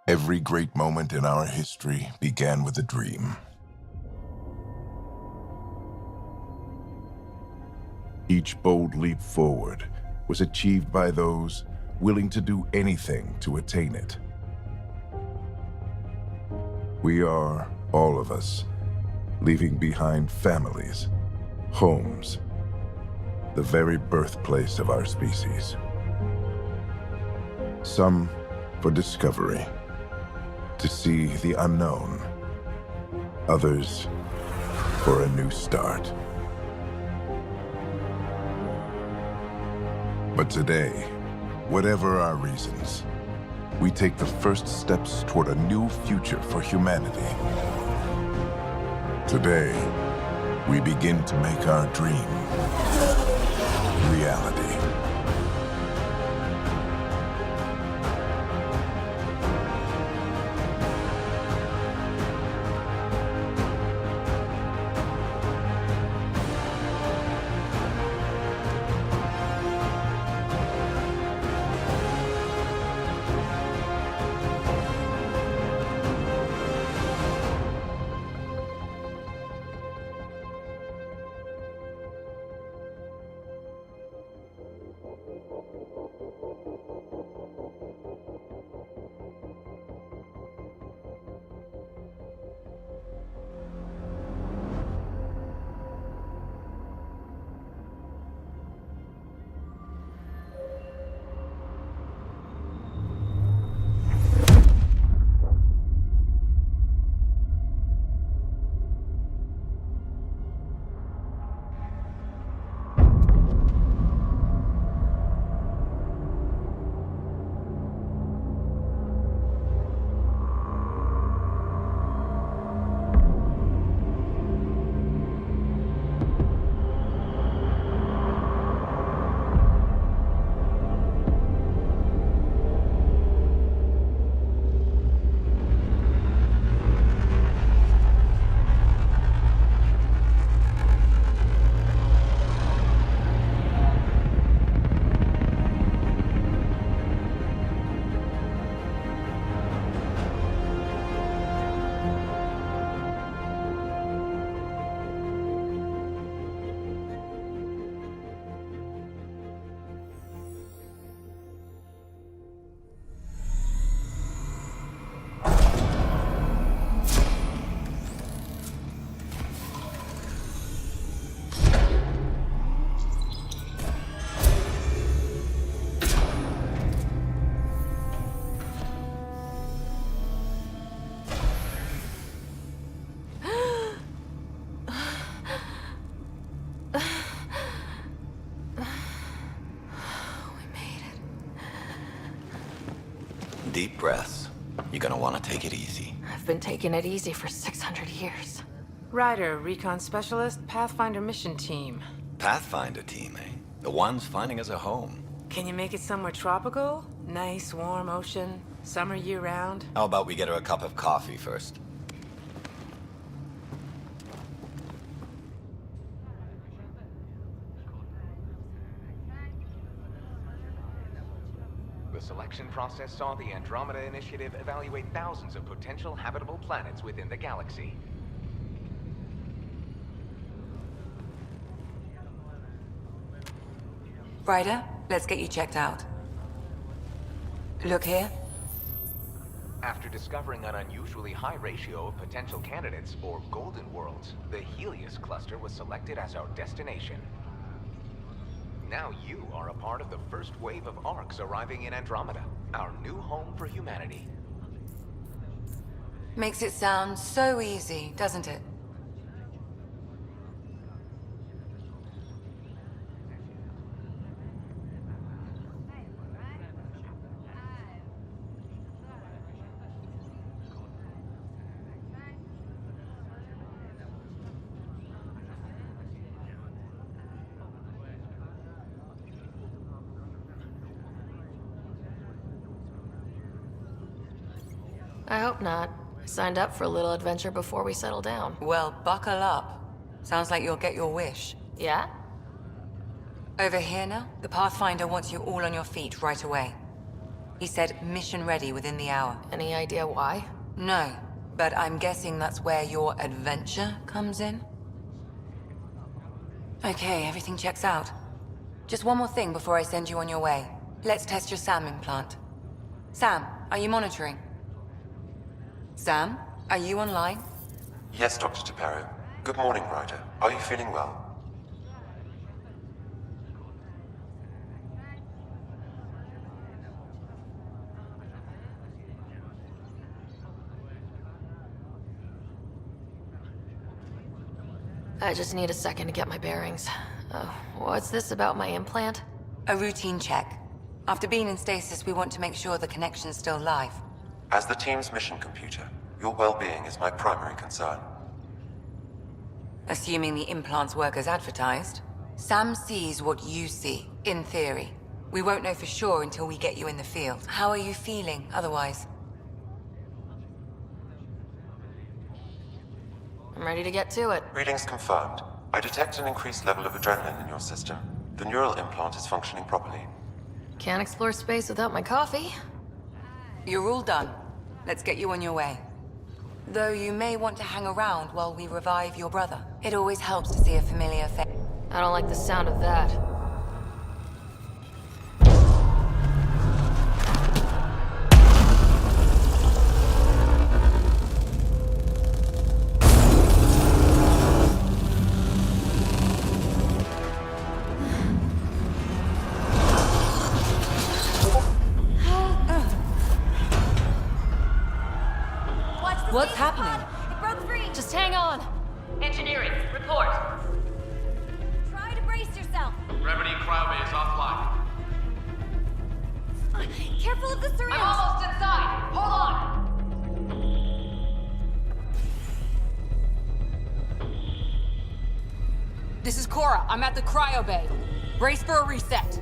Every great moment in our history began with a dream. Each bold leap forward was achieved by those willing to do anything to attain it. We are, all of us, leaving behind families, homes, the very birthplace of our species. Some for discovery, to see the unknown. Others for a new start. But today, whatever our reasons, we take the first steps toward a new future for humanity. Today, we begin to make our dream reality. Deep breaths. You're gonna want to take it easy. I've been taking it easy for 600 years. Ryder, Recon Specialist, Pathfinder Mission Team. Pathfinder team, eh? The ones finding us a home. Can you make it somewhere tropical? Nice, warm ocean, summer year-round? How about we get her a cup of coffee first? The selection process saw the Andromeda initiative evaluate thousands of potential habitable planets within the galaxy. Ryder, let's get you checked out. Look here. After discovering an unusually high ratio of potential candidates, or golden worlds, the Helios cluster was selected as our destination. Now you are a part of the first wave of arcs arriving in Andromeda, our new home for humanity. Makes it sound so easy, doesn't it? I hope not. I signed up for a little adventure before we settle down. Well, buckle up. Sounds like you'll get your wish. Yeah? Over here now, the Pathfinder wants you all on your feet right away. He said mission ready within the hour. Any idea why? No, but I'm guessing that's where your adventure comes in? Okay, everything checks out. Just one more thing before I send you on your way. Let's test your SAM implant. Sam, are you monitoring? Sam, are you online? Yes, Dr. Taparo. Good morning, Ryder. Are you feeling well? I just need a second to get my bearings. What's this about my implant? A routine check. After being in stasis, we want to make sure the connection's still live. As the team's mission computer, your well-being is my primary concern. Assuming the implants work as advertised, Sam sees what you see, in theory. We won't know for sure until we get you in the field. How are you feeling otherwise? I'm ready to get to it. Readings confirmed. I detect an increased level of adrenaline in your system. The neural implant is functioning properly. Can't explore space without my coffee. You're all done. Let's get you on your way. Though you may want to hang around while we revive your brother. It always helps to see a familiar face. I don't like the sound of that. What's happening? It broke free! Just hang on! Engineering, report! Try to brace yourself! Gravity cryobay is offline. Careful of the syringe! I'm almost inside! Hold on! This is Cora. I'm at the cryo bay. Brace for a reset.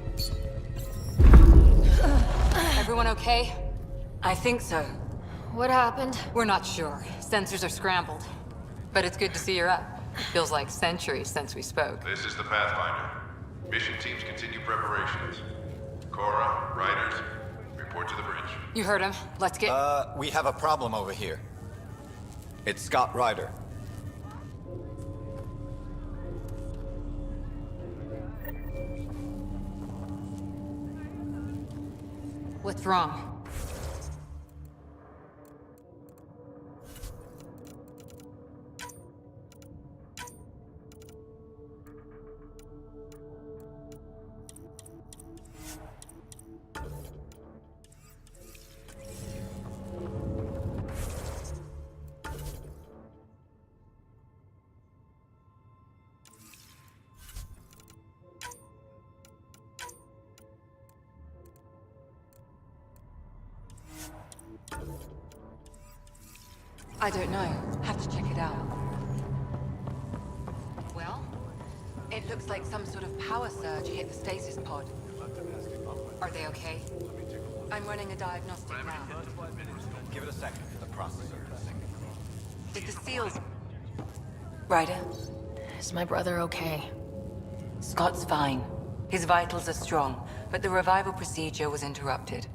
Everyone okay? I think so. What happened? We're not sure. Sensors are scrambled. But it's good to see you're up. Feels like centuries since we spoke. This is the Pathfinder. Mission teams continue preparations. Cora, Riders, report to the bridge. You heard him. Let's get... We have a problem over here. It's Scott Ryder. What's wrong? I don't know. Have to check it out. Well, it looks like some sort of power surge hit the stasis pod. Are they okay? I'm running a diagnostic now. Give it a second for the processor. Did the seals... Ryder, Is my brother okay? Scott's fine. His vitals are strong, but the revival procedure was interrupted.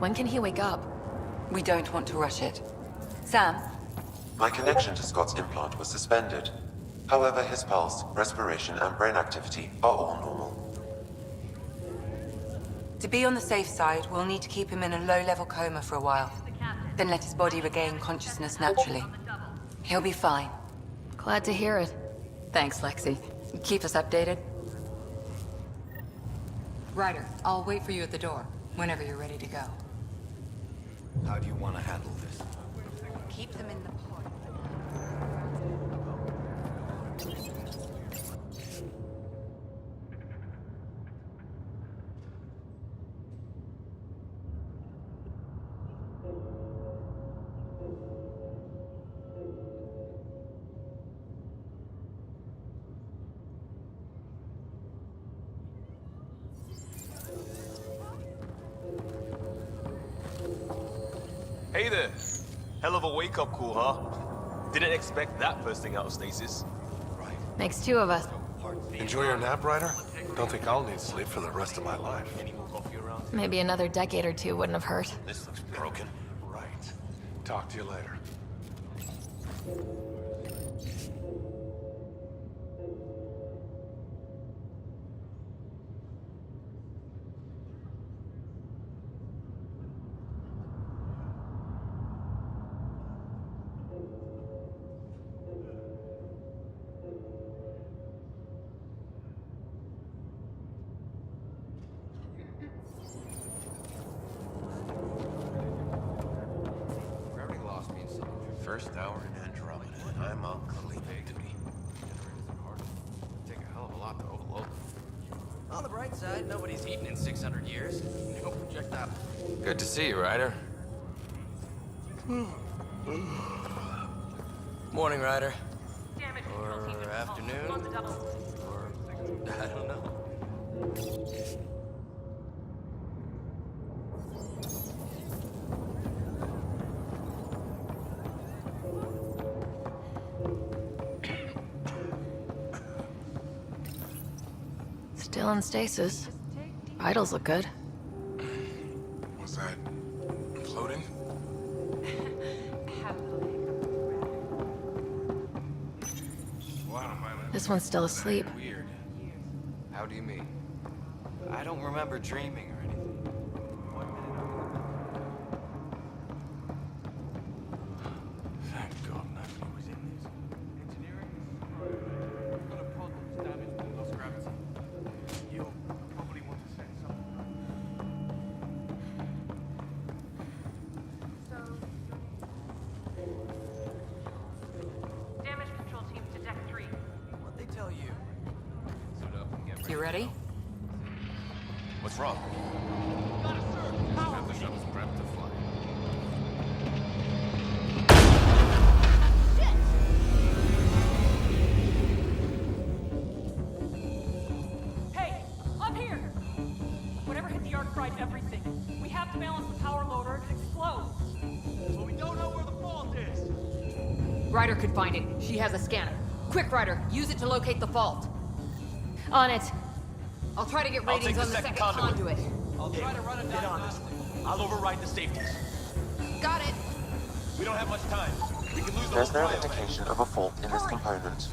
When can he wake up? We don't want to rush it. Sam, My connection to Scott's implant was suspended. However, his pulse, respiration, and brain activity are all normal. To be on the safe side, we'll need to keep him in a low-level coma for a while. Then let his body regain consciousness naturally. He'll be fine. Glad to hear it. Thanks, Lexi. Keep us updated. Ryder, I'll wait for you at the door, whenever you're ready to go. How do you want to handle this? Keep them in the pod. Hey there. Hell of a wake-up call, huh? Didn't expect that first thing out of stasis. Right. Makes two of us. Enjoy your nap, Ryder? Don't think I'll need sleep for the rest of my life. Maybe another decade or two wouldn't have hurt. This looks broken. Right. Talk to you later. First hour in Andromeda. I'm all clean to me. Take a hell of a lot to overload. On the bright side, nobody's eaten in 600 years. No projectile. Good to see you, Ryder. Morning, Ryder. Or afternoon. Or I don't know. Still in stasis. Vitals look good. Was that floating? This one's still asleep. Weird. How do you mean? I don't remember dreaming or anything. Thank God nobody was in this. Engineering? Got a pod that's damaged and lost gravity. You'll probably want to send something. Damage control team to deck 3. What'd they tell you? Suit up and get ready. You ready? What's wrong? Have the shuttles prepped to fly. Hey, up here! Whatever hit the arc fried everything. We have to balance the power load or it explodes. But we don't know where the fault is. Ryder could find it. She has a scanner. Quick, Ryder, use it to locate the fault. On it. I'll try to get I'll ratings take the on the second second conduit. I'll try to run a Get on this. I'll override the safeties. Got it. We don't have much time. We can lose the There's whole no cryo indication of a fault in this component.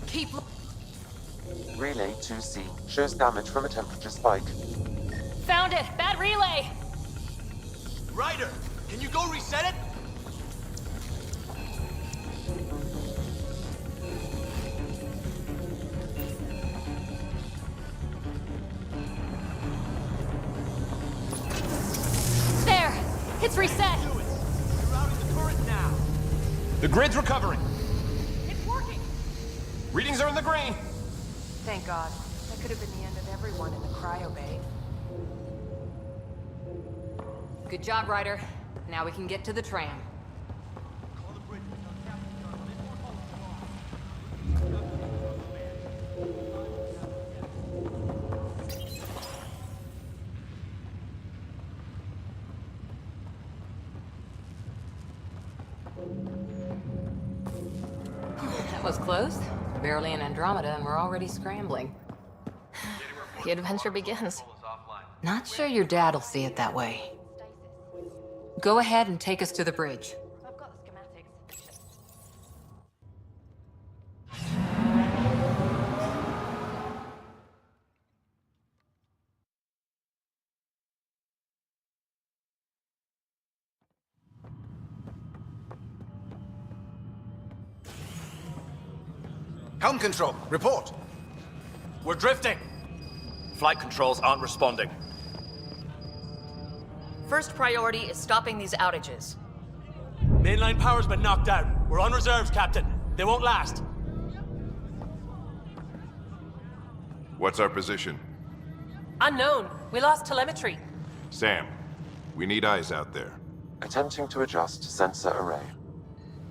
Keep. Relay 2C shows damage from a temperature spike. Found it. Bad relay. Ryder, can you go reset it? There. It's reset. Do it. You're routing the turret now. The grid's recovering. It's working! Readings are in the green. Thank God. That could have been the end of everyone in the cryo bay. Good job, Ryder. Now we can get to the tram. That was close. Barely in Andromeda, and we're already scrambling. The adventure begins. Not sure your dad'll see it that way. Go ahead and take us to the bridge. I've got the schematics. Helm control, report. We're drifting. Flight controls aren't responding. First priority is stopping these outages. Mainline power's been knocked out. We're on reserves, Captain. They won't last. What's our position? Unknown. We lost telemetry. Sam, we need eyes out there. Attempting to adjust sensor array.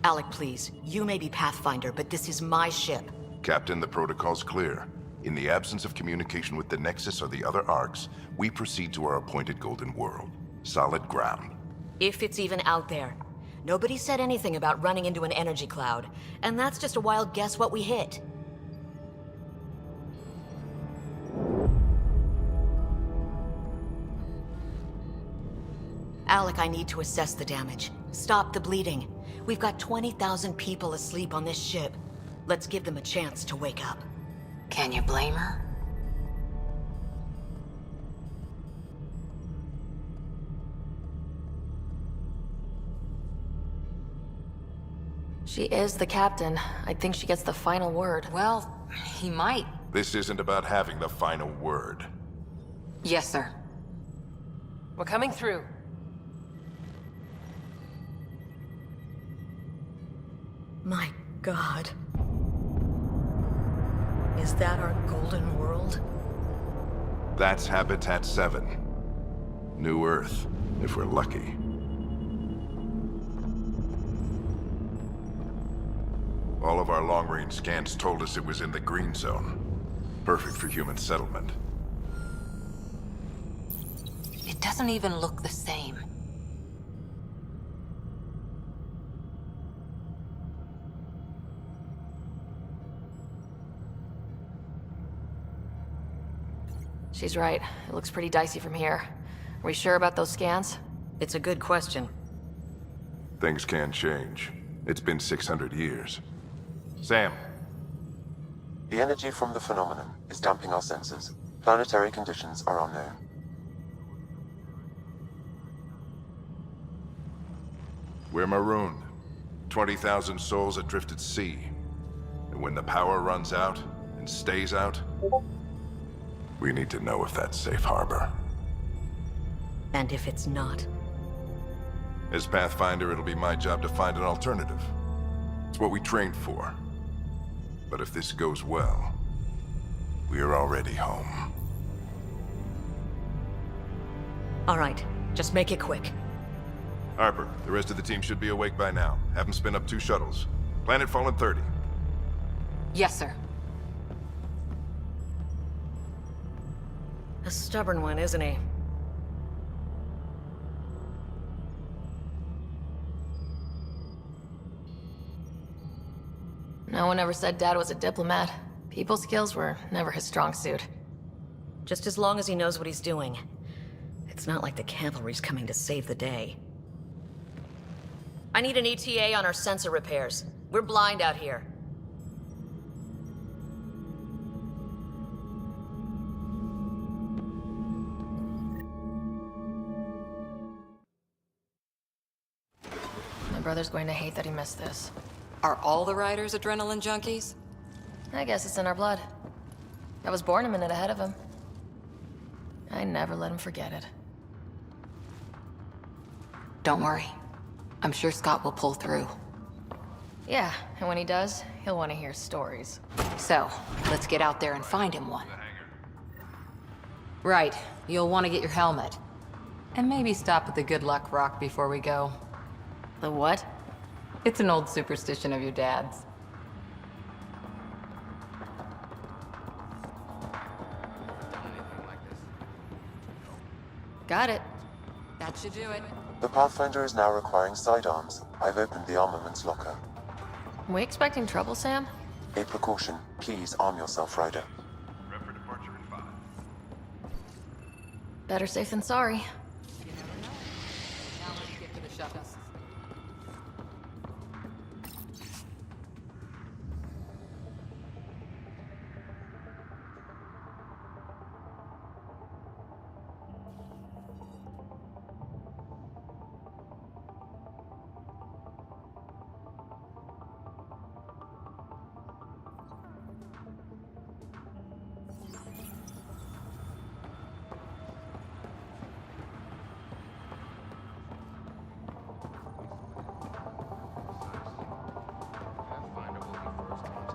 Alec, please. You may be Pathfinder, but this is my ship. Captain, the protocol's clear. In the absence of communication with the Nexus or the other arcs, we proceed to our appointed Golden World. Solid ground. If it's even out there. Nobody said anything about running into an energy cloud, and that's just a wild guess what we hit. Alec, I need to assess the damage. Stop the bleeding. We've got 20,000 people asleep on this ship. Let's give them a chance to wake up. Can you blame her? She is the captain. I think she gets the final word. Well, he might. This isn't about having the final word. Yes, sir. We're coming through. My God. Is that our Golden World? That's Habitat 7. New Earth, if we're lucky. All of our long-range scans told us it was in the green zone. Perfect for human settlement. It doesn't even look the same. She's right. It looks pretty dicey from here. Are we sure about those scans? It's a good question. Things can change. It's been 600 years. Sam. The energy from the phenomenon is damping our sensors. Planetary conditions are unknown. We're marooned. 20,000 souls adrift at sea. And when the power runs out, and stays out, we need to know if that's safe harbor. And if it's not? As Pathfinder, it'll be my job to find an alternative. It's what we trained for. But if this goes well, we're already home. All right, just make it quick. Harper, the rest of the team should be awake by now. Have them spin up 2 shuttles. Planet Fallen 30. Yes, sir. A stubborn one, isn't he? No one ever said Dad was a diplomat. People skills were never his strong suit. Just as long as he knows what he's doing. It's not like the cavalry's coming to save the day. I need an ETA on our sensor repairs. We're blind out here. My brother's going to hate that he missed this. Are all the riders adrenaline junkies? I guess it's in our blood. I was born a minute ahead of him. I never let him forget it. Don't worry. I'm sure Scott will pull through. Yeah, and when he does, he'll want to hear stories. So, let's get out there and find him one. Right. You'll want to get your helmet. And maybe stop at the Good Luck Rock before we go. The what? It's an old superstition of your dad's. Got it. That should do it. The Pathfinder is now requiring sidearms. I've opened the armaments locker. Are we expecting trouble, Sam? A precaution. Please arm yourself, Ryder. Prep for departure in 5. Better safe than sorry. You never know. Now let's get to the shuttles.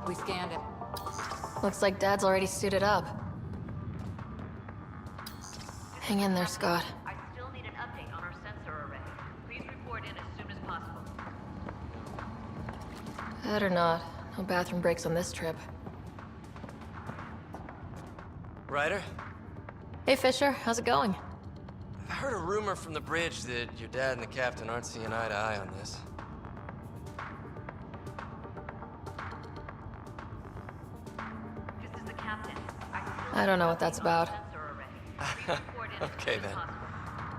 We scanned it. Looks like Dad's already suited up. Hang in there, Scott. I still need an update on our sensor array. Please report in as soon as possible. Better not. No bathroom breaks on this trip. Ryder? Hey, Fisher. How's it going? I heard a rumor from the bridge that your dad and the captain aren't seeing eye to eye on this. This is the captain. I don't know what that's about. Okay then.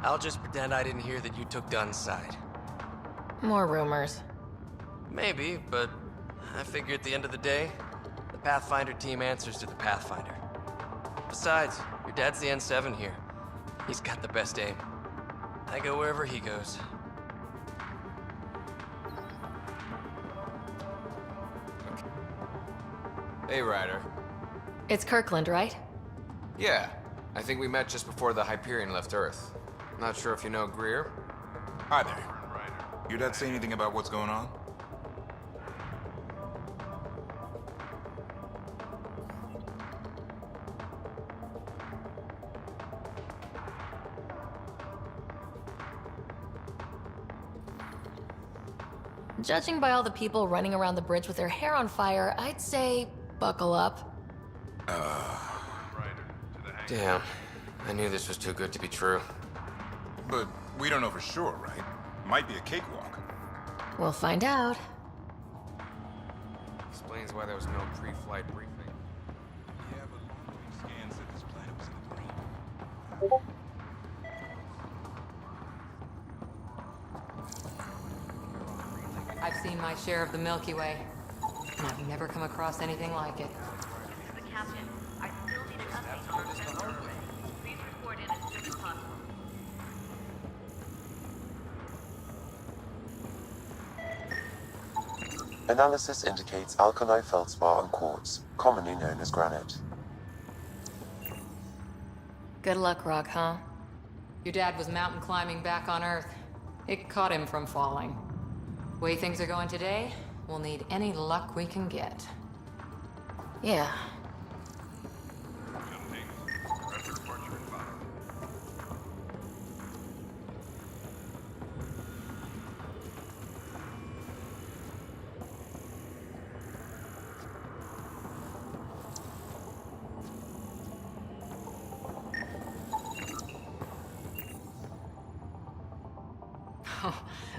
I'll just pretend I didn't hear that you took Dunn's side. More rumors. Maybe, but I figure at the end of the day, the Pathfinder team answers to the Pathfinder. Besides, your dad's the N7 here. He's got the best aim. I go wherever he goes. Hey, Ryder. It's Kirkland, right? Yeah, I think we met just before the Hyperion left Earth. Not sure if you know Greer? Hi there. Your dad say anything about what's going on? Judging by all the people running around the bridge with their hair on fire, I'd say buckle up. Damn. I knew this was too good to be true. But we don't know for sure, right? Might be a cakewalk. We'll find out. Explains why there was no pre-flight briefing. Yeah, but long-range scans said this planet was in the green. I've seen my share of the Milky Way, and I've never come across anything like it. This is the captain. I still need an update on our sensor array. Please report in as soon as possible. Analysis indicates alkali feldspar and quartz, commonly known as granite. Good luck, Rock, huh? Your dad was mountain climbing back on Earth. It caught him from falling. Way things are going today, we'll need any luck we can get. Yeah.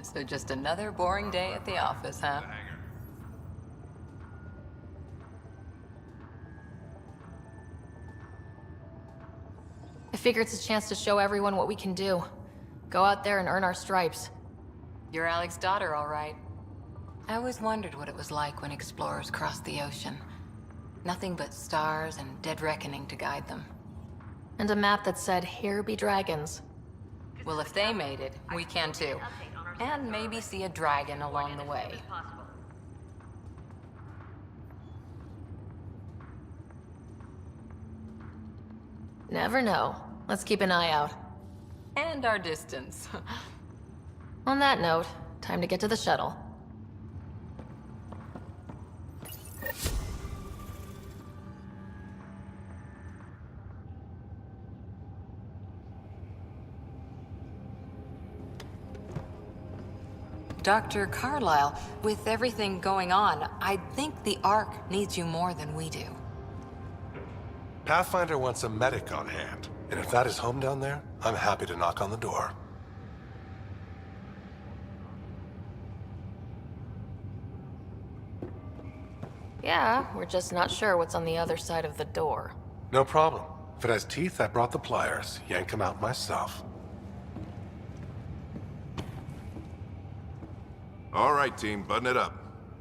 So just another boring day at the office, huh? I figure it's a chance to show everyone what we can do. Go out there and earn our stripes. You're Alec's daughter, all right. I always wondered what it was like when explorers crossed the ocean. Nothing but stars and dead reckoning to guide them. And a map that said, "Here be dragons." Well, if they made it, we can too. And maybe see a dragon along the way. Never know. Let's keep an eye out. And our distance. On that note, time to get to the shuttle. Dr. Carlyle, with everything going on, I think the Ark needs you more than we do. Pathfinder wants a medic on hand, and if that is home down there, I'm happy to knock on the door. Yeah, we're just not sure what's on the other side of the door. No problem. If it has teeth, I brought the pliers. Yank them out myself. All right, team, button it up.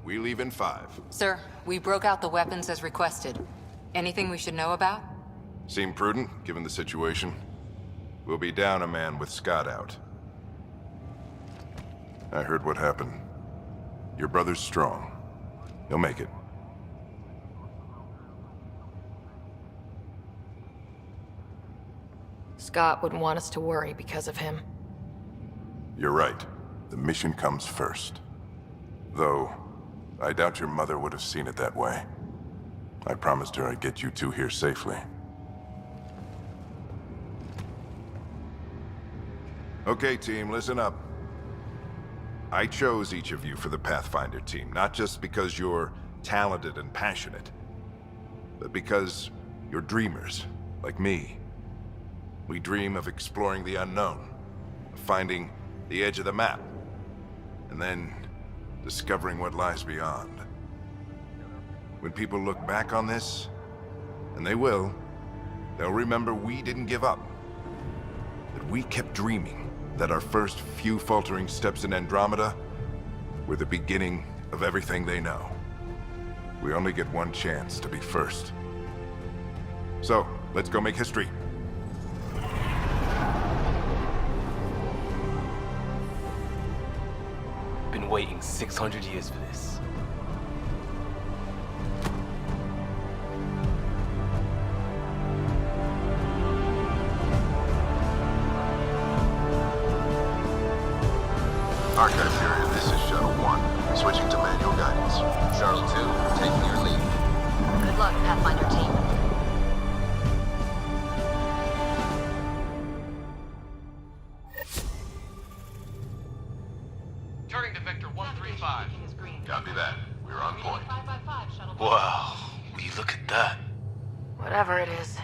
We leave in 5. Sir, we broke out the weapons as requested. Anything we should know about? Seem prudent, given the situation. We'll be down a man with Scott out. I heard what happened. Your brother's strong. He'll make it. Scott wouldn't want us to worry because of him. You're right. The mission comes first. Though, I doubt your mother would have seen it that way. I promised her I'd get you two here safely. Okay, team, listen up. I chose each of you for the Pathfinder team, not just because you're talented and passionate, but because you're dreamers, like me. We dream of exploring the unknown, of finding the edge of the map, and then discovering what lies beyond. When people look back on this, and they will, they'll remember we didn't give up. That we kept dreaming, that our first few faltering steps in Andromeda were the beginning of everything they know. We only get one chance to be first. So, let's go make history. Been waiting 600 years for this. Archive period, this is Shuttle 1. Switching to manual guidance. Shuttle 2, taking your lead. Good luck, Pathfinder team. Turning to Vector 135. Copy that. We're on point. Wow, will you look at that? Whatever it is,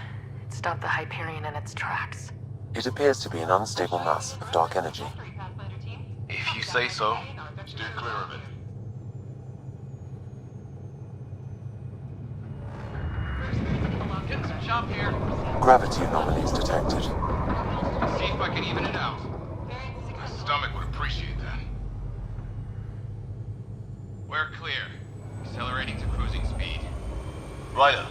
it stopped the Hyperion in its tracks. It appears to be an unstable mass of dark energy. If you say so. Steer clear of it. Getting some chop here. Gravity anomalies detected. See if I can even it out. My stomach would appreciate that. We're clear. Accelerating to cruising speed. Ryder,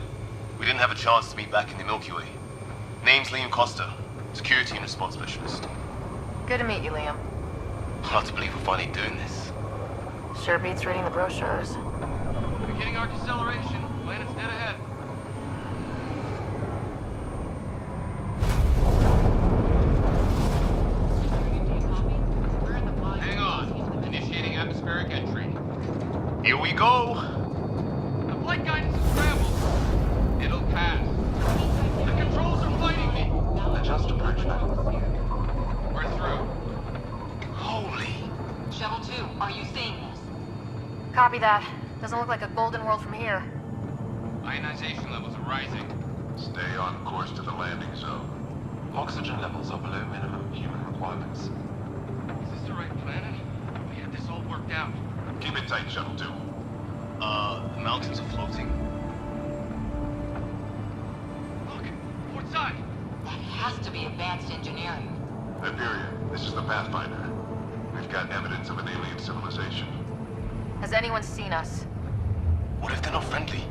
we didn't have a chance to meet back in the Milky Way. Name's Liam Costa, Security and Response Specialist. Good to meet you, Liam. Hard to believe we're finally doing this. Sure beats reading the brochures. Beginning our deceleration. Planet's dead ahead. Hang on. Initiating atmospheric entry. Here we go! The flight guidance is scrambled. It'll pass. The controls are fighting me. Adjust approach level. We're through. Holy. Shuttle 2, are you seeing this? Copy that. Doesn't look like a golden world from here. Ionization levels are rising. Stay on course to the landing zone. Oxygen levels are below minimum human requirements. Is this the right planet? We had this all worked out. Keep it tight, Shuttle 2. The mountains are floating. Look, port side. That has to be advanced engineering. Hyperion, this is the Pathfinder. We've got evidence of an alien civilization. Has anyone seen us? What if they're not friendly?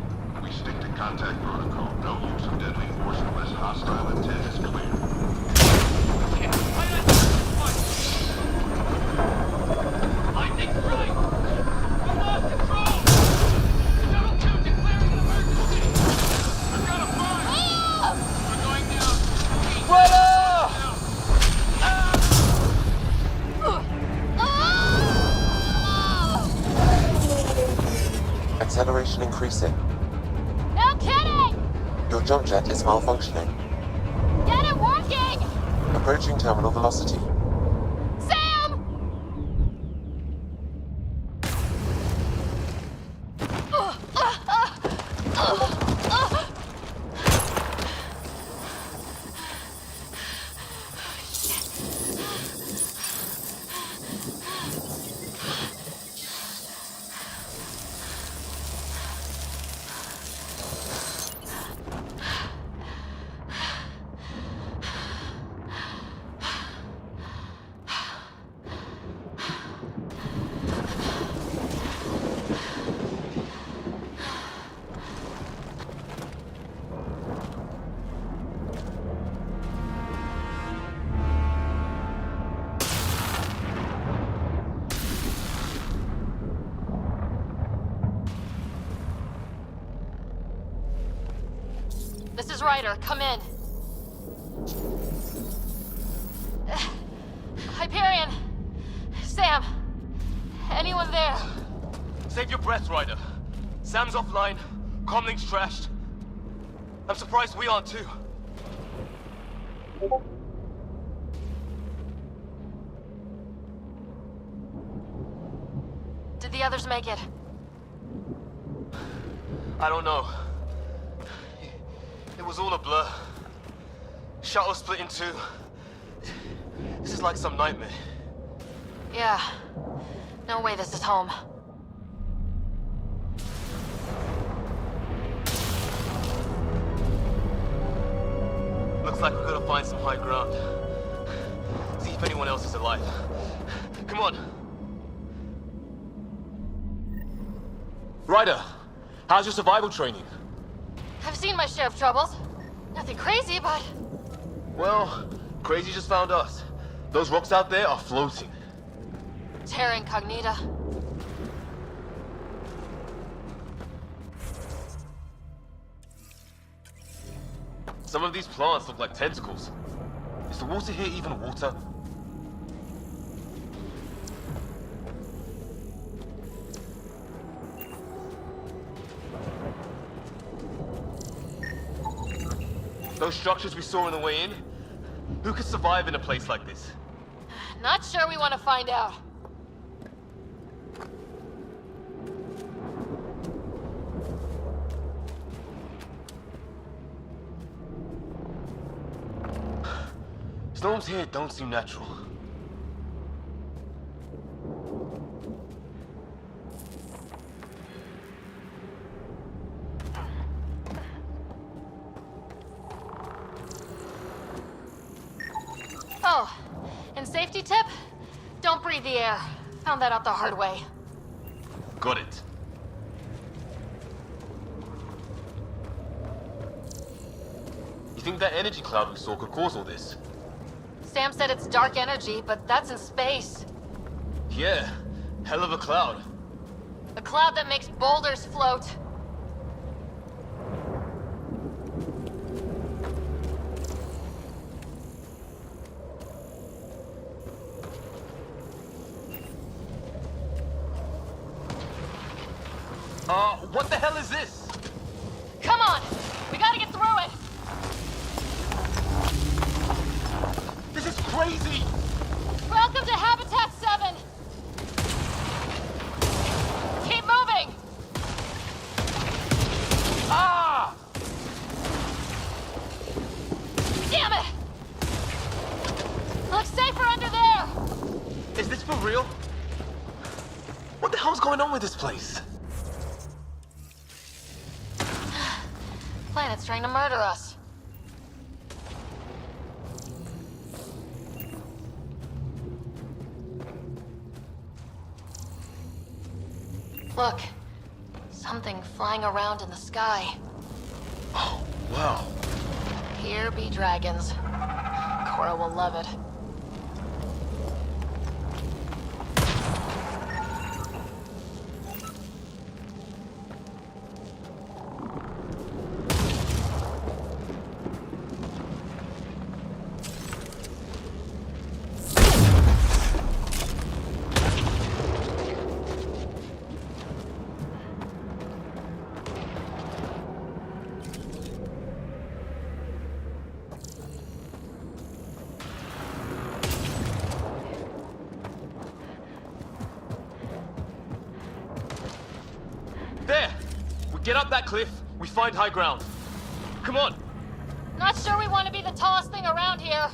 We stick to contact protocol. No use of deadly force unless hostile intent is clear. Lightning strike! We lost control! Shuttle 2 declaring an emergency! We've got a fire! We're going down! Ryder! Acceleration increasing. No kidding! Your jump jet is malfunctioning. Get it working! Approaching terminal velocity. Sam! This is Ryder. Come in. Hyperion! Sam! Anyone there? Save your breath, Ryder. Sam's offline. Comlink's trashed. I'm surprised we aren't too. Did the others make it? I don't know. It was all a blur. Shuttle split in two. This is like some nightmare. Yeah. No way this is home. Looks like we're gonna find some high ground. See if anyone else is alive. Come on. Ryder, how's your survival training? I've seen my share of troubles. Nothing crazy, but... Well, Crazy just found us. Those rocks out there are floating. Terra Incognita. Some of these plants look like tentacles. Is the water here even water? Those structures we saw on the way in? Who could survive in a place like this? Not sure we want to find out. Storms here don't seem natural. Oh, and safety tip? Don't breathe the air. Found that out the hard way. Got it. You think that energy cloud we saw could cause all this? Sam said it's dark energy, but that's in space. Yeah, hell of a cloud. A cloud that makes boulders float. What the hell is this? Come on! We gotta get through it! This is crazy! Welcome to Habitat 7! Keep moving! Ah! Damn it! Looks safer under there! Is this for real? What the hell's going on with this place? Planet's trying to murder us. Look. Something flying around in the sky. Oh, wow. Here be dragons. Cora will love it. There! We get up that cliff, we find high ground. Come on! Not sure we want to be the tallest thing around here.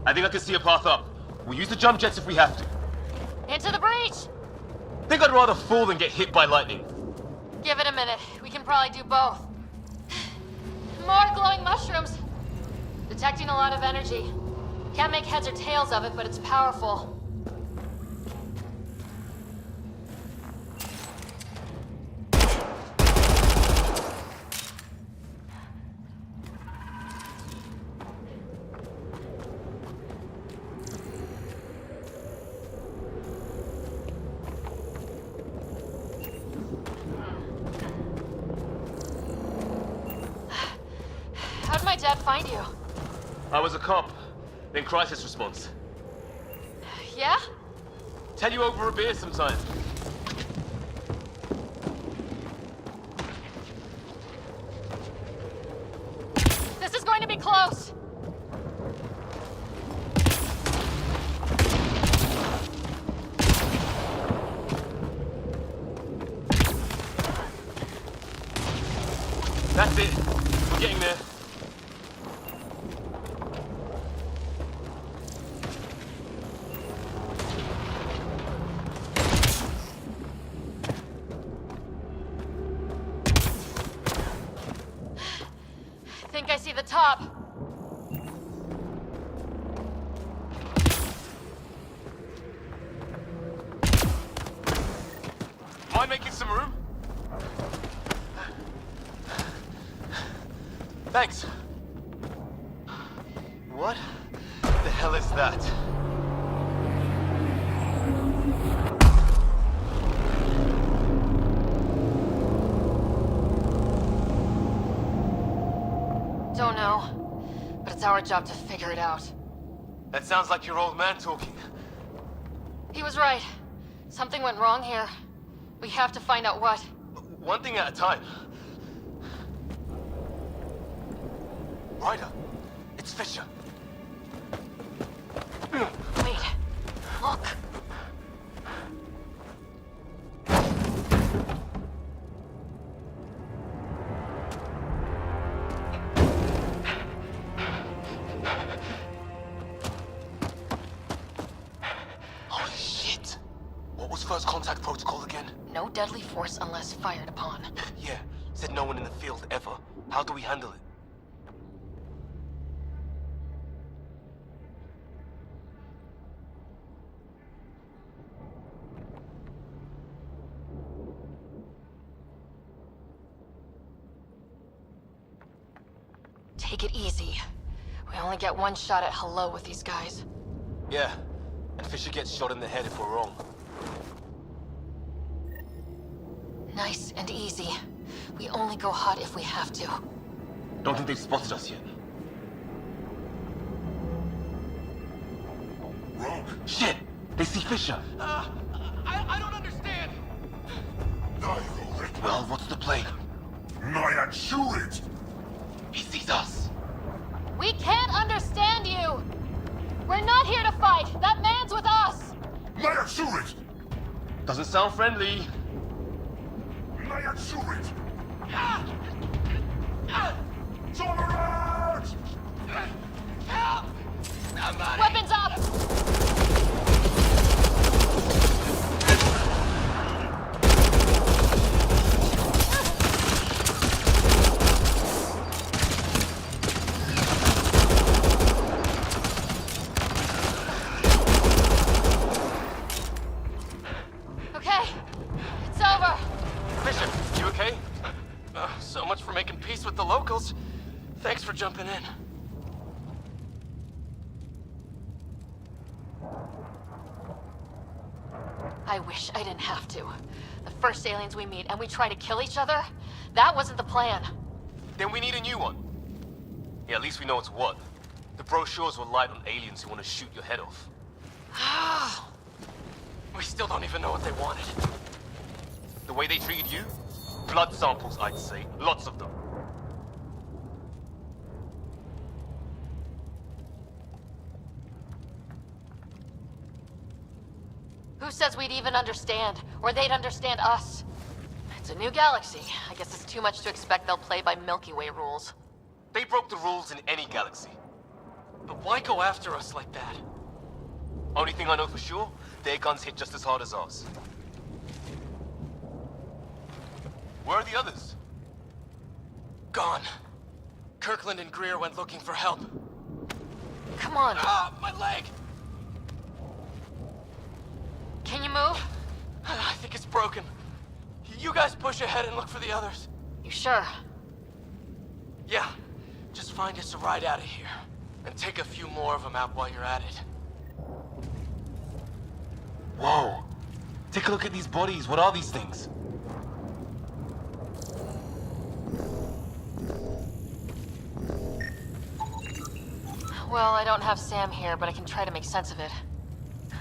I think I can see a path up. We'll use the jump jets if we have to. Into the breach! Think I'd rather fall than get hit by lightning. Give it a minute. We can probably do both. More glowing mushrooms. Detecting a lot of energy. Can't make heads or tails of it, but it's powerful. Dad find you? I was a cop, in crisis response. Yeah? Tell you over a beer sometime. This is going to be close. That's it. We're getting there. Think I see the top. Mind making some room? Thanks. What the hell is that? Don't know, but it's our job to figure it out. That sounds like your old man talking. He was right. Something went wrong here. We have to find out what. One thing at a time. Ryder, it's Fisher. Wait, look. Holy shit. What was first contact protocol again? No deadly force unless fired upon. Yeah, said no one in the field ever. How do we handle it? Take it easy. We only get one shot at hello with these guys. Yeah, and Fisher gets shot in the head if we're wrong. Nice and easy. We only go hot if we have to. Don't think they've spotted us yet. Wrong. Shit! They see Fisher! I don't understand. Well, what's the play? Not shoot it! He sees us! We can't understand you! We're not here to fight! That man's with us! Not shoot it! Doesn't sound friendly. Not shoot it! Turn around! Help! Somebody! Weapons up! Okay, it's over. Fisher, you okay? So much for making peace with the locals. Thanks for jumping in. I wish I didn't have to. The first aliens we meet and we try to kill each other? That wasn't the plan. Then we need a new one. Yeah, at least we know it's what. The brochures were light on aliens who want to shoot your head off. We still don't even know what they wanted. The way they treated you? Blood samples, I'd say. Lots of them. Who says we'd even understand? Or they'd understand us? It's a new galaxy. I guess it's too much to expect they'll play by Milky Way rules. They broke the rules in any galaxy. But why go after us like that? Only thing I know for sure, their guns hit just as hard as ours. Where are the others? Gone. Kirkland and Greer went looking for help. Come on. My leg! Can you move? I think it's broken. You guys push ahead and look for the others. You sure? Yeah. Just find us a ride out of here. And take a few more of them out while you're at it. Whoa. Take a look at these bodies. What are these things? Well, I don't have Sam here, but I can try to make sense of it.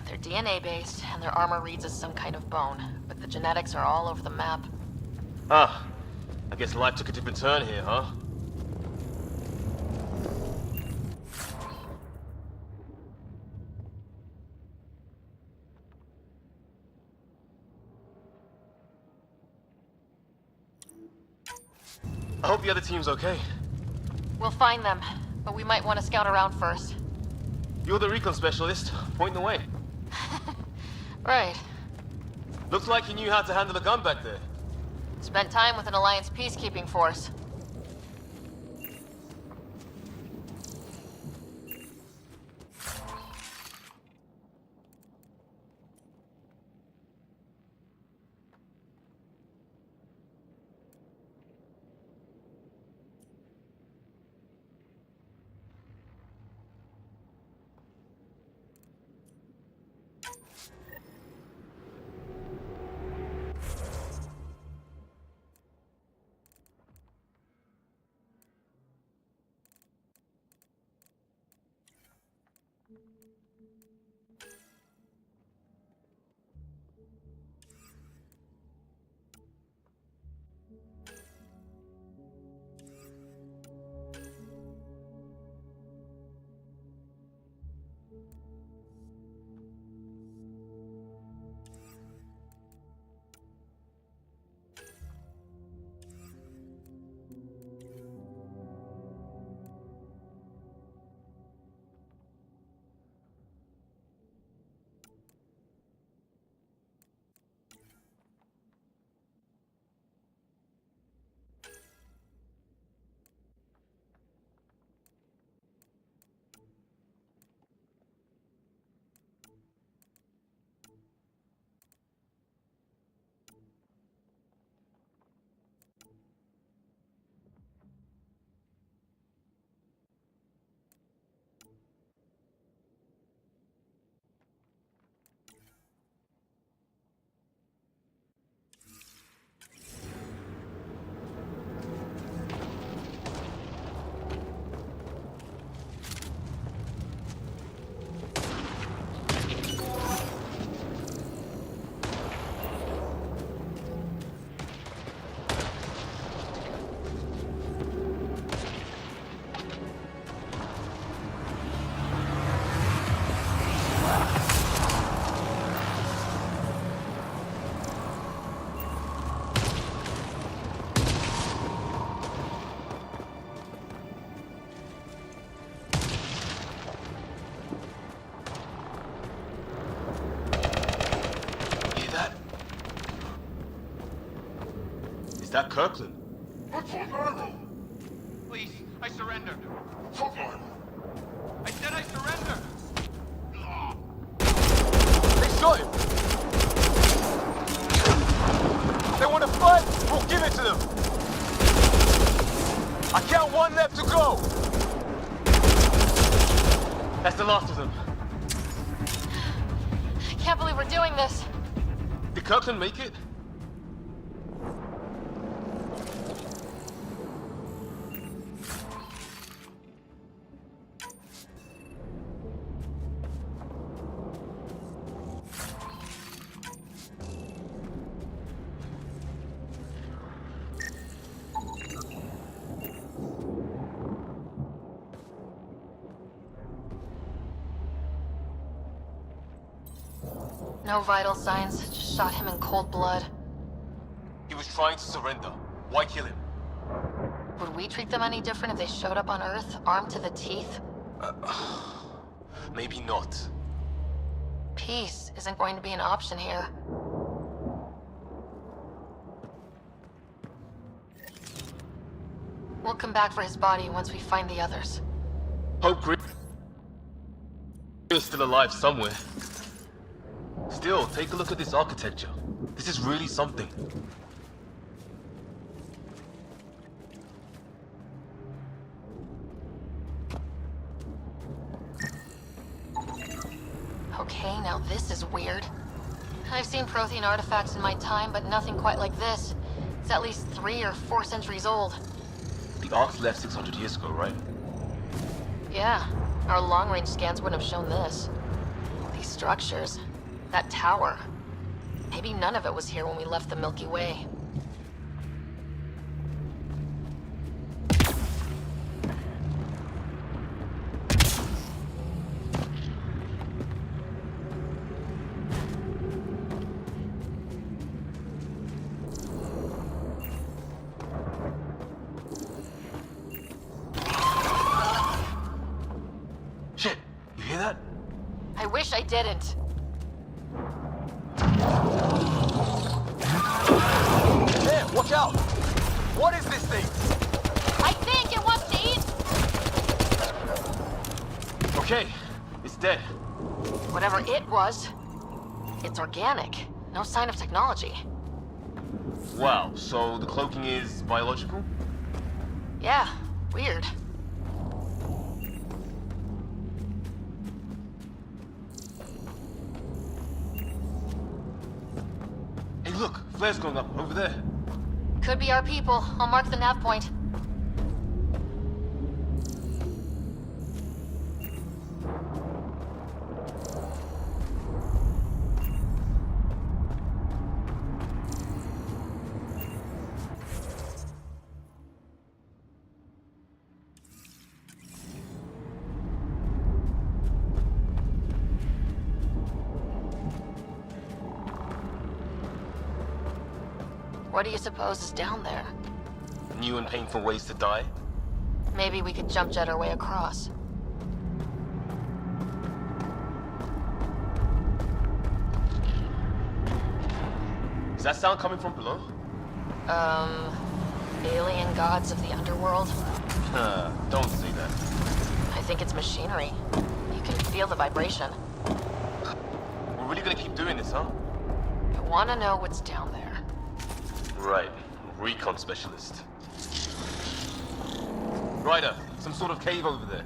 They're DNA-based, and their armor reads as some kind of bone, but the genetics are all over the map. Ah, I guess life took a different turn here, huh? I hope the other team's okay. We'll find them, but we might want to scout around first. You're the recon specialist. Point the way. Right. Looks like you knew how to handle a gun back there. Spent time with an Alliance peacekeeping force. Is that Kirkland? Please, I surrender. I said I surrender. They shot him! They want to fight? We'll give it to them! I count one left to go! That's the last of them. I can't believe we're doing this. Did Kirkland make it? No vital signs, just shot him in cold blood. He was trying to surrender. Why kill him? Would we treat them any different if they showed up on Earth, armed to the teeth? Maybe not. Peace isn't going to be an option here. We'll come back for his body once we find the others. Hope Grid is still alive somewhere. Still, take a look at this architecture. This is really something. Okay, now this is weird. I've seen Prothean artifacts in my time, but nothing quite like this. It's at least 3 or 4 centuries old. The Ark's left 600 years ago, right? Yeah, Our long-range scans wouldn't have shown this. These structures, that tower. Maybe none of it was here when we left the Milky Way. Shit, you hear that? I wish I didn't. There, watch out! What is this thing? I think it wants to eat... Okay, it's dead. Whatever it was, it's organic. No sign of technology. Wow, so the cloaking is biological? Yeah, weird. Hey look, flare's going up over there. Could be our people. I'll mark the nav point. What do you suppose is down there? New and painful ways to die? Maybe we could jump jet our way across. Is that sound coming from below? Alien gods of the underworld? Don't say that. I think it's machinery. You can feel the vibration. We're really gonna keep doing this, huh? I want to know what's down there. Right. Recon specialist. Ryder, some sort of cave over there.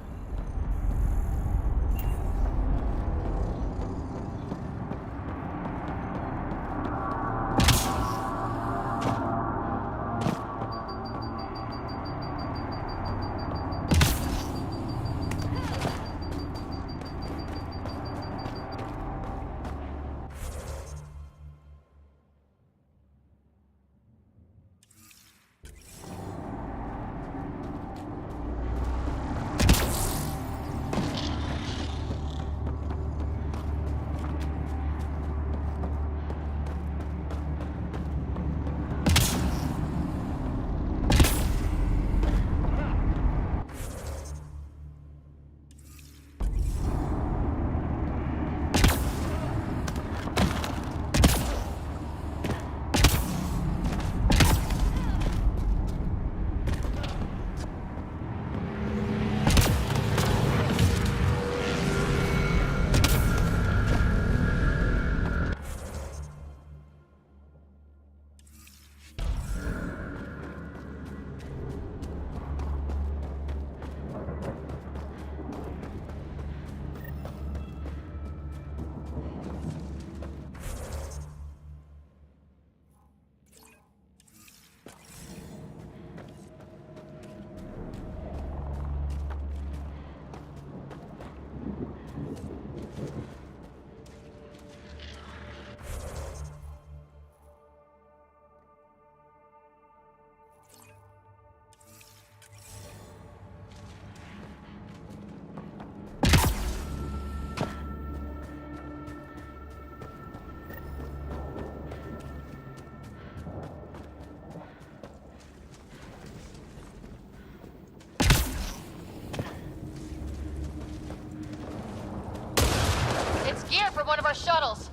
From one of our shuttles.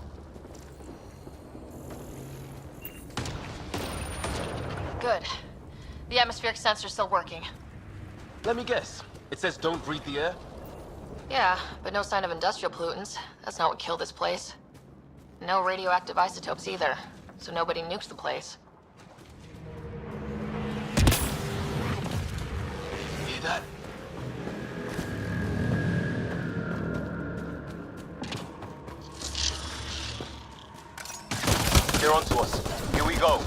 Good. The atmospheric sensor's still working. Let me guess. It says don't breathe the air? Yeah, but no sign of industrial pollutants. That's not what killed this place. No radioactive isotopes either, so nobody nukes the place. Hear that? They're onto us. Here we go.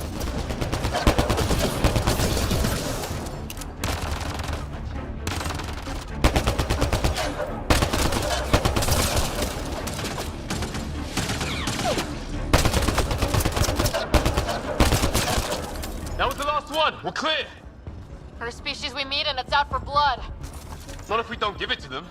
Not if we don't give it to them.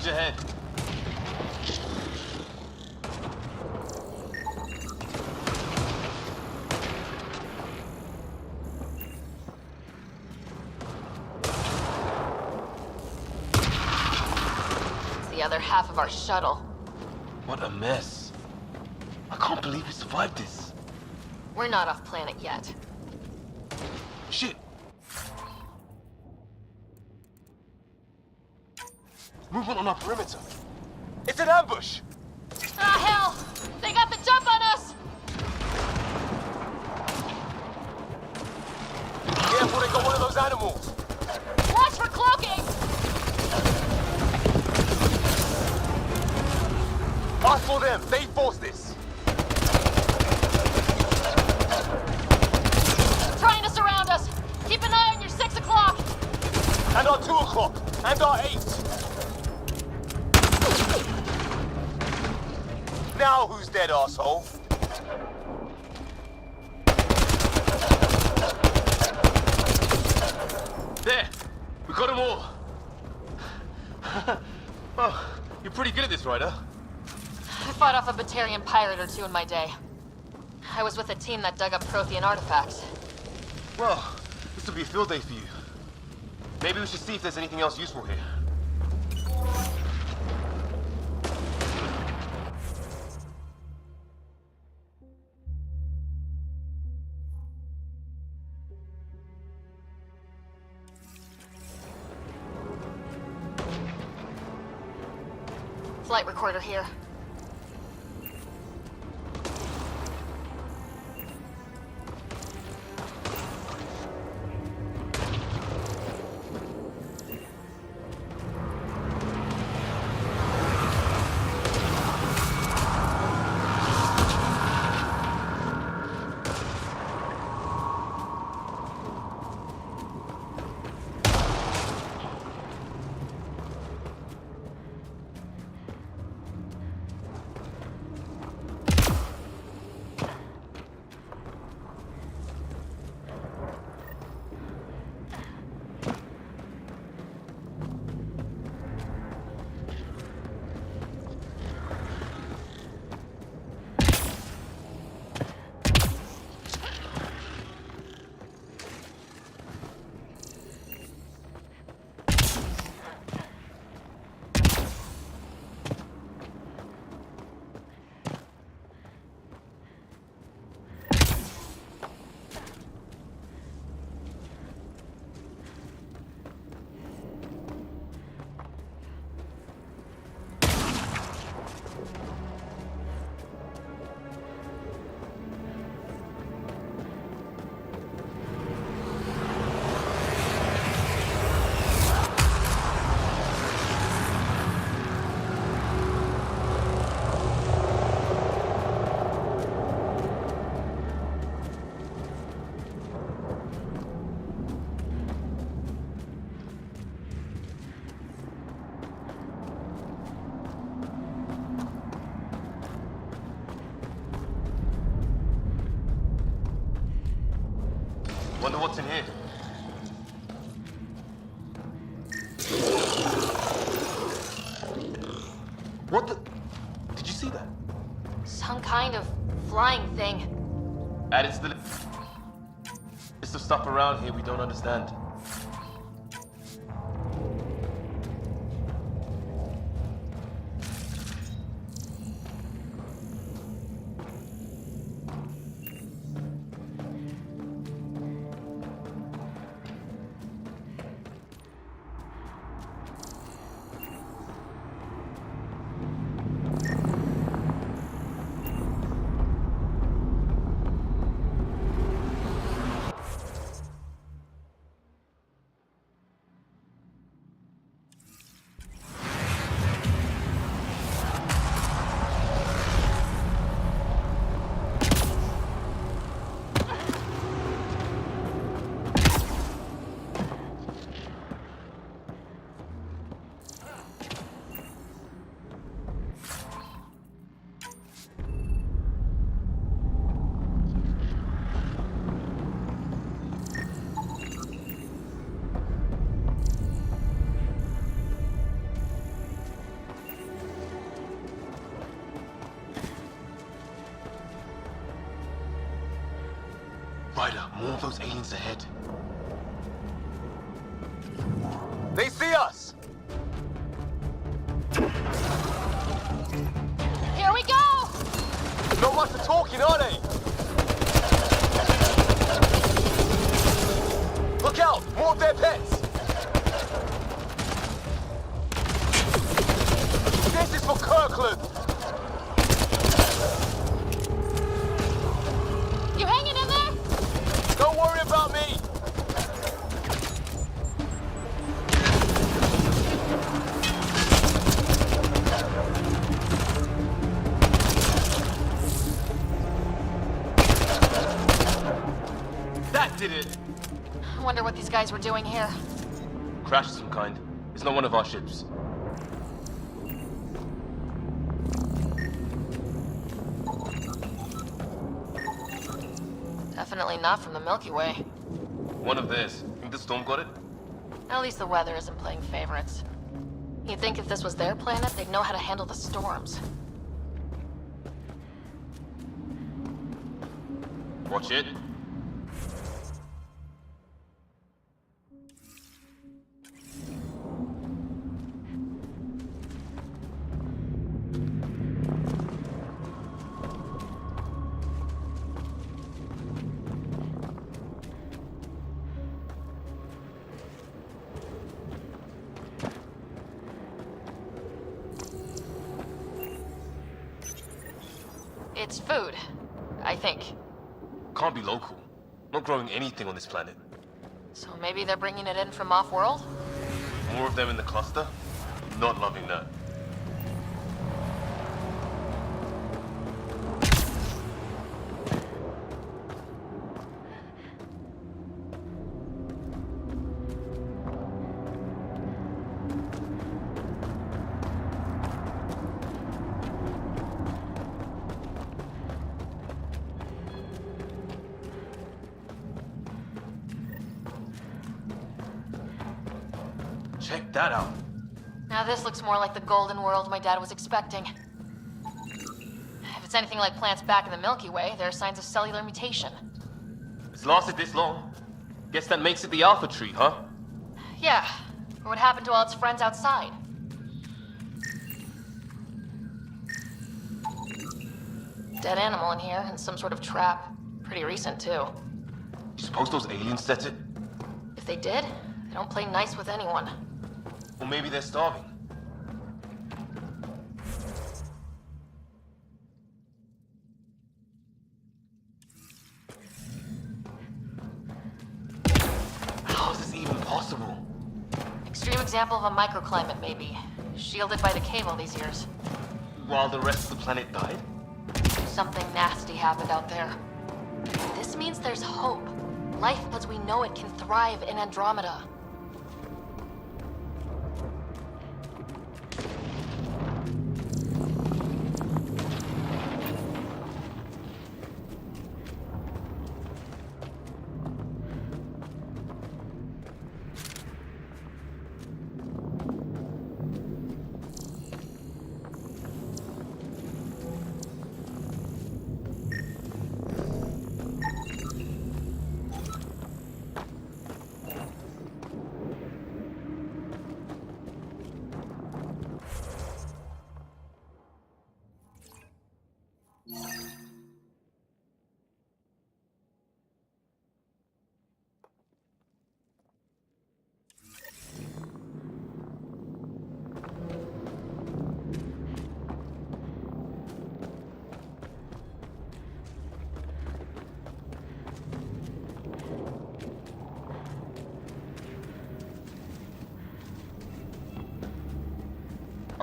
Ahead. It's the other half of our shuttle. What a mess. I can't believe we survived this. We're not off planet yet. Shit. Movement on our perimeter. It's an ambush! Ah, hell! They got the jump on us! Careful, they got one of those animals! Watch for cloaking! I saw them! They forced this! Trying to surround us! Keep an eye on your 6 o'clock! And our 2 o'clock! And our 8! Now who's dead, asshole? There! We got them all! Oh, you're pretty good at this, Ryder. I fought off a Batarian pirate or two in my day. I was with a team that dug up Prothean artifacts. Well, this will be a field day for you. Maybe we should see if there's anything else useful here. Flight recorder here. Wonder what's in here. What the? Did you see that? Some kind of flying thing. Added to the list of stuff around here we don't understand. Ryder, more of those aliens ahead. They see us! Here we go! Not much for talking, are they? Look out! More of their pets! This is for Kirkland! You hanging in there? Don't worry about me! That did it! I wonder what these guys were doing here. Crash of some kind. It's not one of our ships. Definitely not from the Milky Way. One of theirs. Think the storm got it? At least the weather isn't playing favorites. You'd think if this was their planet, they'd know how to handle the storms. Watch it. It's food, I think. Can't be local. Not growing anything on this planet. So maybe they're bringing it in from off-world? More of them in the cluster? Not loving that. Check that out. Now this looks more like the golden world my dad was expecting. If it's anything like plants back in the Milky Way, there are signs of cellular mutation. It's lasted this long. Guess that makes it the Alpha Tree, huh? Yeah. Or what happened to all its friends outside? Dead animal in here, and some sort of trap. Pretty recent, too. You suppose those aliens set it? If they did, they don't play nice with anyone. Or maybe they're starving. How is this even possible? Extreme example of a microclimate, maybe. Shielded by the cave all these years. While the rest of the planet died? Something nasty happened out there. This means there's hope. Life as we know it can thrive in Andromeda.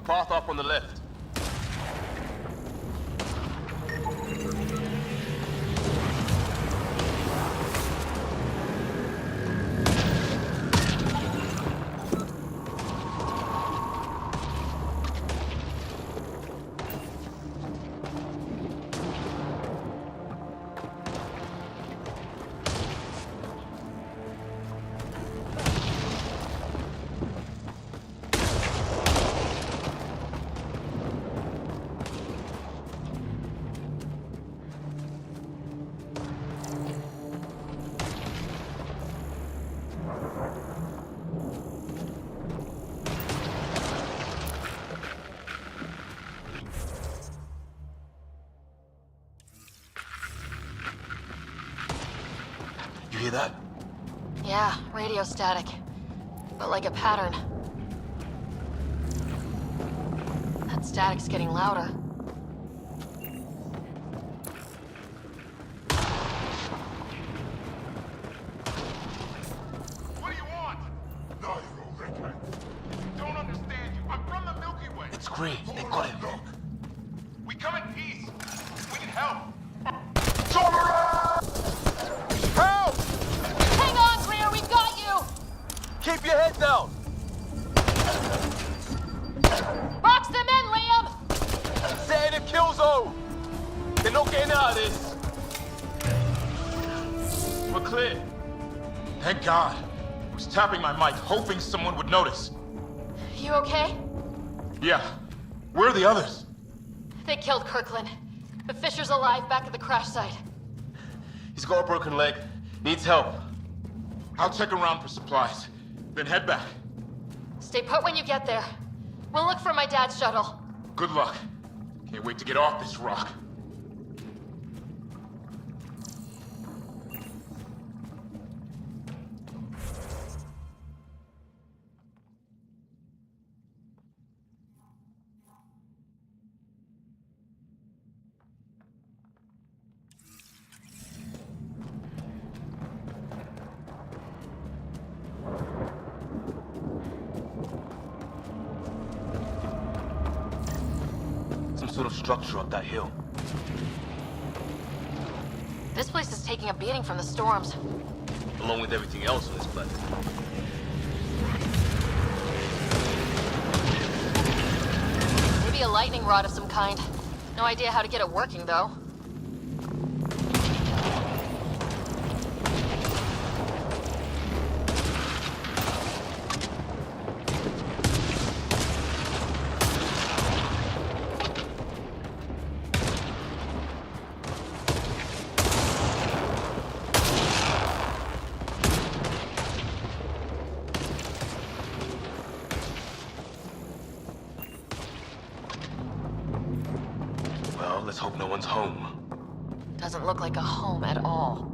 path up on the left. You hear that? Yeah, radio static. But like a pattern. That static's getting louder. What do you want? No, you're all redhead. Don't understand you. I'm from the Milky Way. It's Gray. They got him. Look. We come in peace. We need help. Help! Hang on, Greer, we've got you! Keep your head down! Box them in, Liam! Setting a kill zone! They're not getting out of this! We're clear. Thank God. I was tapping my mic, hoping someone would notice. You okay? Yeah. Where are the others? They killed Kirkland. But Fisher's alive back at the crash site. He's got a broken leg. Needs help. I'll check around for supplies. Then head back. Stay put when you get there. We'll look for my dad's shuttle. Good luck. Can't wait to get off this rock. Sort of structure up that hill. This place is taking a beating from the storms. Along with everything else on this planet. Maybe a lightning rod of some kind. No idea how to get it working, though. Let's hope no one's home. Doesn't look like a home at all.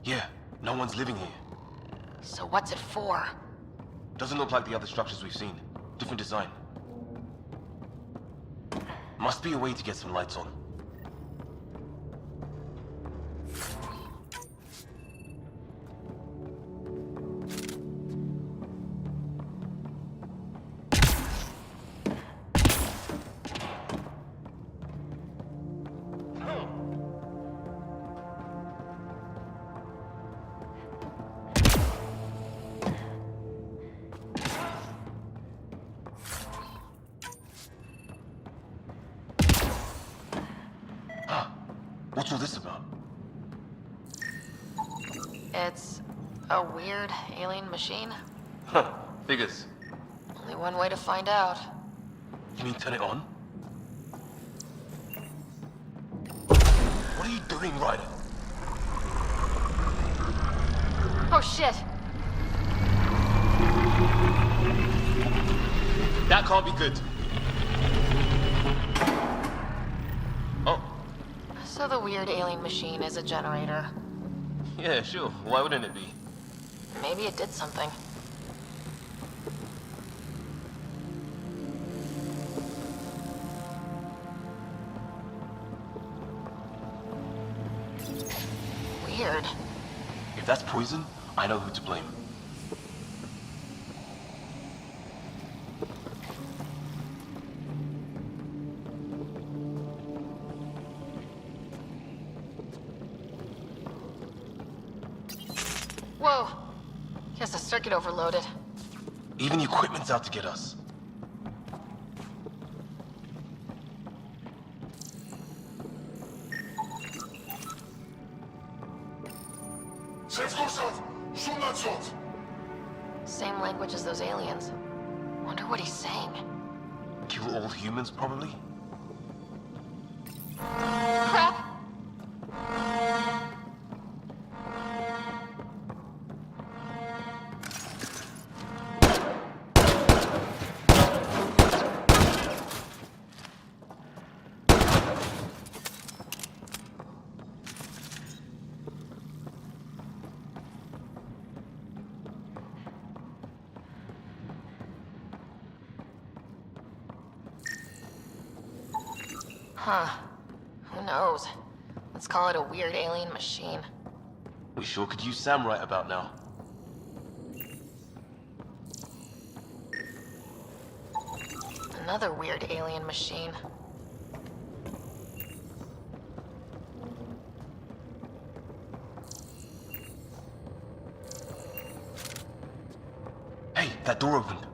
Yeah, no one's living here. So what's it for? Doesn't look like the other structures we've seen. Different design. Must be a way to get some lights on. What's all this about? It's a weird alien machine. Huh, figures. Only one way to find out. You mean turn it on? What are you doing, Ryder? Oh shit! That can't be good. Oh. So the weird alien machine is a generator. Yeah, sure. Why wouldn't it be? Maybe it did something. that's poison, I know who to blame. Whoa. Guess the circuit overloaded. Even the equipment's out to get us. Same language as those aliens. Wonder what he's saying. Kill all humans, probably? Crap! Huh. Who knows? Let's call it a weird alien machine. We sure could use Sam right about now. Another weird alien machine. Hey, that door opened.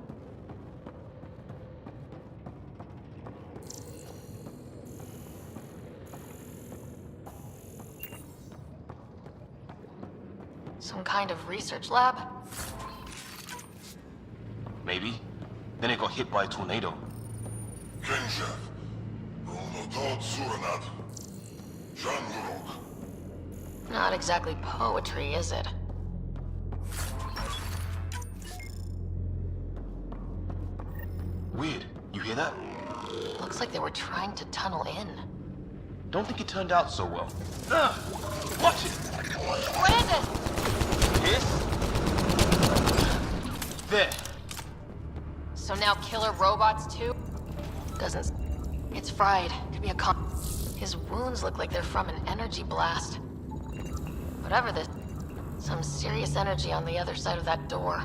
Some kind of research lab? Maybe. Then it got hit by a tornado. Not exactly poetry, is it? Weird. You hear that? Looks like they were trying to tunnel in. Don't think it turned out so well. Watch it! What is it? This? There. So now killer robots too? Doesn't... It's fried. Could be a His wounds look like they're from an energy blast. Whatever this... Some serious energy on the other side of that door.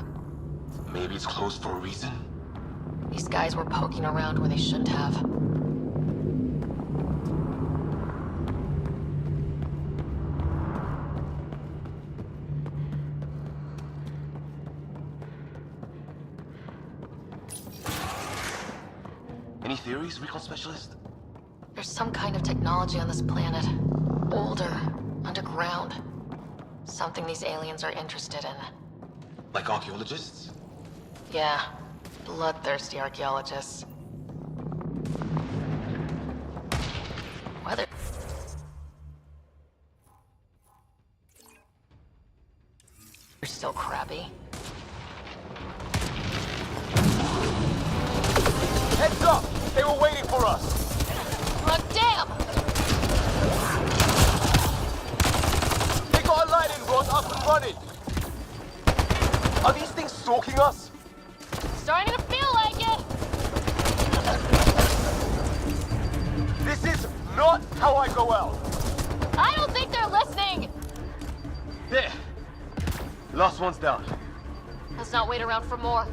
Maybe it's closed for a reason? These guys were poking around where they shouldn't have. Any theories, recon specialist? There's some kind of technology on this planet. Older, underground. Something these aliens are interested in. Like archaeologists? Yeah. Bloodthirsty archaeologists. Whether... You're still crabby. Heads up! They were waiting for us! Oh, damn! They got a lighting rod up and running! Are these things stalking us? Starting to feel like it! This is not how I go out! I don't think they're listening! There! Last one's down. Let's not wait around for more.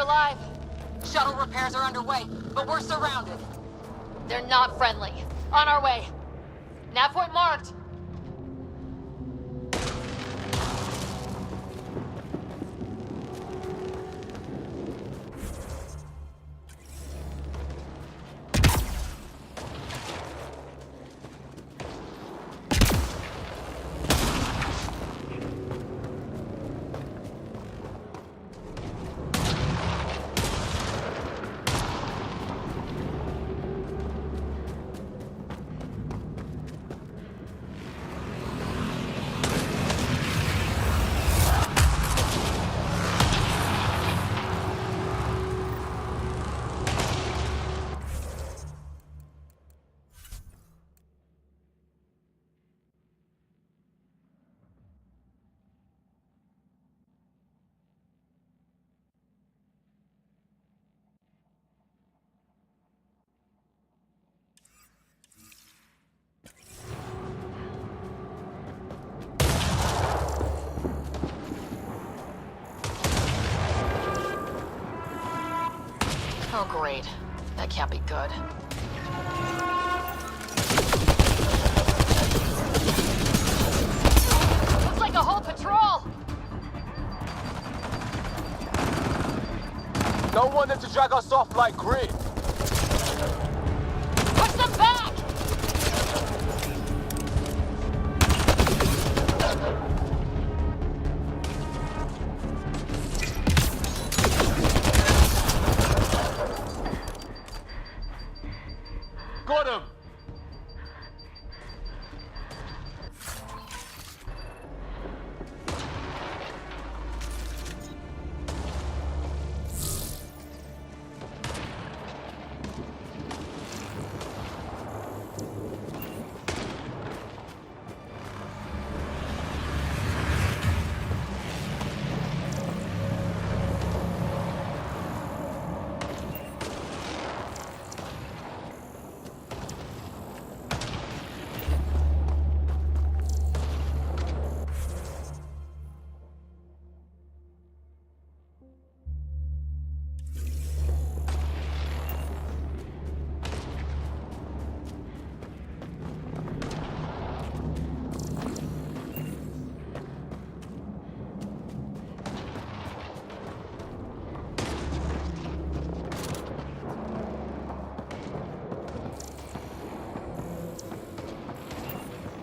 alive. Shuttle repairs are underway, but we're surrounded. They're not friendly. On our way. Nav point marked. Oh, great. That can't be good. Looks like a whole patrol! Don't want them to drag us off like grid. Push them back! Got him!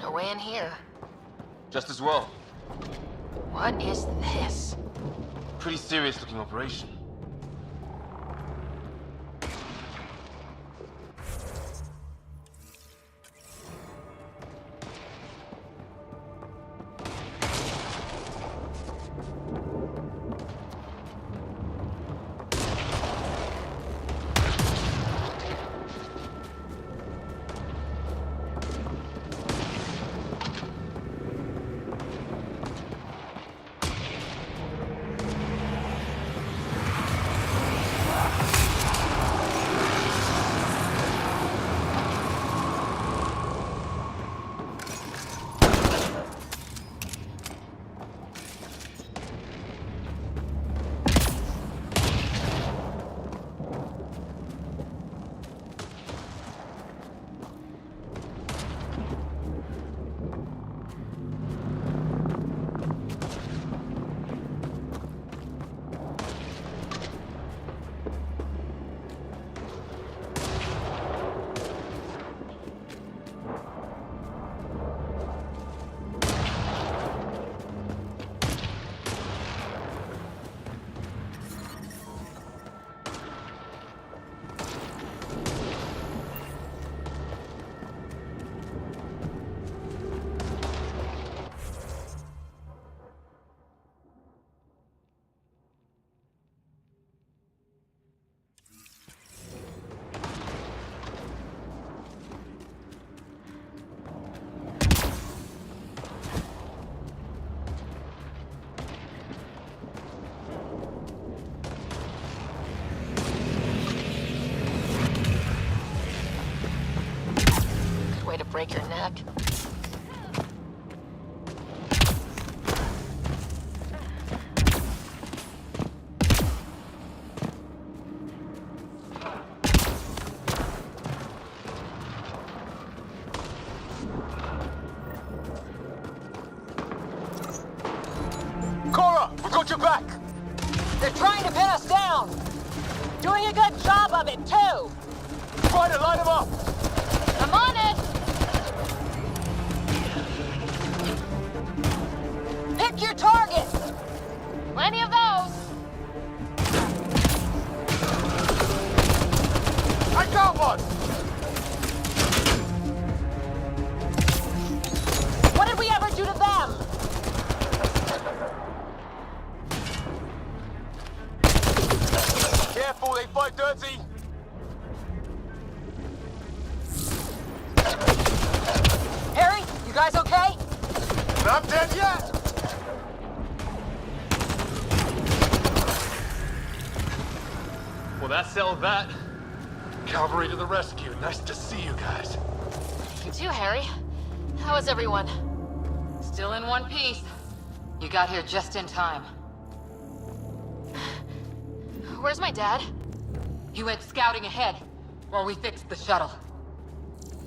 No way in here. Just as well. What is this? Pretty serious looking operation. Way to break your neck. back! They're trying to pin us down! Doing a good job of it, too! Try to line them up! I'm on it! Pick your target! Plenty of those! I got one! What did we ever do to them? Careful, they fight dirty! Harry, you guys okay? Not dead yet! Well, that settled that. Cavalry to the rescue. Nice to see you guys. You too, Harry. How is everyone? Still in one piece. You got here just in time. Where's my dad? He went scouting ahead while we fixed the shuttle.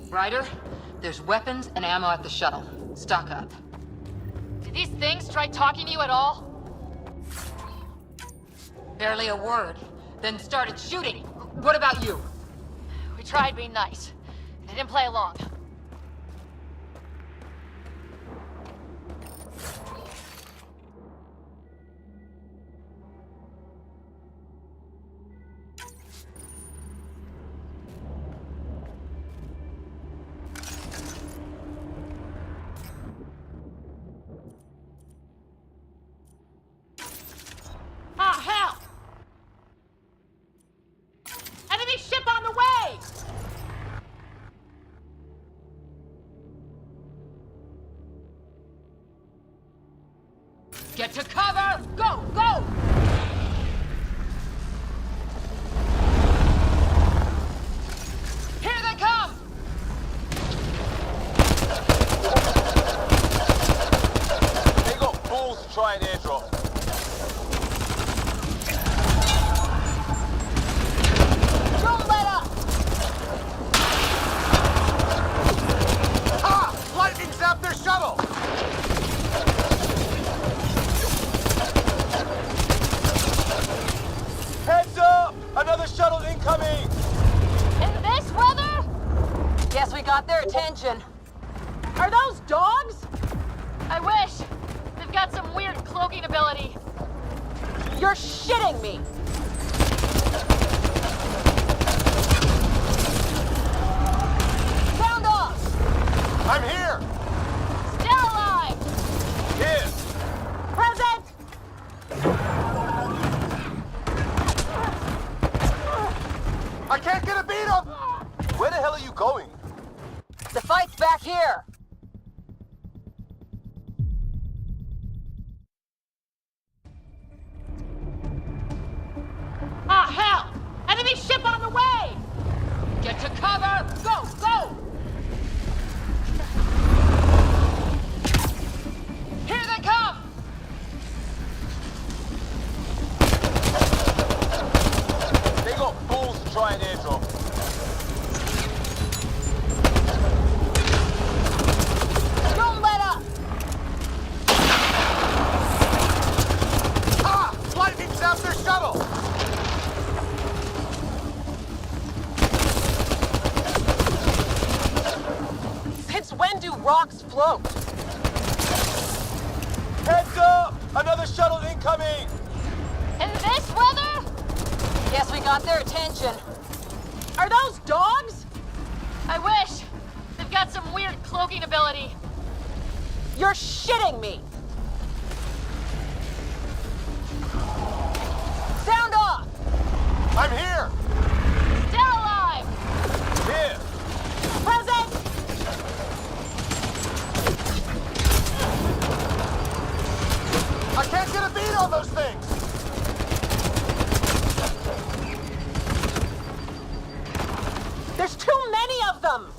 Ryder, there's weapons and ammo at the shuttle. Stock up. Did these things try talking to you at all? Barely a word, then started shooting. What about you? We tried being nice. They didn't play along. Ah, hell! Enemy ship on the way! Get to cover! Go, go! Here they come! They got balls to try and airdrop. Don't let up! Ah! Lightning zapped their shuttle! Heads up! Another shuttle incoming! In this weather? Guess we got their attention. Are those dogs? I wish. They've got some weird cloaking ability. You're shitting me! Sound off! I'm here! Still alive! Here! Present! I can't get a beat on... Where the hell are you going? The fight's back here! Ah, hell! Enemy ship on the way! Get to cover! Go, go! Here they come! They got balls to try and airdrop. Don't let up! Ah! Lightning zapped their shuttle! Since when do rocks float? Heads up! Another shuttle incoming! In this weather? Guess we got their attention. Are those dogs? I wish. They've got some weird cloaking ability. You're shitting me! Sound off! I'm here! Still alive! Here! Present! I can't get a beat on those things! There's too many of them!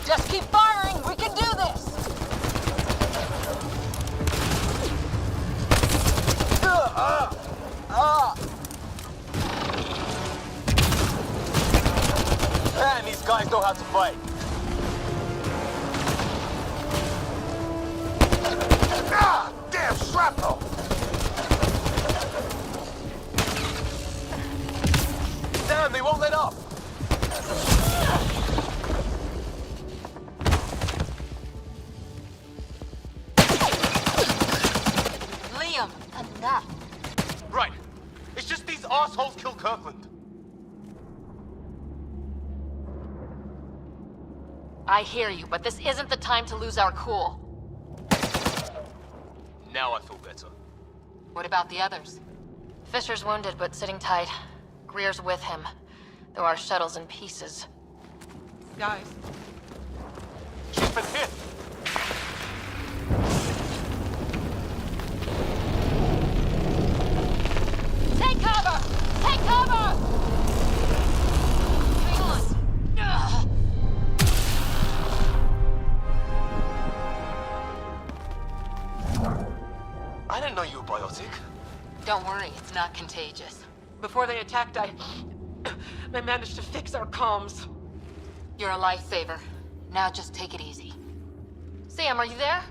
Just keep firing, we can do this! Man, these guys know how to fight. Ah! Damn shrapnel! them, they won't let up! Liam, enough. Right. It's just these assholes killed Kirkland. I hear you, but this isn't the time to lose our cool. Now I feel better. What about the others? Fisher's wounded, but sitting tight. Greer's with him, though our shuttle's in pieces. Guys. She's been hit! Take cover! Take cover! Hang on. Ugh. I didn't know you were biotic. Don't worry, it's not contagious. Before they attacked, I managed to fix our comms. You're a lifesaver. Now just take it easy. Sam, are you there?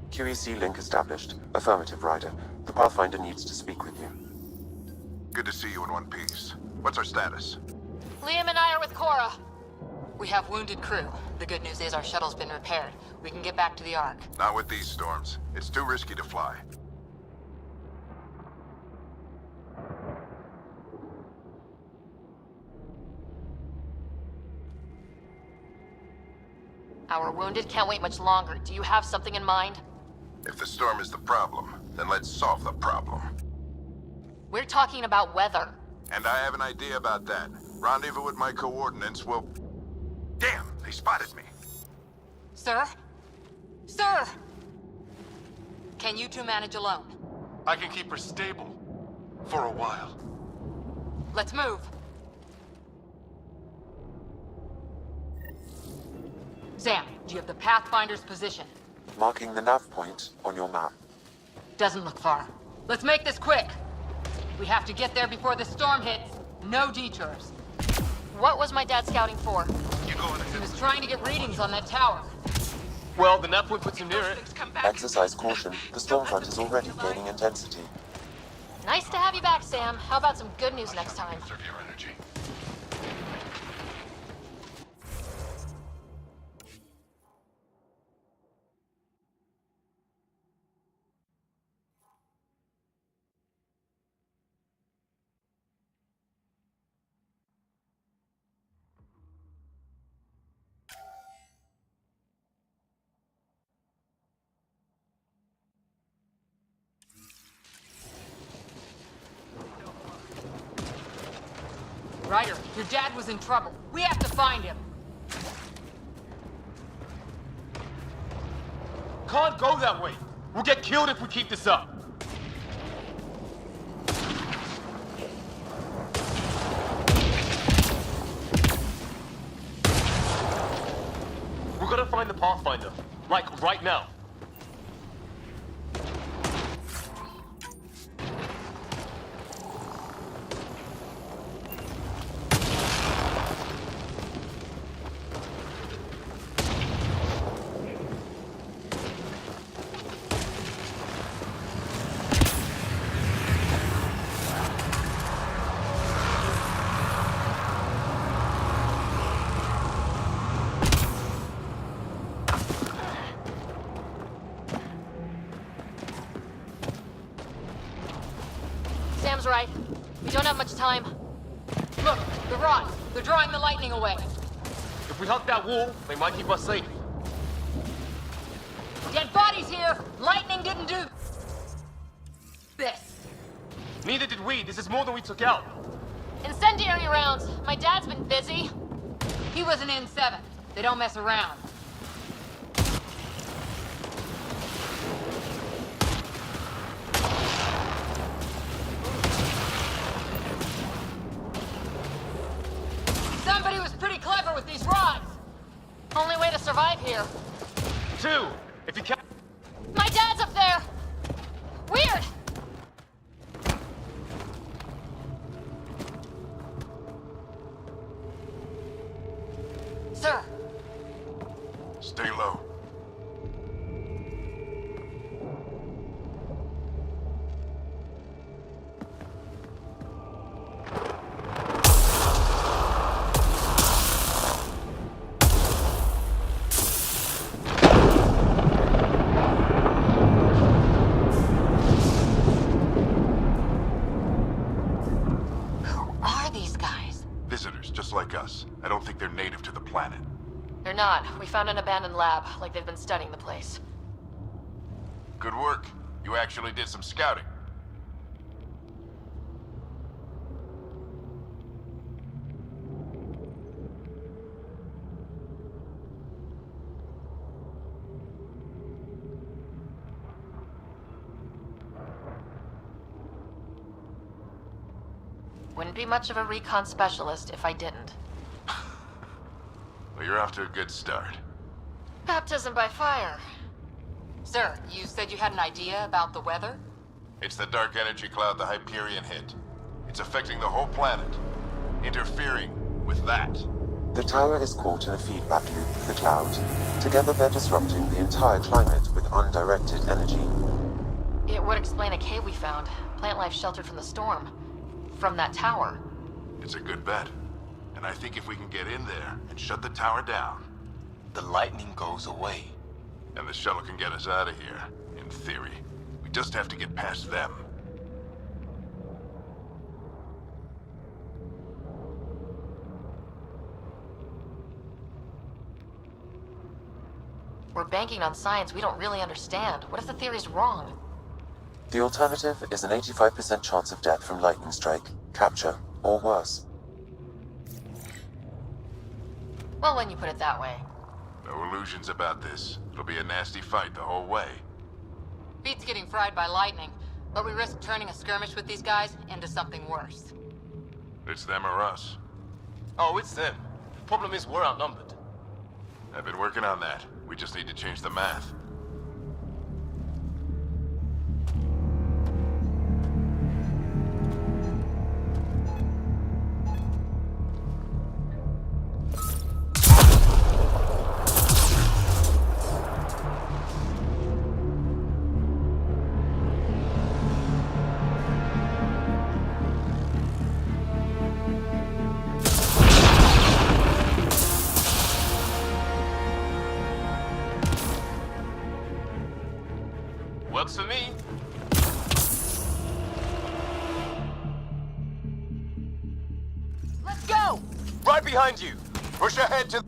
QEC link established. Affirmative, Ryder. The Pathfinder needs to speak with you. Good to see you in one piece. What's our status? Liam and I are with Cora. We have wounded crew. The good news is our shuttle's been repaired. We can get back to the Ark. Not with these storms. It's too risky to fly. Our wounded can't wait much longer. Do you have something in mind? If the storm is the problem, then let's solve the problem. We're talking about weather. And I have an idea about that. Rendezvous with my coordinates will... Damn, they spotted me. Sir? Sir! Can you two manage alone? I can keep her stable. For a while. Let's move. Sam, do you have the Pathfinder's position? Marking the nav point on your map. Doesn't look far. Let's make this quick. We have to get there before the storm hits. No detours. What was my dad scouting for? He was trying to get readings on that tower. Well, the nav point puts him near it. Exercise caution. The storm front is already gaining intensity. Nice to have you back, Sam. How about some good news next time? Conserve your energy. Ryder, your dad was in trouble. We have to find him. Can't go that way. We'll get killed if we keep this up. We're gonna find the Pathfinder. Like, right now. Sam's right. We don't have much time. Look, the rods. They're drawing the lightning away. If we hug that wall, they might keep us safe. Dead bodies here. Lightning didn't do this. Neither did we. This is more than we took out. Incendiary rounds. My dad's been busy. He was an N7. They don't mess around. Somebody was pretty clever with these rods. Only way to survive here. 2, if you can. My dad's up there. Weird. Sir. Stay low. planet. They're not. We found an abandoned lab, like they've been studying the place. Good work. You actually did some scouting. Wouldn't be much of a recon specialist if I didn't. Well, you're off to a good start. Baptism by fire. Sir, you said you had an idea about the weather? It's the dark energy cloud the Hyperion hit. It's affecting the whole planet, interfering with that. The tower is caught in a feedback loop with the cloud. Together they're disrupting the entire climate with undirected energy. It would explain a cave we found. Plant life sheltered from the storm. From that tower. It's a good bet. And I think if we can get in there and shut the tower down, the lightning goes away. And the shuttle can get us out of here, in theory. We just have to get past them. We're banking on science we don't really understand. What if the theory's wrong? The alternative is an 85% chance of death from lightning strike, capture, or worse. Well, when you put it that way. No illusions about this. It'll be a nasty fight the whole way. Beats getting fried by lightning, but we risk turning a skirmish with these guys into something worse. It's them or us. Oh, it's them. Problem is, we're outnumbered. I've been working on that. We just need to change the math. Works for me. Let's go! Right behind you. Push ahead to...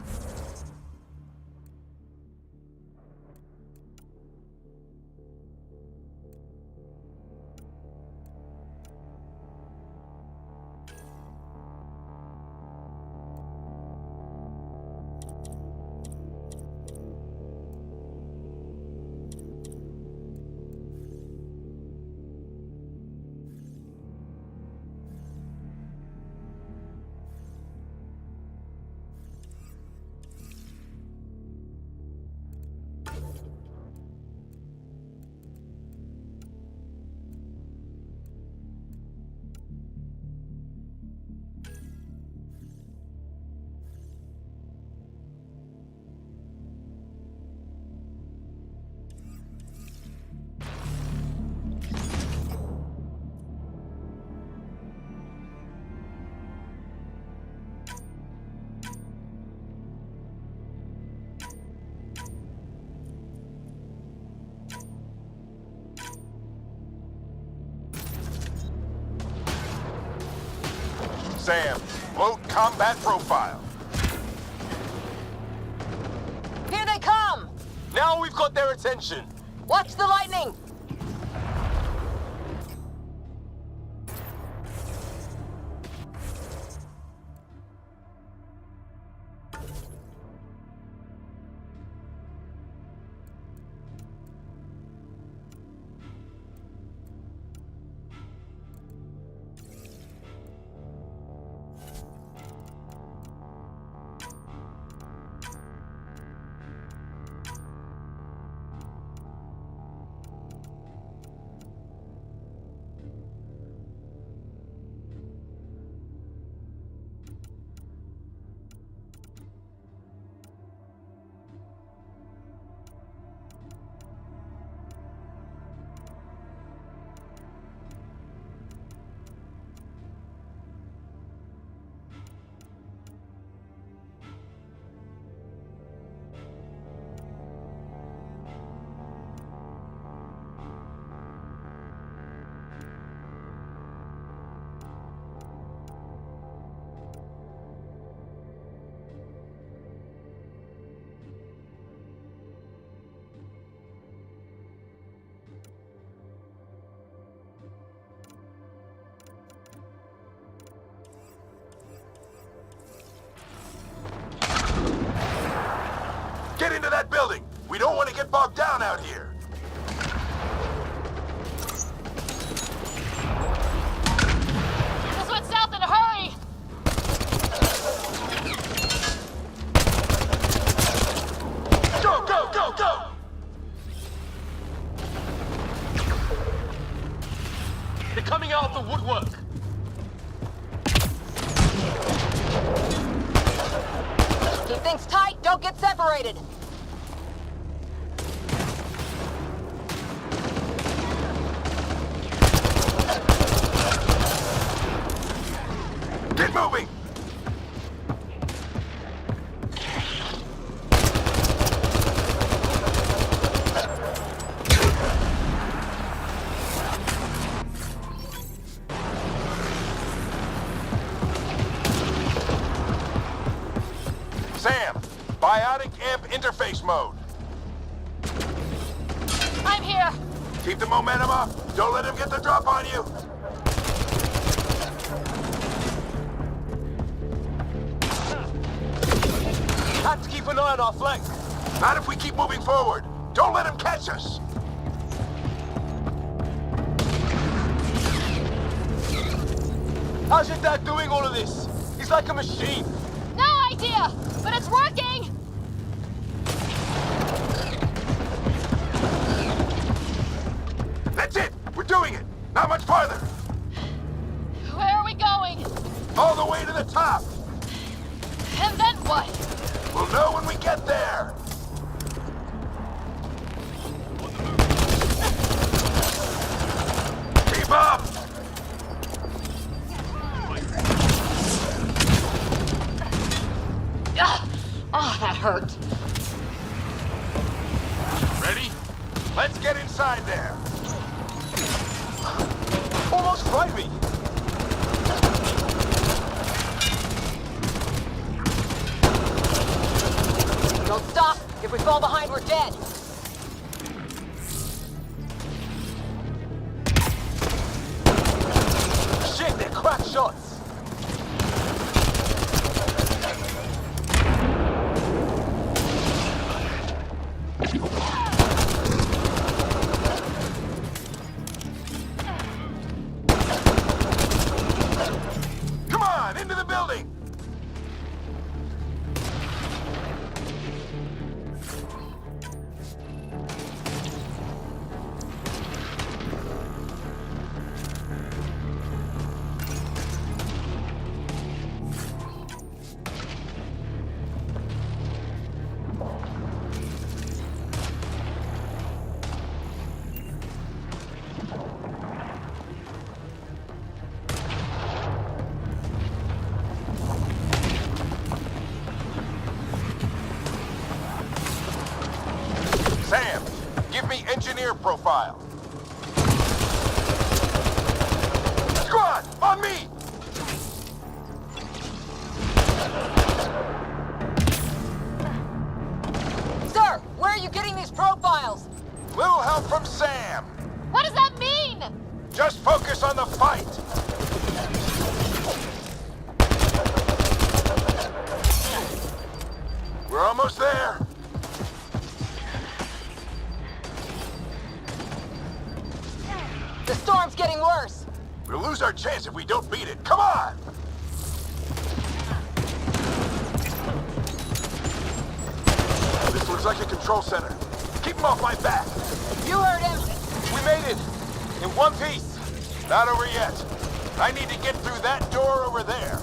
Sam, load combat profile. Here they come! Now we've got their attention. Watch the lightning! Get into that building! We don't want to get bogged down out here! This went south in a hurry! Go, go, go, go! They're coming out of the woodwork. Keep things tight, don't get separated. Get moving! Sam, biotic amp interface mode. I'm here! Keep the momentum up. Don't let him get the drop on you. Have to keep an eye on our flank. Not if we keep moving forward. Don't let him catch us. How's your dad doing all of this? He's like a machine. No idea! But it's working! That's it! We're doing it! Not much farther! Where are we going? All the way to the top! And then what? We'll know when we get there! Keep up! Oh, that hurt. Ready? Let's get inside there! Almost fried me. Don't stop. If we fall behind, we're dead. Shit, they're crack shots. Come on, into the building! Sam, give me engineer profile. Squad, on me! Sir, where are you getting these profiles? Little help from Sam. What does that mean? Just focus on the fight. We're almost there. The storm's getting worse. We'll lose our chance if we don't beat it. Come on! This looks like a control center. Keep him off my back. You heard him. We made it. In one piece. Not over yet. I need to get through that door over there.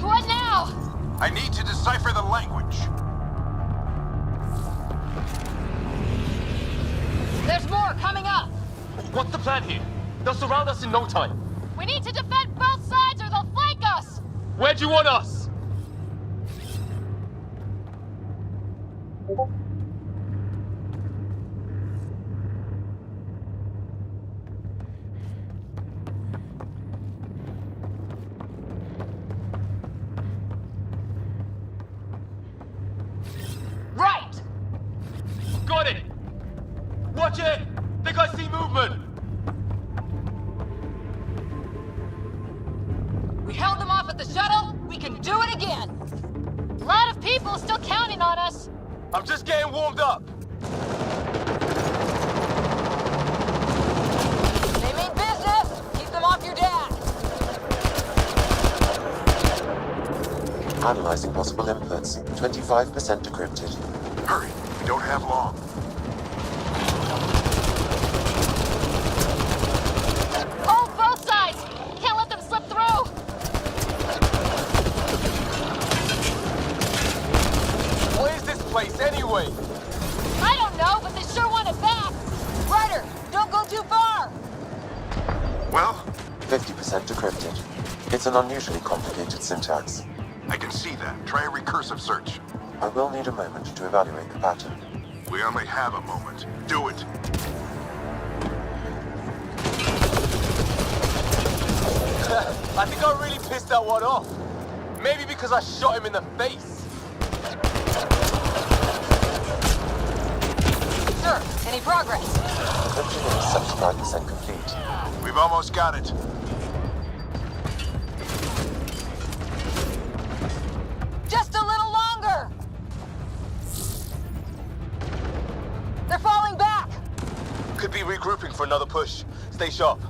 What now? I need to decipher the language. There's more coming up. What's the plan here? They'll surround us in no time. We need to defend both sides or they'll flank us. Where do you want us? Right. Got it! Watch it! Think I see movement! We held them off at with the shuttle, we can do it again. A lot of people still counting on us. I'm just getting warmed up. They mean business. Keep them off your dad. Analyzing possible inputs. 25% decrypted. Hurry, we don't have long. Hold both sides! Can't let them slip through! What is this place anyway? I don't know, but they sure want it back! Ryder, don't go too far! Well, 50% decrypted. It's an unusually complicated syntax. I can see that. Try a recursive search. I will need a moment to evaluate the pattern. We only have a moment. Do it. I think I really pissed that one off. Maybe because I shot him in the face. Sir, any progress? Encryption is 75% complete. We've almost got it. Just a little longer! They're falling back! Could be regrouping for another push. Stay sharp.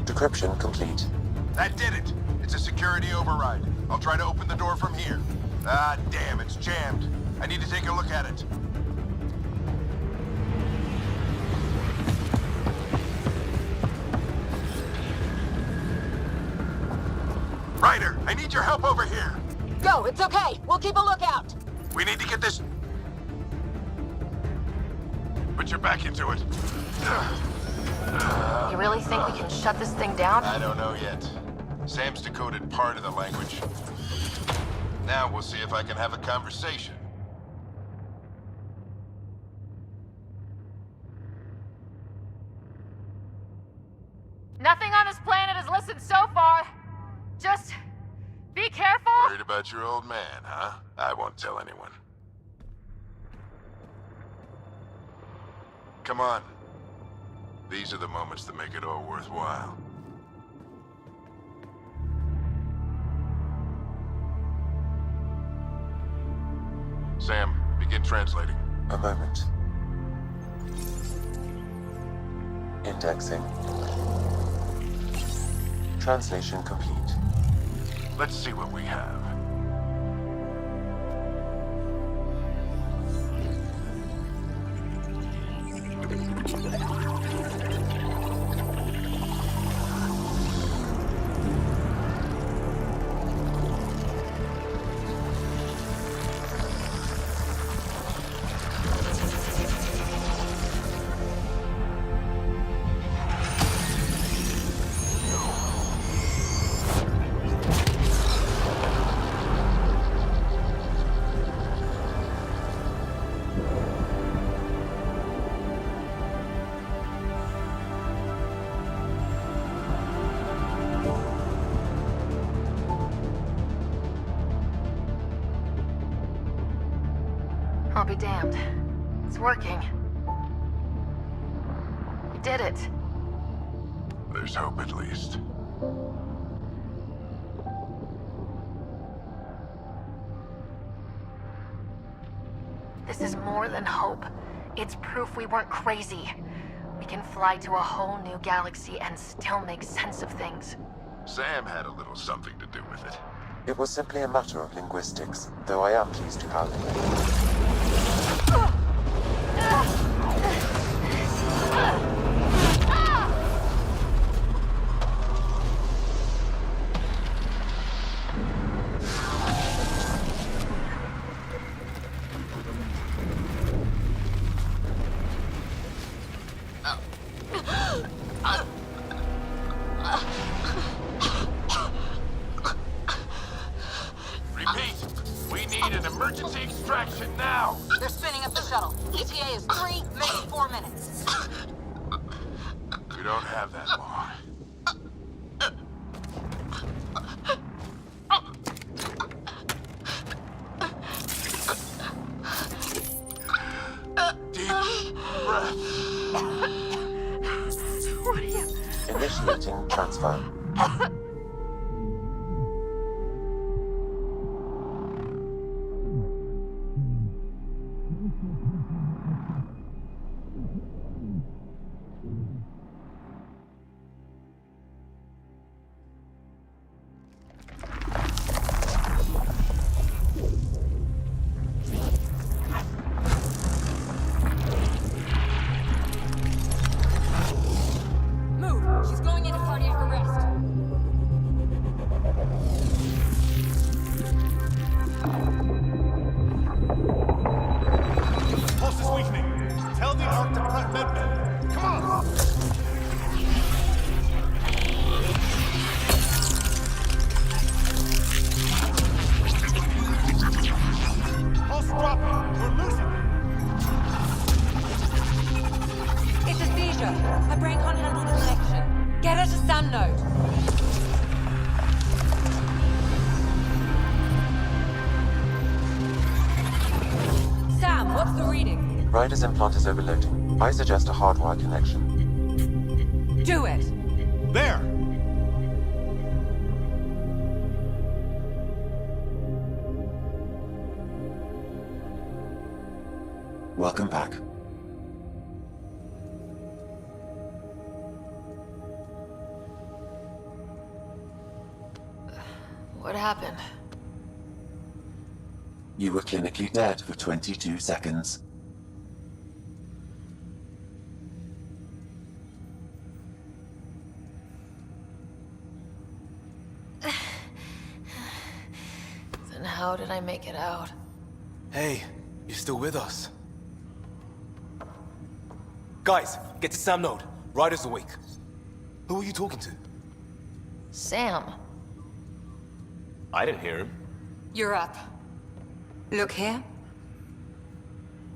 Decryption complete. That did it. It's a security override. I'll try to open the door from here. Ah, damn, it's jammed. I need to take a look at it. Ryder, I need your help over here. Go, it's okay. We'll keep a lookout. We need to get this... Put your back into it. You really think we can shut this thing down? I don't know yet. Sam's decoded part of the language. Now we'll see if I can have a conversation. Nothing on this planet has listened so far. Just be careful. Worried about your old man, huh? I won't tell anyone. Come on. These are the moments that make it all worthwhile. Sam, begin translating. A moment. Indexing. Translation complete. Let's see what we have. I'll be damned. It's working. We did it. There's hope at least. This is more than hope. It's proof we weren't crazy. We can fly to a whole new galaxy and still make sense of things. Sam had a little something to do with it. It was simply a matter of linguistics, though I am pleased to have Repeat, we need an emergency extraction now. They're spinning up the shuttle. ETA is 3, maybe 4 minutes. We don't have that long. Deep breath. What Initiating transfer. Ryder's implant is overloading. I suggest a hardwire connection. Do it! There! Welcome back. What happened? You were clinically dead for 22 seconds. Then how did I make it out? Hey, you're still with us. Guys, get to Sam Node. Ryder's awake. Who are you talking to? Sam. I didn't hear him. You're up. Look here.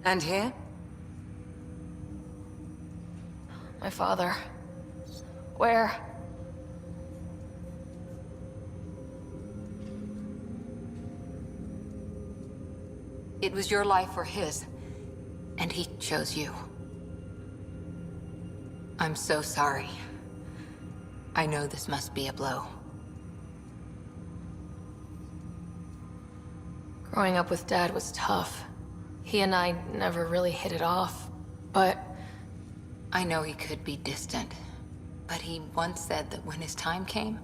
And here. My father. Where? It was your life or his, and he chose you. I'm so sorry. I know this must be a blow. Growing up with Dad was tough. He and I never really hit it off, but... I know he could be distant, but he once said that when his time came,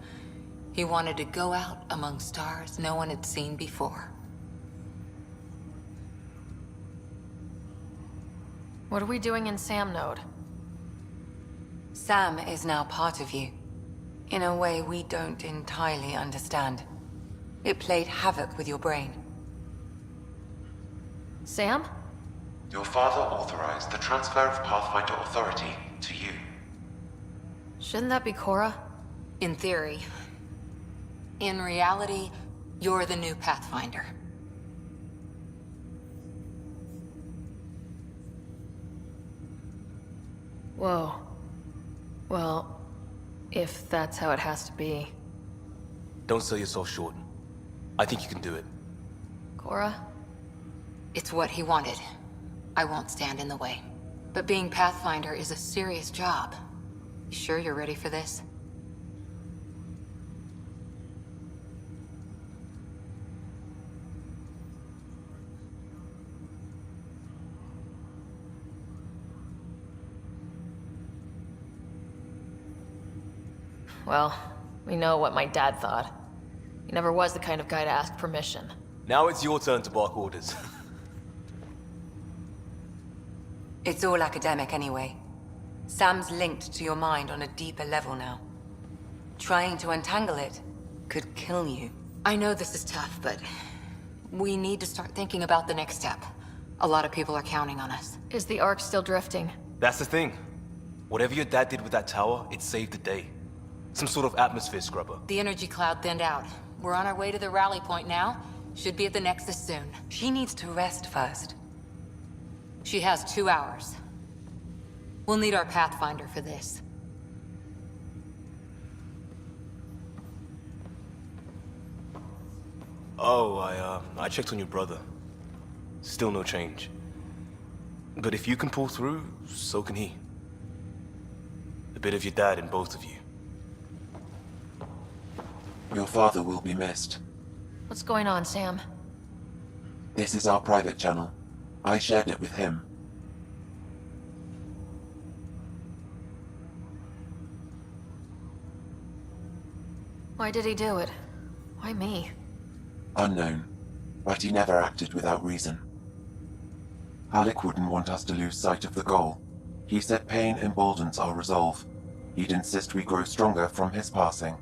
he wanted to go out among stars no one had seen before. What are we doing in Sam Node? Sam is now part of you, in a way we don't entirely understand. It played havoc with your brain. Sam? Your father authorized the transfer of Pathfinder authority to you. Shouldn't that be Cora? In theory. In reality, you're the new Pathfinder. Whoa. Well, if that's how it has to be. Don't sell yourself short. I think you can do it. Cora? It's what he wanted. I won't stand in the way. But being Pathfinder is a serious job. You sure you're ready for this? Well, we know what my dad thought. He never was the kind of guy to ask permission. Now it's your turn to bark orders. It's all academic anyway. Sam's linked to your mind on a deeper level now. Trying to untangle it could kill you. I know this is tough, but we need to start thinking about the next step. A lot of people are counting on us. Is the Ark still drifting? That's the thing. Whatever your dad did with that tower, it saved the day. Some sort of atmosphere scrubber. The energy cloud thinned out. We're on our way to the rally point now. Should be at the Nexus soon. She needs to rest first. She has 2 hours. We'll need our Pathfinder for this. Oh, I checked on your brother. Still no change. But if you can pull through, so can he. A bit of your dad in both of you. Your father will be missed. What's going on, Sam? This is our private channel. I shared it with him. Why did he do it? Why me? Unknown, but he never acted without reason. Alec wouldn't want us to lose sight of the goal. He said pain emboldens our resolve. He'd insist we grow stronger from his passing.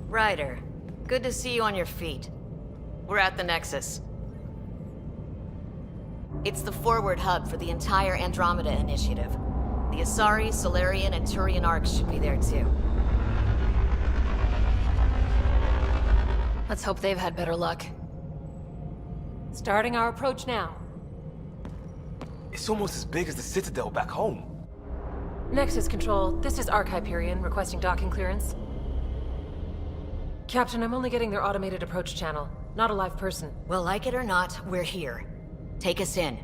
Ryder, good to see you on your feet. We're at the Nexus. It's the forward hub for the entire Andromeda initiative. The Asari, Solarian, and Turian arcs should be there too. Let's hope they've had better luck. Starting our approach now. It's almost as big as the Citadel back home. Nexus Control, this is Arc Hyperion requesting docking clearance. Captain, I'm only getting their automated approach channel, not a live person. Well, like it or not, we're here. Take us in.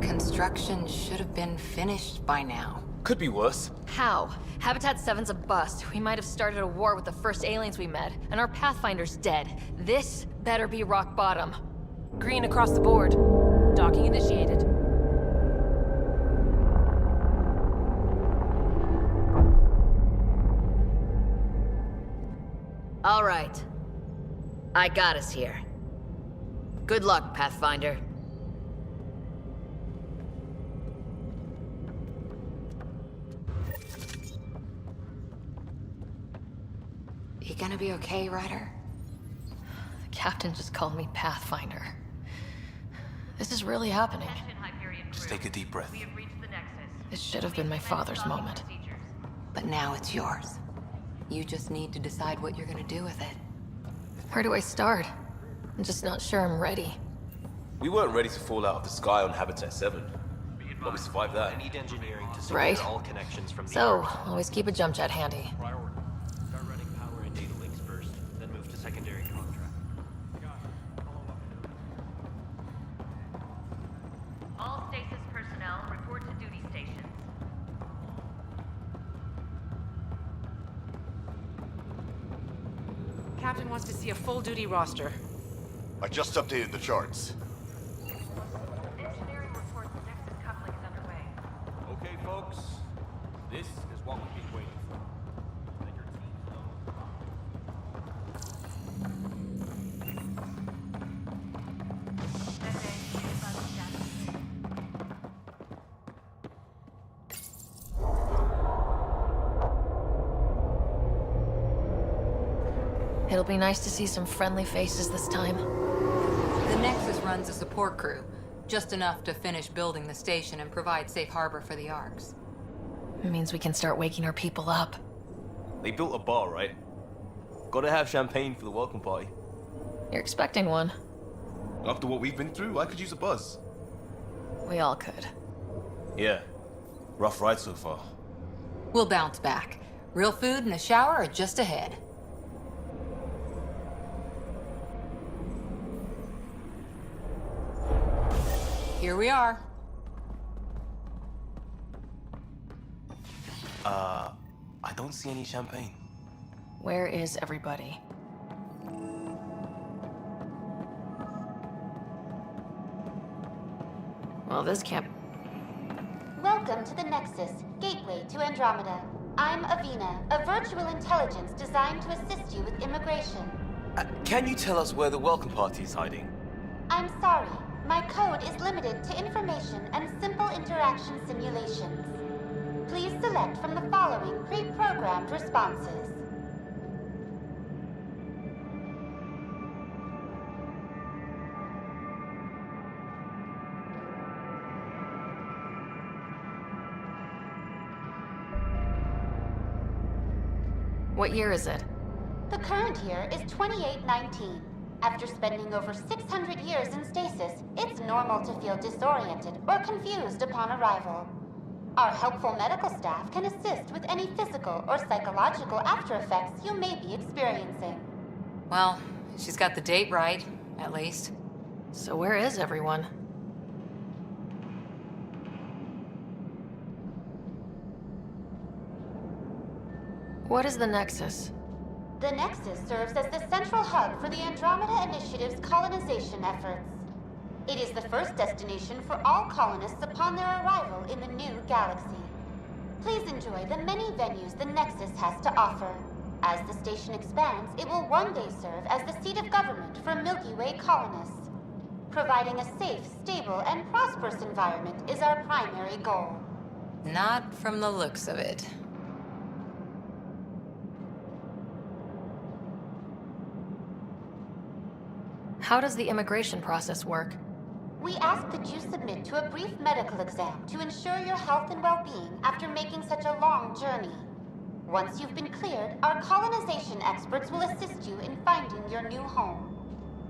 Construction should have been finished by now. Could be worse. How? Habitat 7's a bust. We might have started a war with the first aliens we met, and our Pathfinder's dead. This better be rock bottom. Green across the board. Docking initiated. All right. I got us here. Good luck, Pathfinder. You gonna be okay, Ryder? The captain just called me Pathfinder. This is really happening. Just take a deep breath. This should have been my father's moment. But now it's yours. You just need to decide what you're gonna do with it. Where do I start? I'm just not sure I'm ready. We weren't ready to fall out of the sky on Habitat 7. But we survived that. I need engineering to secure Right. all connections from the So, arc. always keep a jump jet handy. Priority. Start running power and data links first, then move to secondary contract. All stasis personnel report to duty stations. captain wants to see a full-duty roster. I just updated the charts. Engineering reports the Nexus coupling is underway. Okay, folks. This is what we've been waiting for. Let your teams know. It'll be nice to see some friendly faces this time. The Nexus runs a support crew, just enough to finish building the station and provide safe harbor for the Arks. It means we can start waking our people up. They built a bar, right? Gotta have champagne for the welcome party. You're expecting one. After what we've been through, I could use a buzz. We all could. Yeah. Rough ride so far. We'll bounce back. Real food and a shower are just ahead. Here we are. I don't see any champagne. Where is everybody? Well, this can't... Welcome to the Nexus, gateway to Andromeda. I'm Avina, a virtual intelligence designed to assist you with immigration. Can you tell us where the welcome party is hiding? I'm sorry. My code is limited to information and simple interaction simulations. Please select from the following pre-programmed responses. What year is it? The current year is 2819. After spending over 600 years in stasis, it's normal to feel disoriented or confused upon arrival. Our helpful medical staff can assist with any physical or psychological aftereffects you may be experiencing. Well, she's got the date right, at least. So where is everyone? What is the Nexus? The Nexus serves as the central hub for the Andromeda Initiative's colonization efforts. It is the first destination for all colonists upon their arrival in the new galaxy. Please enjoy the many venues the Nexus has to offer. As the station expands, it will one day serve as the seat of government for Milky Way colonists. Providing a safe, stable, and prosperous environment is our primary goal. Not from the looks of it. How does the immigration process work? We ask that you submit to a brief medical exam to ensure your health and well-being after making such a long journey. Once you've been cleared, our colonization experts will assist you in finding your new home.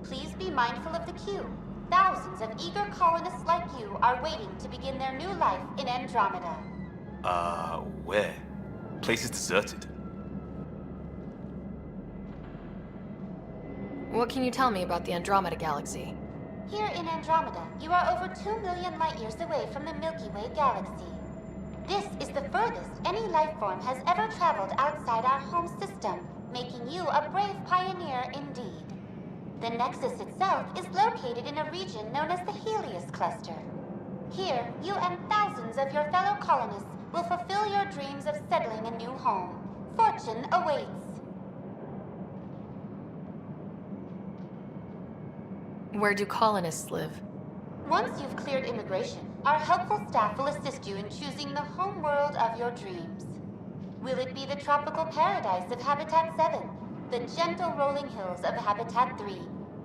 Please be mindful of the queue. Thousands of eager colonists like you are waiting to begin their new life in Andromeda. Where? Place is deserted. What can you tell me about the Andromeda galaxy? Here in Andromeda, you are over 2 million light-years away from the Milky Way galaxy. This is the furthest any life form has ever traveled outside our home system, making you a brave pioneer indeed. The Nexus itself is located in a region known as the Helios Cluster. Here, you and thousands of your fellow colonists will fulfill your dreams of settling a new home. Fortune awaits. Where do colonists live? Once you've cleared immigration, our helpful staff will assist you in choosing the home world of your dreams. Will it be the tropical paradise of Habitat 7, the gentle rolling hills of Habitat 3,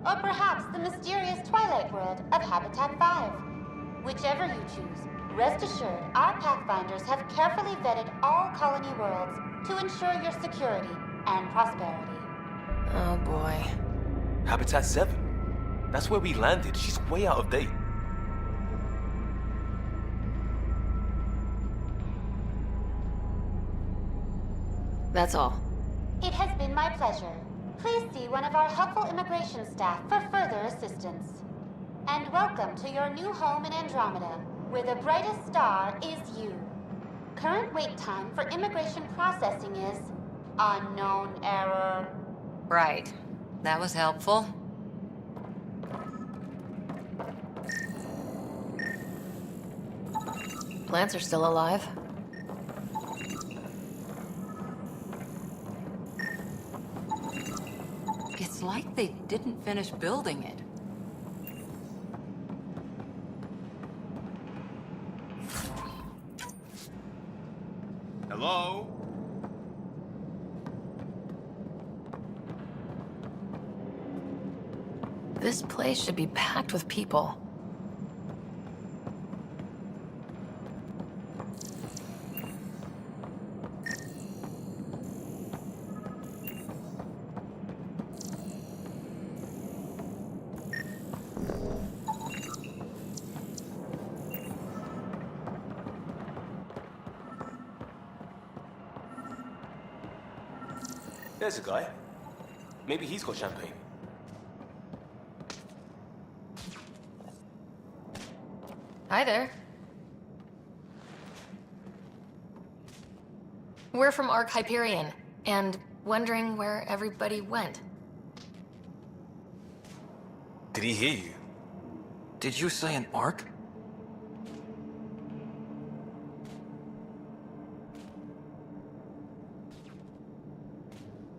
or perhaps the mysterious twilight world of Habitat 5? Whichever you choose, rest assured our Pathfinders have carefully vetted all colony worlds to ensure your security and prosperity. Oh boy. Habitat 7? That's where we landed. She's way out of date. That's all. It has been my pleasure. Please see one of our helpful immigration staff for further assistance. And welcome to your new home in Andromeda, where the brightest star is you. Current wait time for immigration processing is unknown error. Right. That was helpful. Plants are still alive. It's like they didn't finish building it. Hello? This place should be packed with people. There's a guy. Maybe he's got champagne. Hi there. We're from Ark Hyperion, and wondering where everybody went. Did he hear you? Did you say an arc?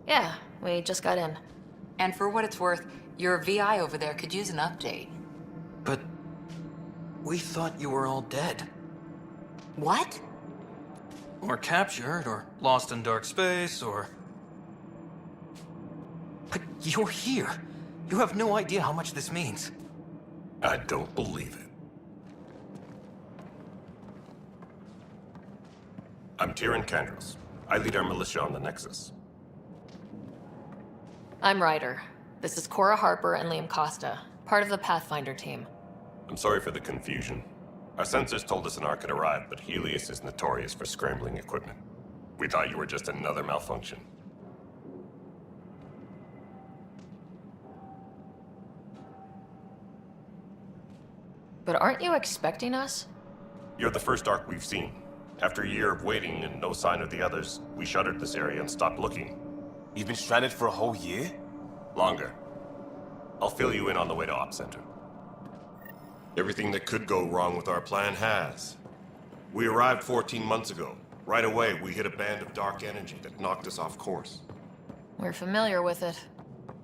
Yeah, we just got in. And for what it's worth, your VI over there could use an update. But we thought you were all dead. What? Or captured, or lost in dark space, or... But you're here. You have no idea how much this means. I don't believe it. I'm Tyrion Kandros. I lead our militia on the Nexus. I'm Ryder. This is Cora Harper and Liam Costa, part of the Pathfinder team. I'm sorry for the confusion. Our sensors told us an Ark had arrived, but Helios is notorious for scrambling equipment. We thought you were just another malfunction. But aren't you expecting us? You're the first Ark we've seen. After a year of waiting and no sign of the others, we shuttered this area and stopped looking. You've been stranded for a whole year? Longer. I'll fill you in on the way to Op Center. Everything that could go wrong with our plan has. We arrived 14 months ago. Right away, we hit a band of dark energy that knocked us off course. We're familiar with it.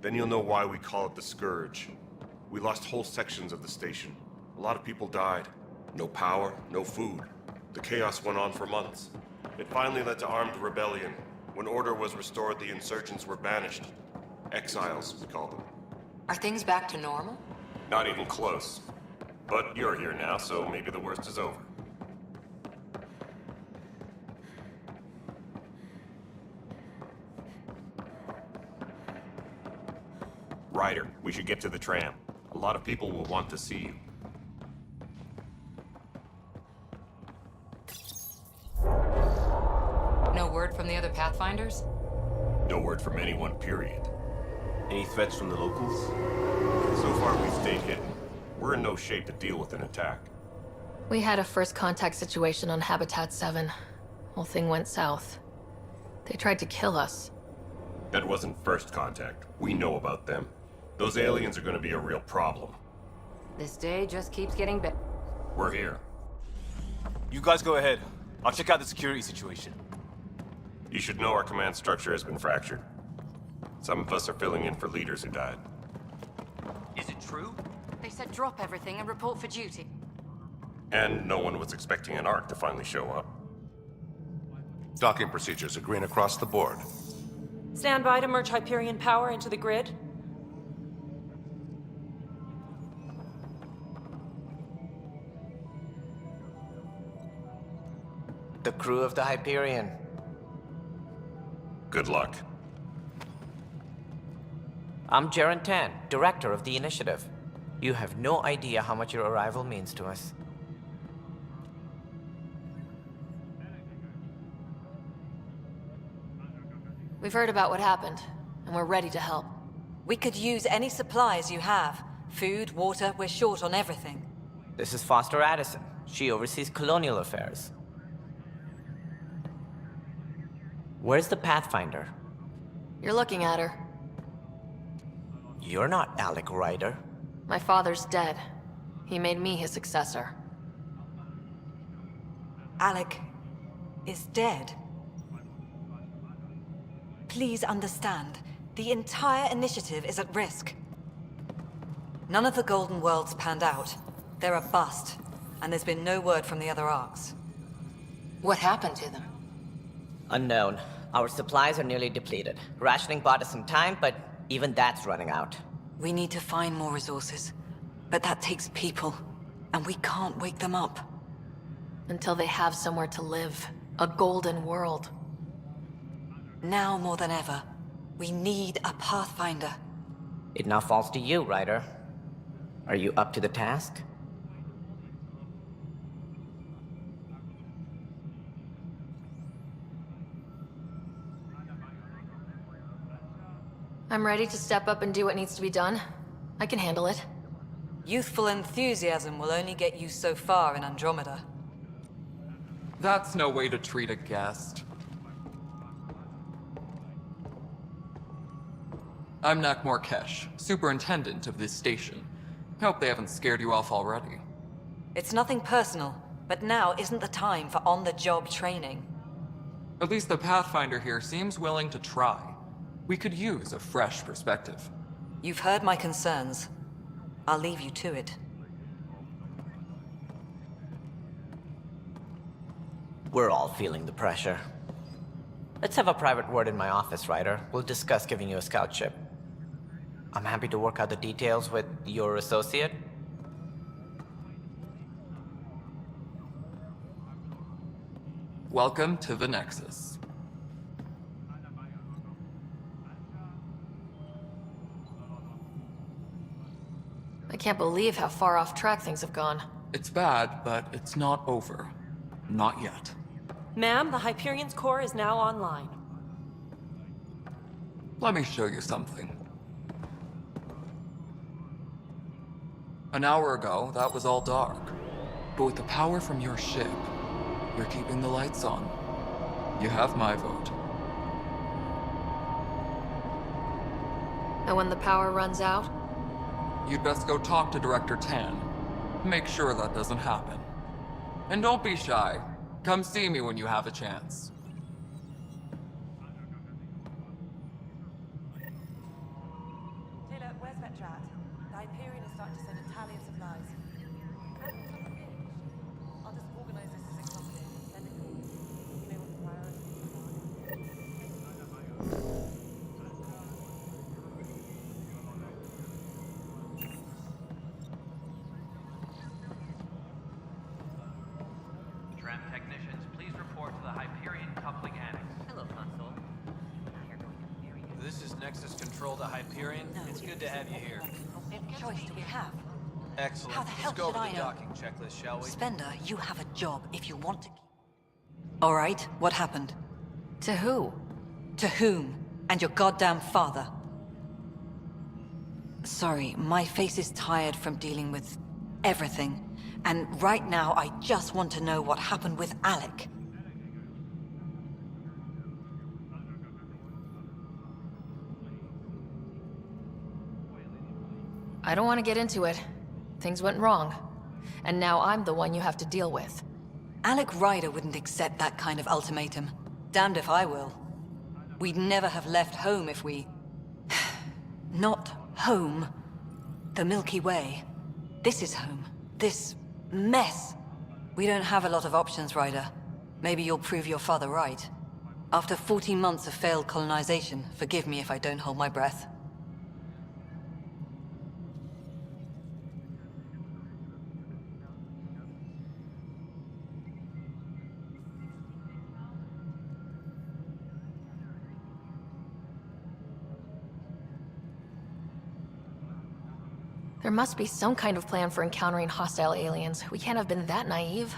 Then you'll know why we call it the Scourge. We lost whole sections of the station. A lot of people died. No power, no food. The chaos went on for months. It finally led to armed rebellion. When order was restored, the insurgents were banished. Exiles, we call them. Are things back to normal? Not even close. But you're here now, so maybe the worst is over. Ryder, we should get to the tram. A lot of people will want to see you. No word from the other Pathfinders? No word from anyone, period. Any threats from the locals? So far, we've stayed hidden. We're in no shape to deal with an attack. We had a first contact situation on Habitat 7. Whole thing went south. They tried to kill us. That wasn't first contact. We know about them. Those aliens are going to be a real problem. This day just keeps getting better. We're here. You guys go ahead. I'll check out the security situation. You should know our command structure has been fractured. Some of us are filling in for leaders who died. Is it true? They said drop everything and report for duty. And no one was expecting an Ark to finally show up. Docking procedures are green across the board. Stand by to merge Hyperion power into the grid. The crew of the Hyperion. Good luck. I'm Jaren Tan, director of the initiative. You have no idea how much your arrival means to us. We've heard about what happened, and we're ready to help. We could use any supplies you have. Food, water, we're short on everything. This is Foster Addison. She oversees colonial affairs. Where's the Pathfinder? You're looking at her. You're not Alec Ryder. My father's dead. He made me his successor. Alec is dead. Please understand, the entire initiative is at risk. None of the Golden Worlds panned out. They're a bust, and there's been no word from the other arcs. What happened to them? Unknown. Our supplies are nearly depleted. Rationing bought us some time, but even that's running out. We need to find more resources, but that takes people, and we can't wake them up. Until they have somewhere to live. A golden world. Now more than ever, we need a Pathfinder. It now falls to you, Ryder. Are you up to the task? I'm ready to step up and do what needs to be done. I can handle it. Youthful enthusiasm will only get you so far in Andromeda. That's no way to treat a guest. I'm Nak Morkesh, superintendent of this station. Hope they haven't scared you off already. It's nothing personal, but now isn't the time for on-the-job training. At least the Pathfinder here seems willing to try. We could use a fresh perspective. You've heard my concerns. I'll leave you to it. We're all feeling the pressure. Let's have a private word in my office, Ryder. We'll discuss giving you a scout ship. I'm happy to work out the details with your associate. Welcome to the Nexus. I can't believe how far off track things have gone. It's bad, but it's not over. Not yet. Ma'am, the Hyperion's core is now online. Let me show you something. An hour ago, that was all dark. But with the power from your ship, you're keeping the lights on. You have my vote. And when the power runs out? You'd best go talk to Director Tan. Make sure that doesn't happen. And don't be shy. Come see me when you have a chance. Taylor, where's Vetrat? The Hyperion is starting to send a tally of supplies. I'll just organize this as a company. Send it. You know what the priorities are. Tram technicians, please report to the Hyperion coupling annex. Hello, Console. This is Nexus Control to Hyperion. It's good to have you here. What choice do we have? Excellent. How the hell Let's go should over I the know? docking checklist, shall we? Spender, you have a job if you want to. All right, what happened? To who? To whom? And your goddamn father. Sorry, my face is tired from dealing with everything. And right now, I just want to know what happened with Alec. I don't want to get into it. Things went wrong. And now I'm the one you have to deal with. Alec Ryder wouldn't accept that kind of ultimatum. Damned if I will. We'd never have left home if we... Not home. The Milky Way. This is home. This mess. We don't have a lot of options, Ryder. Maybe you'll prove your father right. After 14 months of failed colonization, forgive me if I don't hold my breath. There must be some kind of plan for encountering hostile aliens. We can't have been that naive.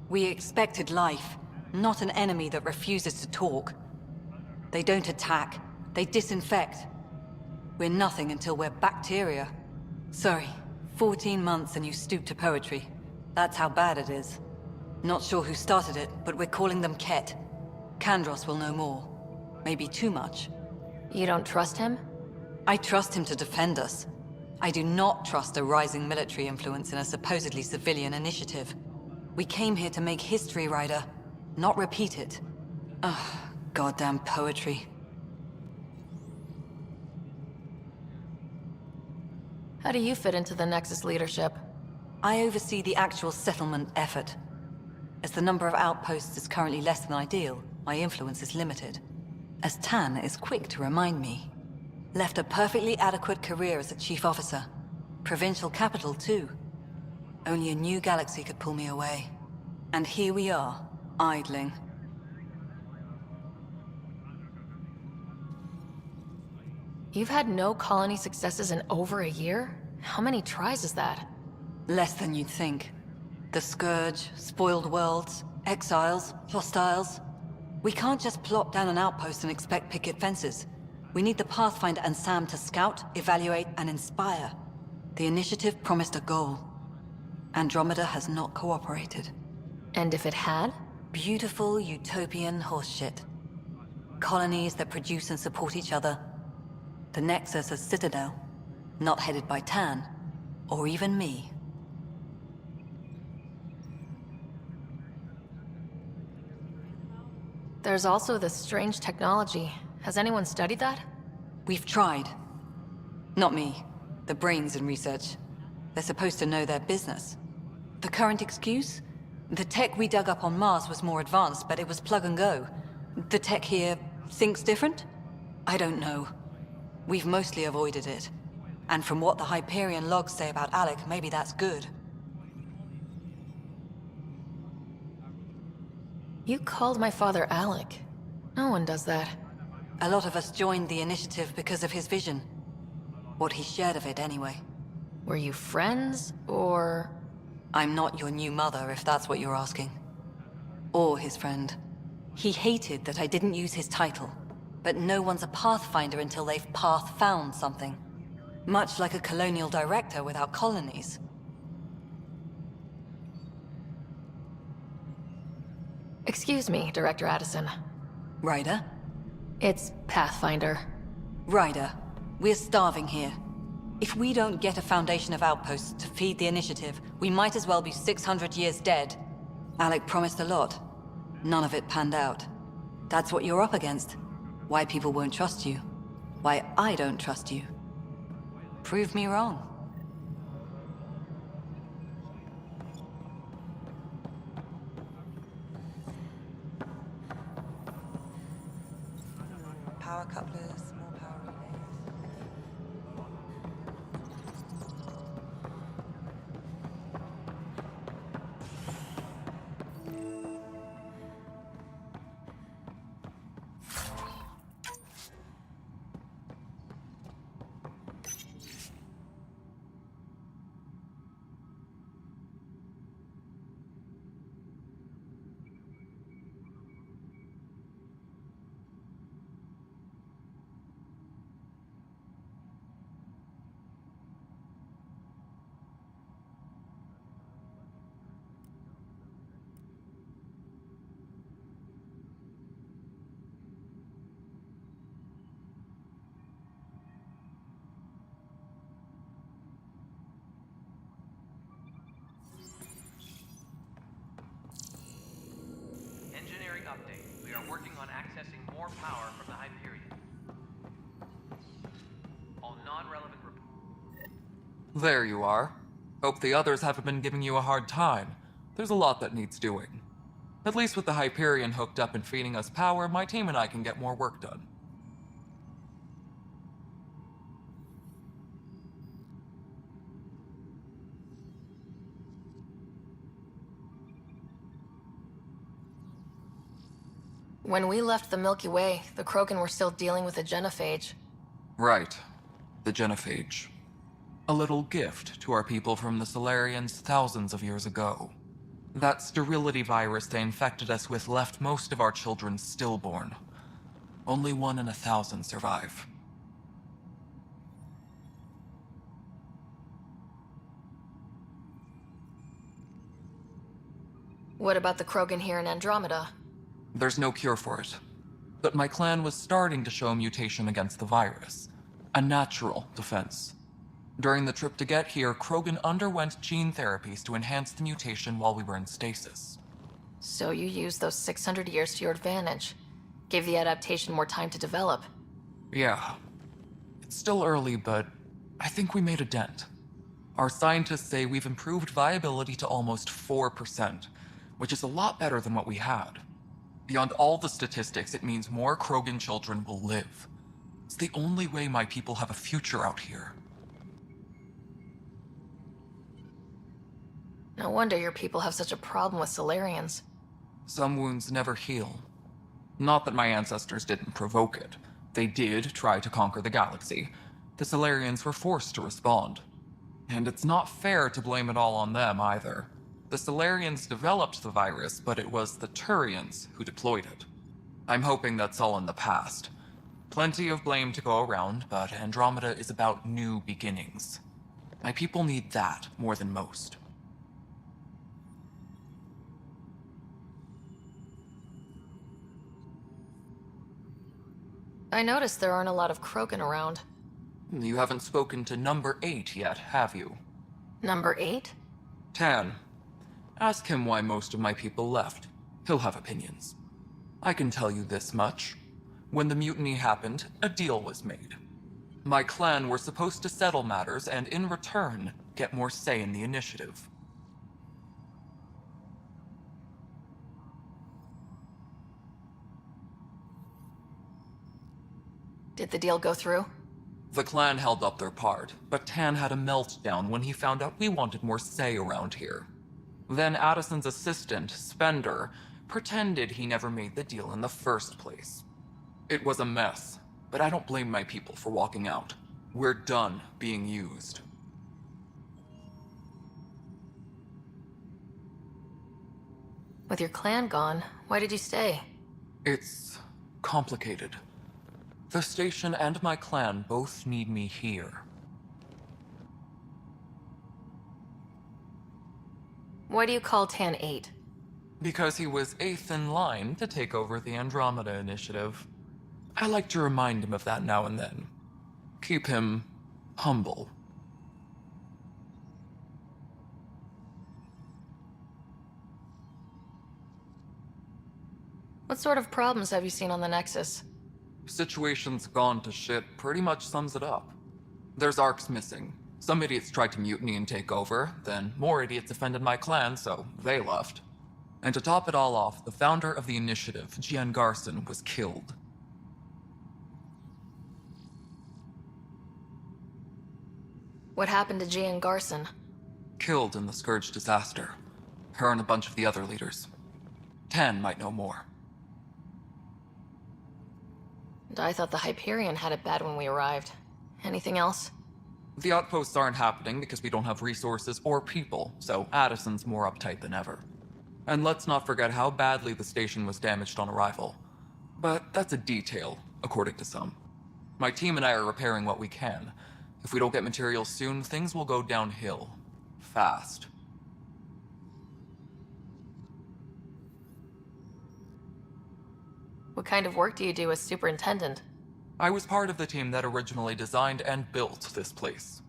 We expected life, not an enemy that refuses to talk. They don't attack, they disinfect. We're nothing until we're bacteria. Sorry, 14 months and you stoop to poetry. That's how bad it is. Not sure who started it, but we're calling them Ket. Kandros will know more. Maybe too much. You don't trust him? I trust him to defend us. I do not trust a rising military influence in a supposedly civilian initiative. We came here to make history, Ryder, not repeat it. Ugh, goddamn poetry. How do you fit into the Nexus leadership? I oversee the actual settlement effort. As the number of outposts is currently less than ideal, my influence is limited. As Tan is quick to remind me. Left a perfectly adequate career as a chief officer. Provincial capital, too. Only a new galaxy could pull me away. And here we are, idling. You've had no colony successes in over a year? How many tries is that? Less than you'd think. The Scourge, spoiled worlds, exiles, hostiles. We can't just plop down an outpost and expect picket fences. We need the Pathfinder and Sam to scout, evaluate, and inspire. The initiative promised a goal. Andromeda has not cooperated. And if it had? Beautiful utopian horseshit. Colonies that produce and support each other. The Nexus as Citadel, not headed by Tan, or even me. There's also this strange technology. Has anyone studied that? We've tried. Not me. The brains in research. They're supposed to know their business. The current excuse? The tech we dug up on Mars was more advanced, but it was plug and go. The tech here thinks different? I don't know. We've mostly avoided it. And from what the Hyperion logs say about Alec, maybe that's good. You called my father Alec. No one does that. A lot of us joined the initiative because of his vision. What he shared of it, anyway. Were you friends, or...? I'm not your new mother, if that's what you're asking. Or his friend. He hated that I didn't use his title. But no one's a Pathfinder until they've path-found something. Much like a colonial director without colonies. Excuse me, Director Addison. Ryder? It's Pathfinder. Ryder, we're starving here. If we don't get a foundation of outposts to feed the initiative, we might as well be 600 years dead. Alec promised a lot. None of it panned out. That's what you're up against. Why people won't trust you. Why I don't trust you. Prove me wrong. Power couplers, more power relays. Engineering update. We are working on accessing more power from the Hyperion. All non-relevant reports. There you are. Hope the others haven't been giving you a hard time. There's a lot that needs doing. At least with the Hyperion hooked up and feeding us power, my team and I can get more work done. When we left the Milky Way, the Krogan were still dealing with the genophage. Right. The genophage. A little gift to our people from the Solarians thousands of years ago. That sterility virus they infected us with left most of our children stillborn. Only 1 in 1,000 survive. What about the Krogan here in Andromeda? There's no cure for it. But my clan was starting to show mutation against the virus. A natural defense. During the trip to get here, Krogan underwent gene therapies to enhance the mutation while we were in stasis. So you used those 600 years to your advantage. Gave the adaptation more time to develop. Yeah. It's still early, but I think we made a dent. Our scientists say we've improved viability to almost 4%, which is a lot better than what we had. Beyond all the statistics, it means more Krogan children will live. It's the only way my people have a future out here. No wonder your people have such a problem with Solarians. Some wounds never heal. Not that my ancestors didn't provoke it. They did try to conquer the galaxy. The Solarians were forced to respond. And it's not fair to blame it all on them either. The Solarians developed the virus, but it was the Turians who deployed it. I'm hoping that's all in the past. Plenty of blame to go around, but Andromeda is about new beginnings. My people need that more than most. I noticed there aren't a lot of Krogan around. You haven't spoken to number 8 yet, have you? Number 8? Tan. Ask him why most of my people left. He'll have opinions. I can tell you this much. When the mutiny happened, a deal was made. My clan were supposed to settle matters and, in return, get more say in the initiative. Did the deal go through? The clan held up their part, but Tan had a meltdown when he found out we wanted more say around here. Then Addison's assistant, Spender, pretended he never made the deal in the first place. It was a mess, but I don't blame my people for walking out. We're done being used. With your clan gone, why did you stay? It's complicated. The station and my clan both need me here. Why do you call Tan 8? Because he was 8th in line to take over the Andromeda initiative. I like to remind him of that now and then. Keep him humble. What sort of problems have you seen on the Nexus? Situation's gone to shit pretty much sums it up. There's arcs missing. Some idiots tried to mutiny and take over, then more idiots offended my clan, so they left. And to top it all off, the founder of the initiative, Gian Garson, was killed. What happened to Gian Garson? Killed in the Scourge disaster. Her and a bunch of the other leaders. Tan might know more. And I thought the Hyperion had it bad when we arrived. Anything else? The outposts aren't happening because we don't have resources or people, so Addison's more uptight than ever. And let's not forget how badly the station was damaged on arrival. But that's a detail, according to some. My team and I are repairing what we can. If we don't get materials soon, things will go downhill. Fast. What kind of work do you do as superintendent? I was part of the team that originally designed and built this place.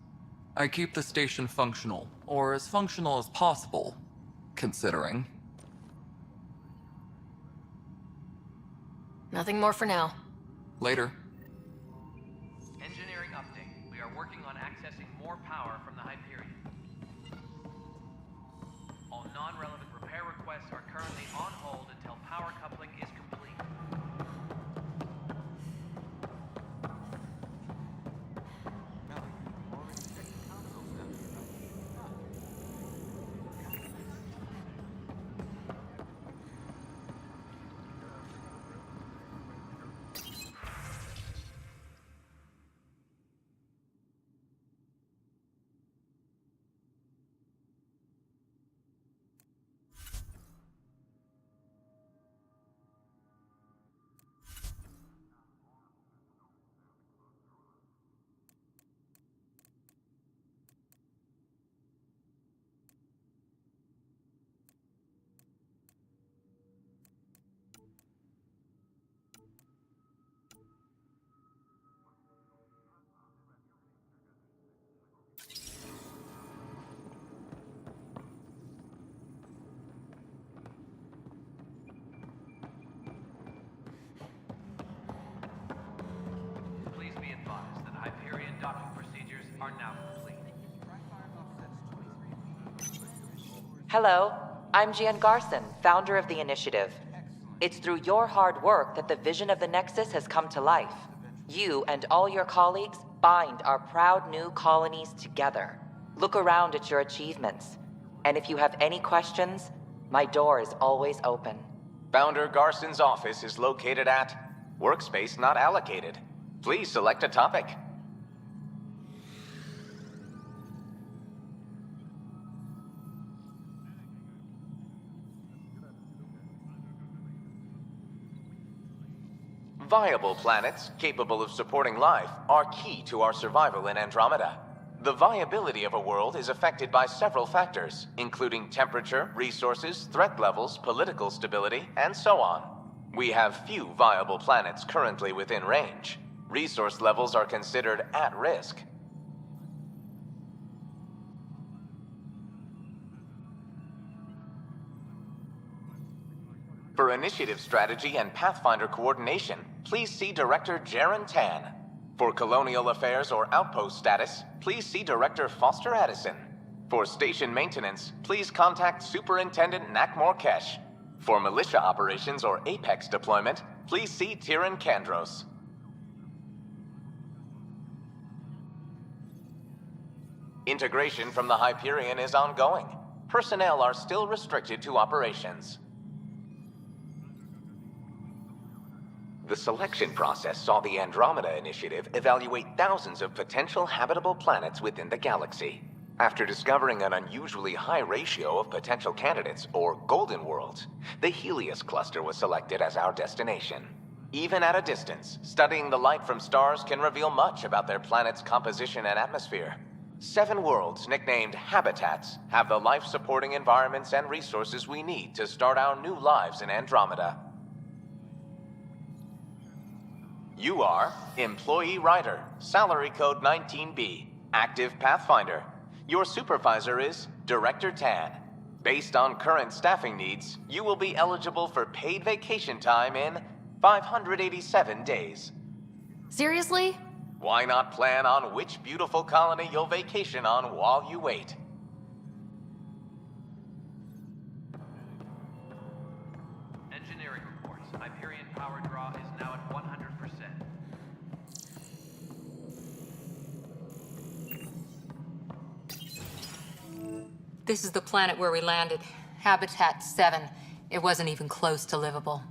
I keep the station functional, or as functional as possible, considering. Nothing more for now. Later. Engineering update. We are working on accessing more power from the Hyperion. All non-relevant repair requests are currently on hold until power coupling is complete. Hello, I'm Gian Garson, founder of the initiative. It's through your hard work that the vision of the Nexus has come to life. You and all your colleagues bind our proud new colonies together. Look around at your achievements. And if you have any questions, my door is always open. Founder Garson's office is located at Workspace Not Allocated. Please select a topic. Viable planets capable of supporting life are key to our survival in Andromeda. The viability of a world is affected by several factors, including temperature, resources, threat levels, political stability, and so on. We have few viable planets currently within range. Resource levels are considered at risk. For initiative strategy and Pathfinder coordination, please see Director Jaren Tan. For colonial affairs or outpost status, please see Director Foster Addison. For station maintenance, please contact Superintendent Nakmor Kesh. For militia operations or Apex deployment, please see Tyran Kandros. Integration from the Hyperion is ongoing. Personnel are still restricted to operations. The selection process saw the Andromeda Initiative evaluate thousands of potential habitable planets within the galaxy. After discovering an unusually high ratio of potential candidates, or golden worlds, the Helios cluster was selected as our destination. Even at a distance, studying the light from stars can reveal much about their planet's composition and atmosphere. 7 worlds, nicknamed habitats, have the life-supporting environments and resources we need to start our new lives in Andromeda. You are Employee Writer, Salary Code 19B, Active Pathfinder. Your supervisor is Director Tan. Based on current staffing needs, you will be eligible for paid vacation time in 587 days. Seriously? Why not plan on which beautiful colony you'll vacation on while you wait? Engineering reports. Hyperion power draw is now at 100%. This is the planet where we landed. Habitat 7. It wasn't even close to livable.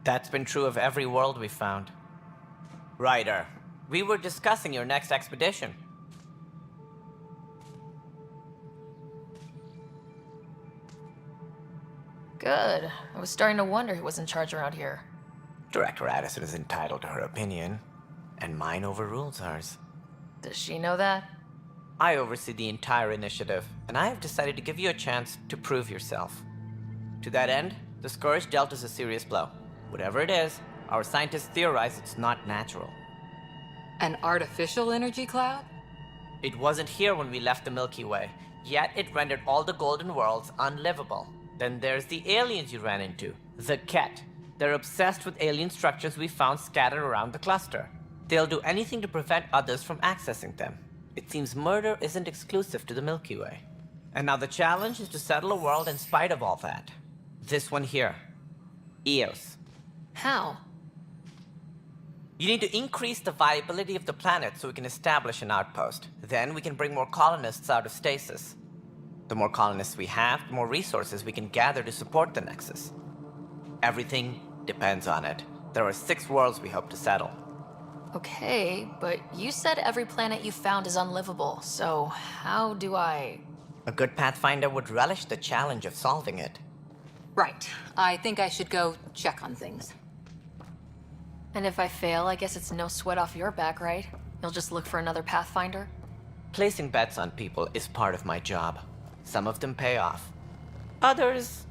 That's been true of every world we found. Ryder, we were discussing your next expedition. Good. I was starting to wonder who was in charge around here. Director Addison is entitled to her opinion, and mine overrules hers. Does she know that? I oversee the entire initiative, and I have decided to give you a chance to prove yourself. To that end, the Scourge dealt us a serious blow. Whatever it is, our scientists theorize it's not natural. An artificial energy cloud? It wasn't here when we left the Milky Way, yet it rendered all the golden worlds unlivable. Then there's the aliens you ran into, the Ket. They're obsessed with alien structures we found scattered around the cluster. They'll do anything to prevent others from accessing them. It seems murder isn't exclusive to the Milky Way. And now the challenge is to settle a world in spite of all that. This one here. Eos. How? You need to increase the viability of the planet so we can establish an outpost. Then we can bring more colonists out of stasis. The more colonists we have, the more resources we can gather to support the Nexus. Everything depends on it. There are 6 worlds we hope to settle. Okay, but you said every planet you found is unlivable, so how do I... A good Pathfinder would relish the challenge of solving it. Right. I think I should go check on things. And if I fail, I guess it's no sweat off your back, right? You'll just look for another Pathfinder? Placing bets on people is part of my job. Some of them pay off. Others...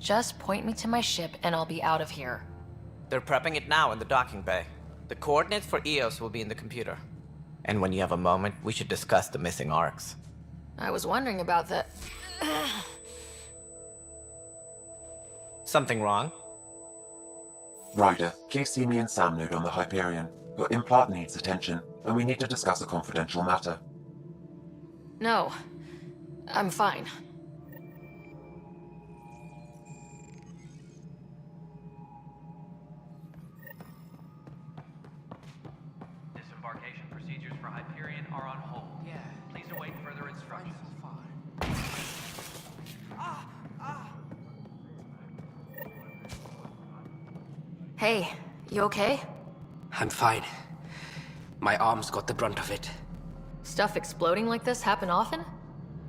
Just point me to my ship and I'll be out of here. They're prepping it now in the docking bay. The coordinates for Eos will be in the computer. And when you have a moment, we should discuss the missing arcs. I was wondering about that. Something wrong? Ryder, please see me and Sam node on the Hyperion. Your implant needs attention, and we need to discuss a confidential matter. No. I'm fine. Disembarkation procedures for Hyperion are on hold. Yeah. Please await further instructions. Hey, you okay? I'm fine. My arms got the brunt of it. Stuff exploding like this happen often?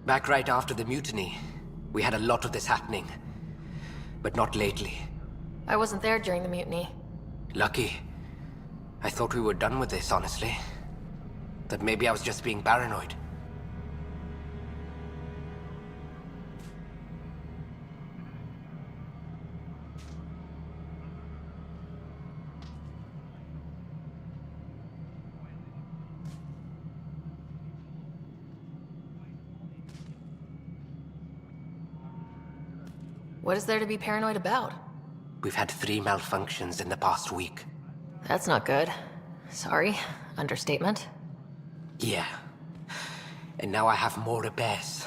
Back right after the mutiny, we had a lot of this happening. But not lately. I wasn't there during the mutiny. Lucky. I thought we were done with this, honestly. That maybe I was just being paranoid. What is there to be paranoid about? We've had 3 malfunctions in the past week. That's not good. Sorry. Understatement. Yeah. And now I have more repairs.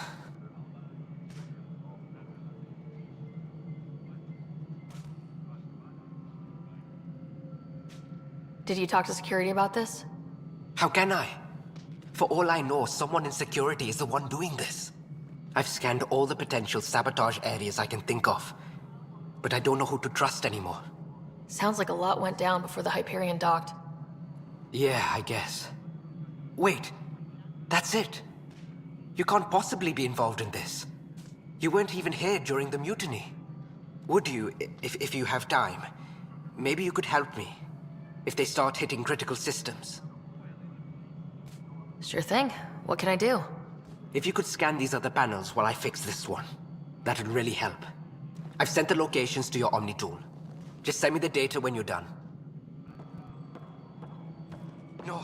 Did you talk to security about this? How can I? For all I know, someone in security is the one doing this. I've scanned all the potential sabotage areas I can think of, but I don't know who to trust anymore. Sounds like a lot went down before the Hyperion docked. Yeah, I guess. Wait, that's it. You can't possibly be involved in this. You weren't even here during the mutiny. Would you, if you have time? Maybe you could help me, if they start hitting critical systems. Sure thing. What can I do? If you could scan these other panels while I fix this one, that'd really help. I've sent the locations to your Omni tool. Just send me the data when you're done. No,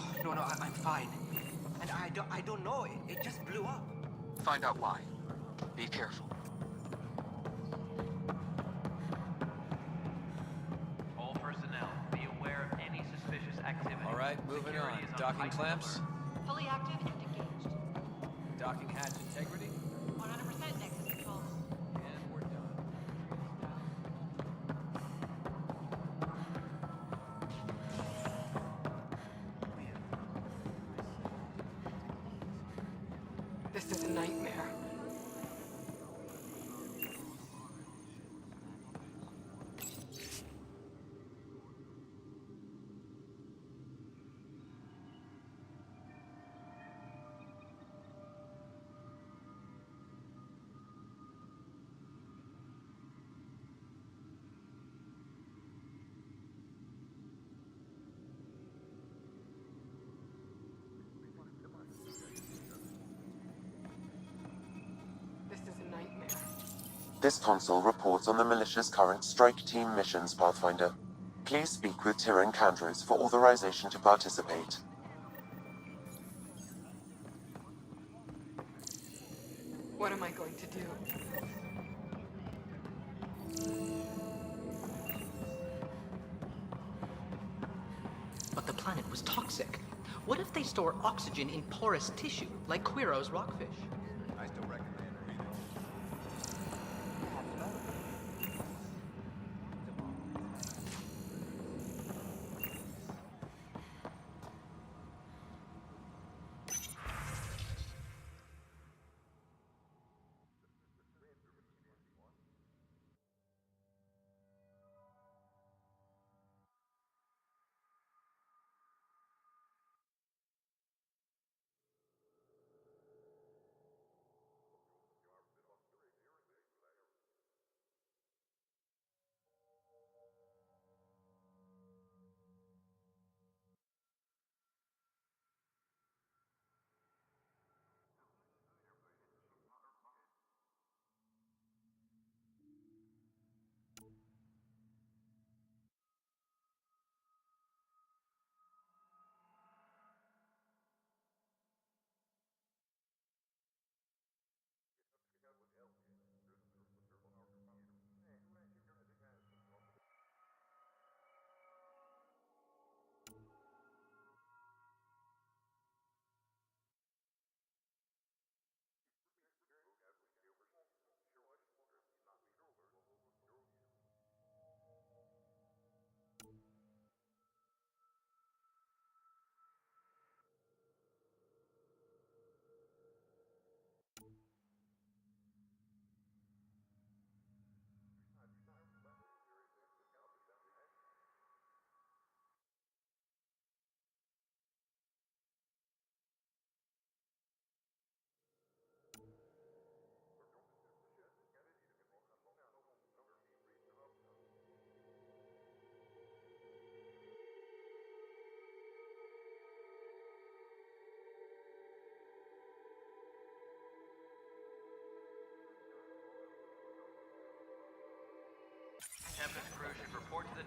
I'm fine. And I don't know, it just blew up. Find out why. Be careful. All personnel, be aware of any suspicious activity. All right, moving on. Docking clamps. Fully active and engaged. Docking hatch integrity. 100% Nexus control. And we're done. This is a nightmare. This console reports on the militia's current strike team missions, Pathfinder. Please speak with Tyrion Candros for authorization to participate. What am I going to do? But the planet was toxic. What if they store oxygen in porous tissue, like Quiro's rockfish? I still recommend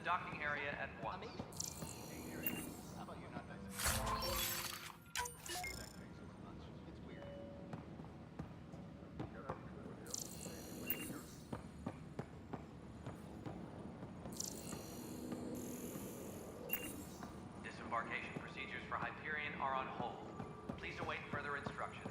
docking area at once. Disembarkation procedures for Hyperion are on hold. Please await further instructions.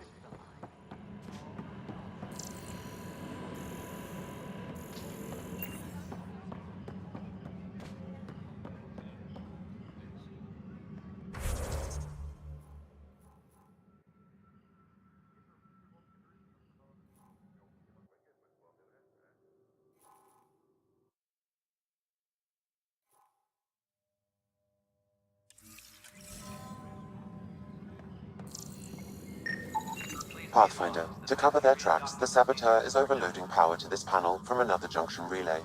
Pathfinder, to cover their tracks, the saboteur is overloading power to this panel from another junction relay.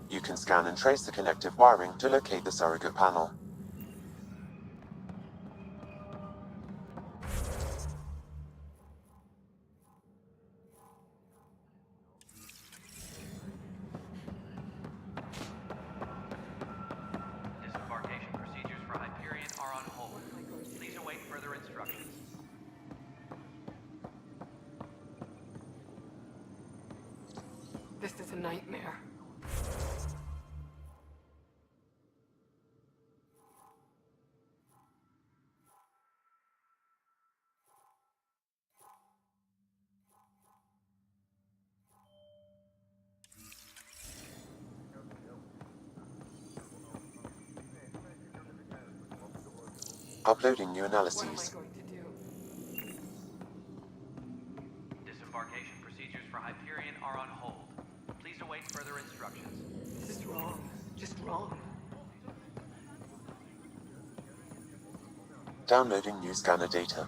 You can scan and trace the connective wiring to locate the surrogate panel. Disembarkation procedures for Hyperion are on hold. Please await further instructions. This is a nightmare. Uploading new analyses. Disembarkation procedures for Hyperion are on hold. Please await further instructions. This is wrong. Just wrong. Downloading new scanner data.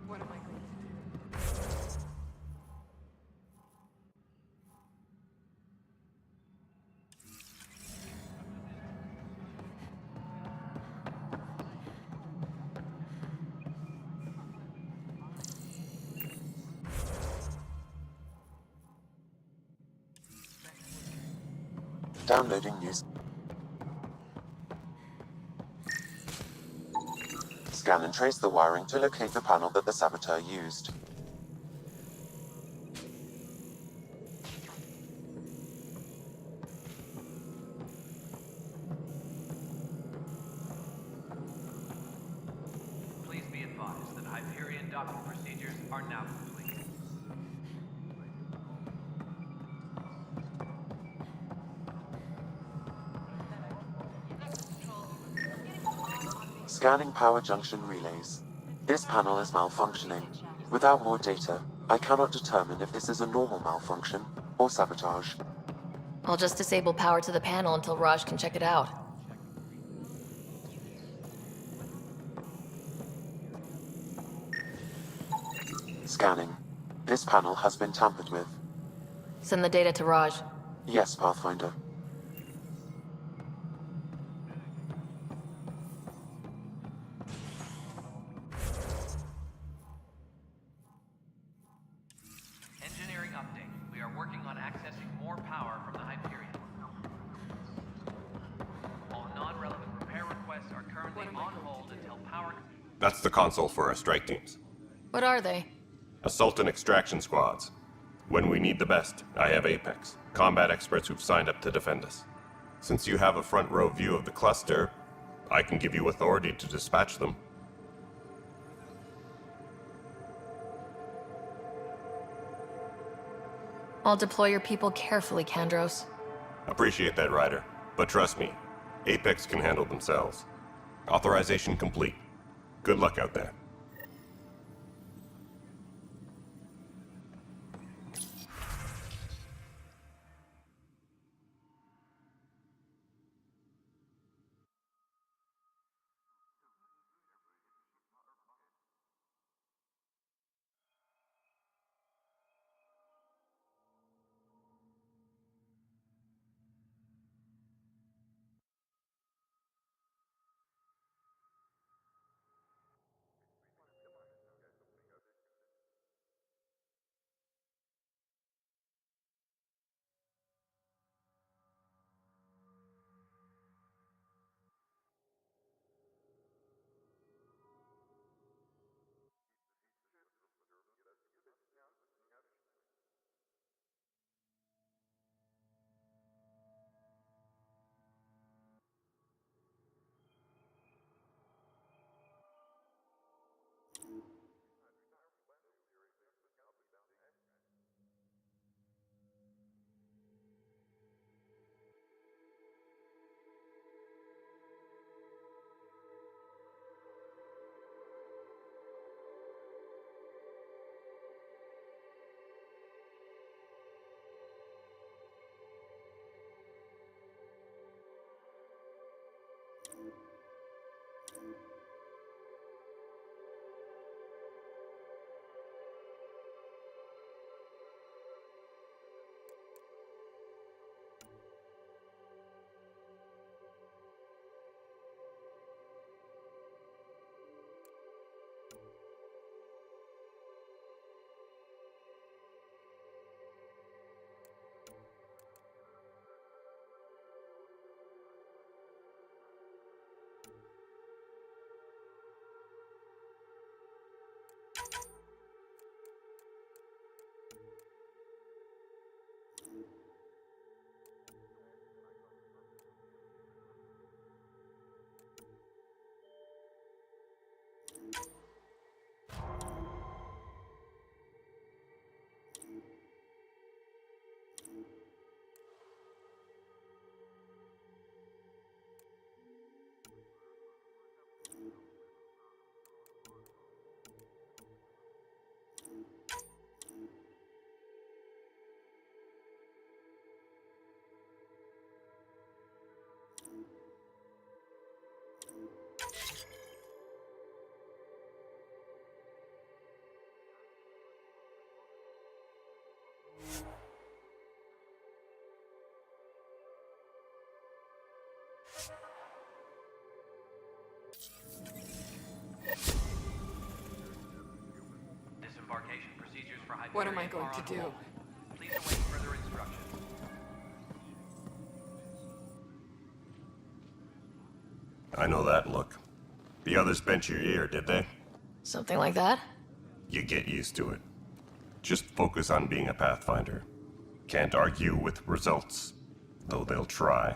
What am I going to do? Downloading news. Scan and trace the wiring to locate the panel that the saboteur used. Please be advised that Hyperion docking procedures are now complete. Scanning power junction relays. This panel is malfunctioning. Without more data, I cannot determine if this is a normal malfunction or sabotage. I'll just disable power to the panel until Raj can check it out. Scanning. This panel has been tampered with. Send the data to Raj. Yes, Pathfinder. Engineering update. We are working on accessing more power from the Hyperion. All non-relevant repair requests are currently on hold until power... That's the console for our strike teams. What are they? Assault and extraction squads. When we need the best, I have Apex, combat experts who've signed up to defend us. Since you have a front row view of the cluster, I can give you authority to dispatch them. I'll deploy your people carefully, Kandros. Appreciate that, Ryder. But trust me, Apex can handle themselves. Authorization complete. Good luck out there. for Hyperion What am I going are to on do? hold. Please await further instructions. I know that look. The others bent your ear, did they? Something like that? You get used to it. Just focus on being a Pathfinder. Can't argue with results, though they'll try.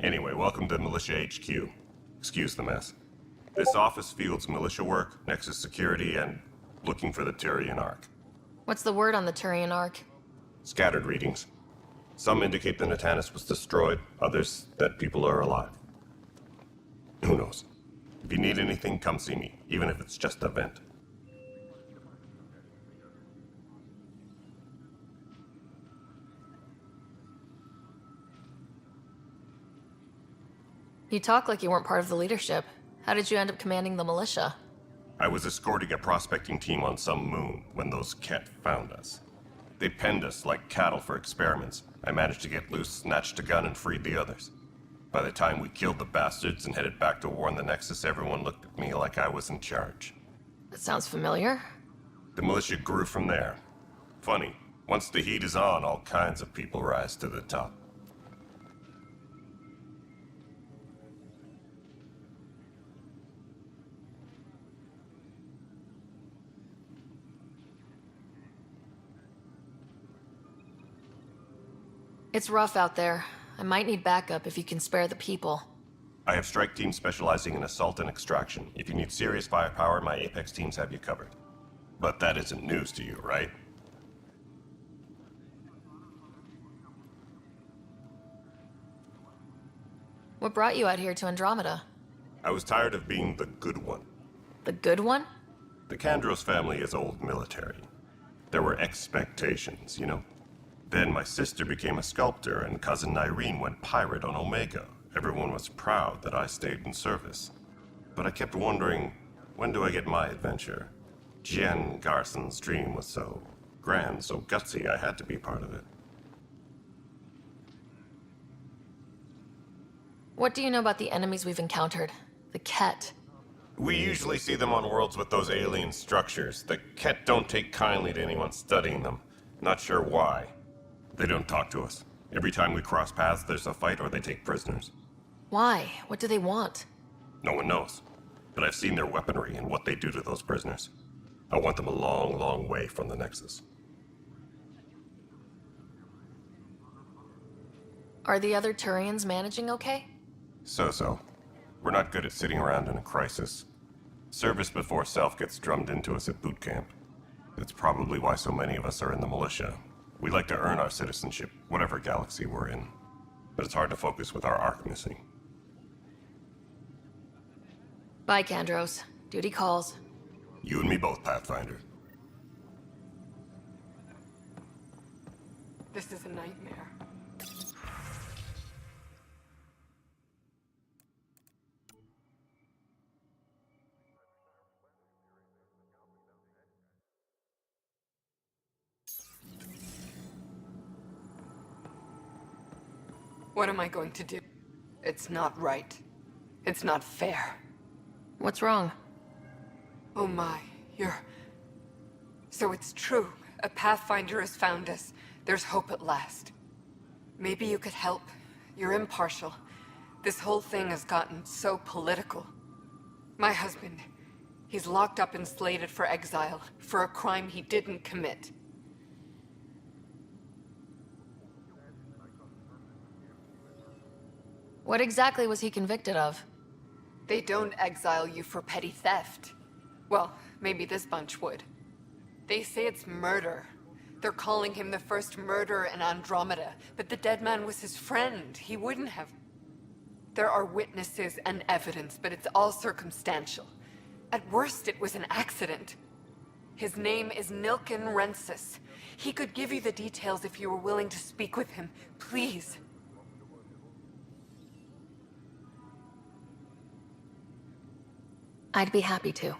Anyway, welcome to Militia HQ. Excuse the mess. This office fields militia work, Nexus security, and looking for the Turian Ark. What's the word on the Turian Ark? Scattered readings. Some indicate the Natanus was destroyed, others that people are alive. Who knows? If you need anything, come see me, even if it's just a vent. You talk like you weren't part of the leadership. How did you end up commanding the militia? I was escorting a prospecting team on some moon when those Ket found us. They penned us like cattle for experiments. I managed to get loose, snatched a gun, and freed the others. By the time we killed the bastards and headed back to warn the Nexus, everyone looked at me like I was in charge. That sounds familiar. The militia grew from there. Funny, once the heat is on, all kinds of people rise to the top. It's rough out there. I might need backup if you can spare the people. I have strike teams specializing in assault and extraction. If you need serious firepower, my Apex teams have you covered. But that isn't news to you, right? What brought you out here to Andromeda? I was tired of being the good one. The good one? The Kandros family is old military. There were expectations, you know? Then my sister became a sculptor and cousin Irene went pirate on Omega. Everyone was proud that I stayed in service. But I kept wondering, when do I get my adventure? Jen Garson's dream was so grand, so gutsy, I had to be part of it. What do you know about the enemies we've encountered? The Ket. We usually see them on worlds with those alien structures. The Ket don't take kindly to anyone studying them. Not sure why. They don't talk to us. Every time we cross paths, there's a fight or they take prisoners. Why? What do they want? No one knows. But I've seen their weaponry and what they do to those prisoners. I want them a long, long way from the Nexus. Are the other Turians managing okay? So-so. We're not good at sitting around in a crisis. Service before self gets drummed into us at boot camp. That's probably why so many of us are in the militia. We like to earn our citizenship, whatever galaxy we're in. But it's hard to focus with our arc missing. Bye, Kandros. Duty calls. You and me both, Pathfinder. This is a nightmare. What am I going to do? It's not right. It's not fair. What's wrong? Oh my, So it's true. A Pathfinder has found us. There's hope at last. Maybe you could help. You're impartial. This whole thing has gotten so political. My husband, he's locked up and slated for exile for a crime he didn't commit. What exactly was he convicted of? They don't exile you for petty theft. Well, maybe this bunch would. They say it's murder. They're calling him the first murderer in Andromeda, but the dead man was his friend. He wouldn't have. There are witnesses and evidence, but it's all circumstantial. At worst, it was an accident. His name is Nilken Rensis. He could give you the details if you were willing to speak with him. Please. I'd be happy to.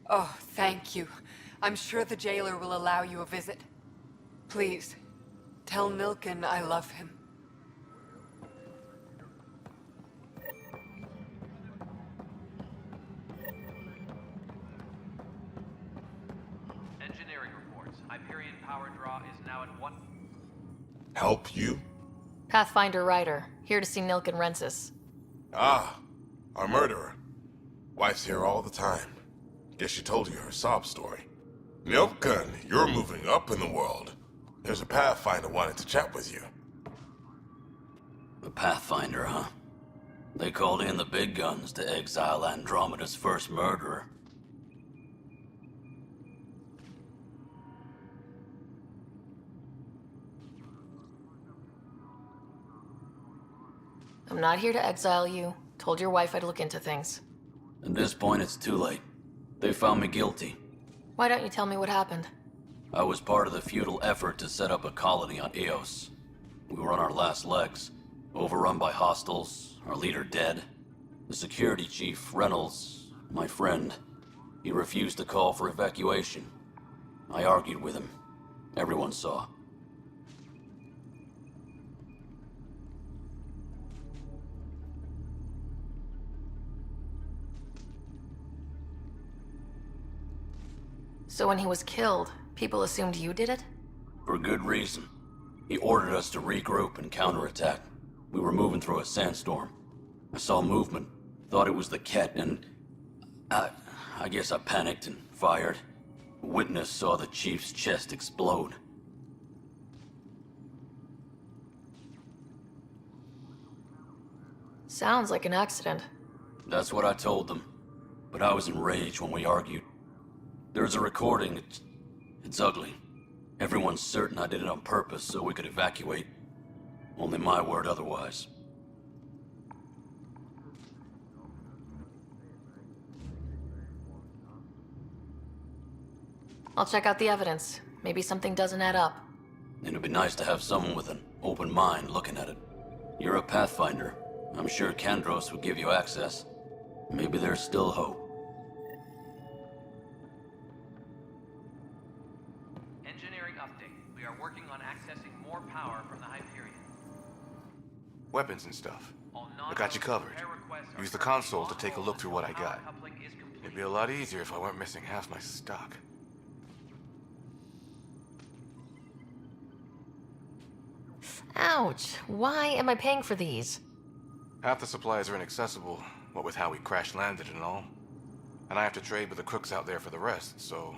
Oh, thank you. I'm sure the jailer will allow you a visit. Please, tell Nilken I love him. Engineering Help you? Pathfinder Ryder, here to see Nilk and Rensis. Ah, our murderer. Wife's here all the time. Guess she told you her sob story. Milken, you're moving up in the world. There's a Pathfinder wanting to chat with you. A Pathfinder, huh? They called in the big guns to exile Andromeda's first murderer. I'm not here to exile you. Told your wife I'd look into things. At this point, it's too late. They found me guilty. Why don't you tell me what happened? I was part of the futile effort to set up a colony on Eos. We were on our last legs, overrun by hostiles, our leader dead. The security chief, Reynolds, my friend, he refused to call for evacuation. I argued with him. Everyone saw. So when he was killed, people assumed you did it? For good reason. He ordered us to regroup and counterattack. We were moving through a sandstorm. I saw movement, thought it was the Ket, and I guess I panicked and fired. A witness saw the chief's chest explode. Sounds like an accident. That's what I told them. But I was enraged when we argued. There's a recording. It's ugly. Everyone's certain I did it on purpose so we could evacuate. Only my word otherwise. I'll check out the evidence. Maybe something doesn't add up. It'd be nice to have someone with an open mind looking at it. You're a Pathfinder. I'm sure Kandros would give you access. Maybe there's still hope. Engineering update. We are working on accessing more power from the Hyperion. Weapons and stuff. I got you covered. Use the console to take a look through what I got. It'd be a lot easier if I weren't missing half my stock. Ouch! Why am I paying for these? Half the supplies are inaccessible, what with how we crash-landed and all. And I have to trade with the crooks out there for the rest, so...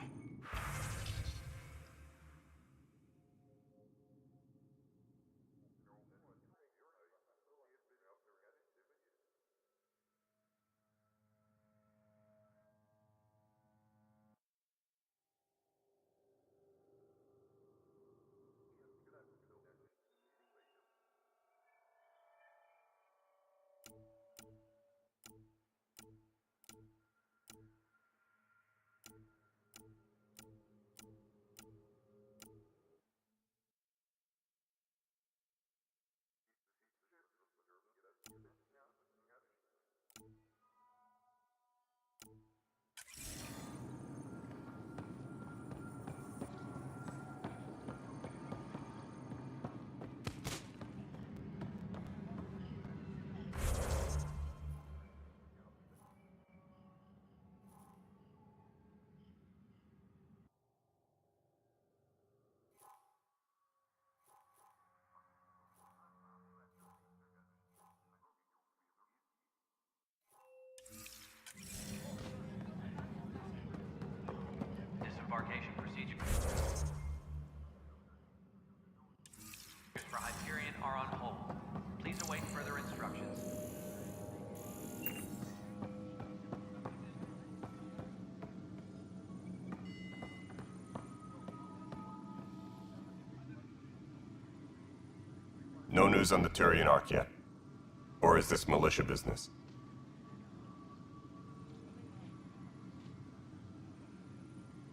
Disembarkation procedure. For Hyperion are on hold. Please await further instructions. No news on the Turian Ark yet? Or is this militia business?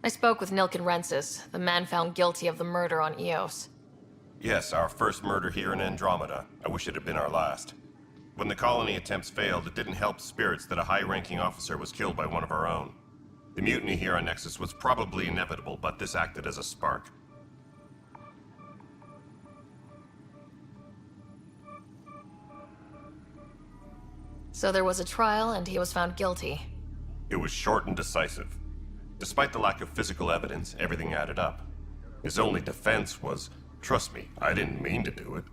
I spoke with Nilk and Rensis, the man found guilty of the murder on Eos. Yes, our first murder here in Andromeda. I wish it had been our last. When the colony attempts failed, it didn't help spirits that a high-ranking officer was killed by one of our own. The mutiny here on Nexus was probably inevitable, but this acted as a spark. So there was a trial, and he was found guilty. It was short and decisive. Despite the lack of physical evidence, everything added up. His only defense was Trust me, I didn't mean to do it.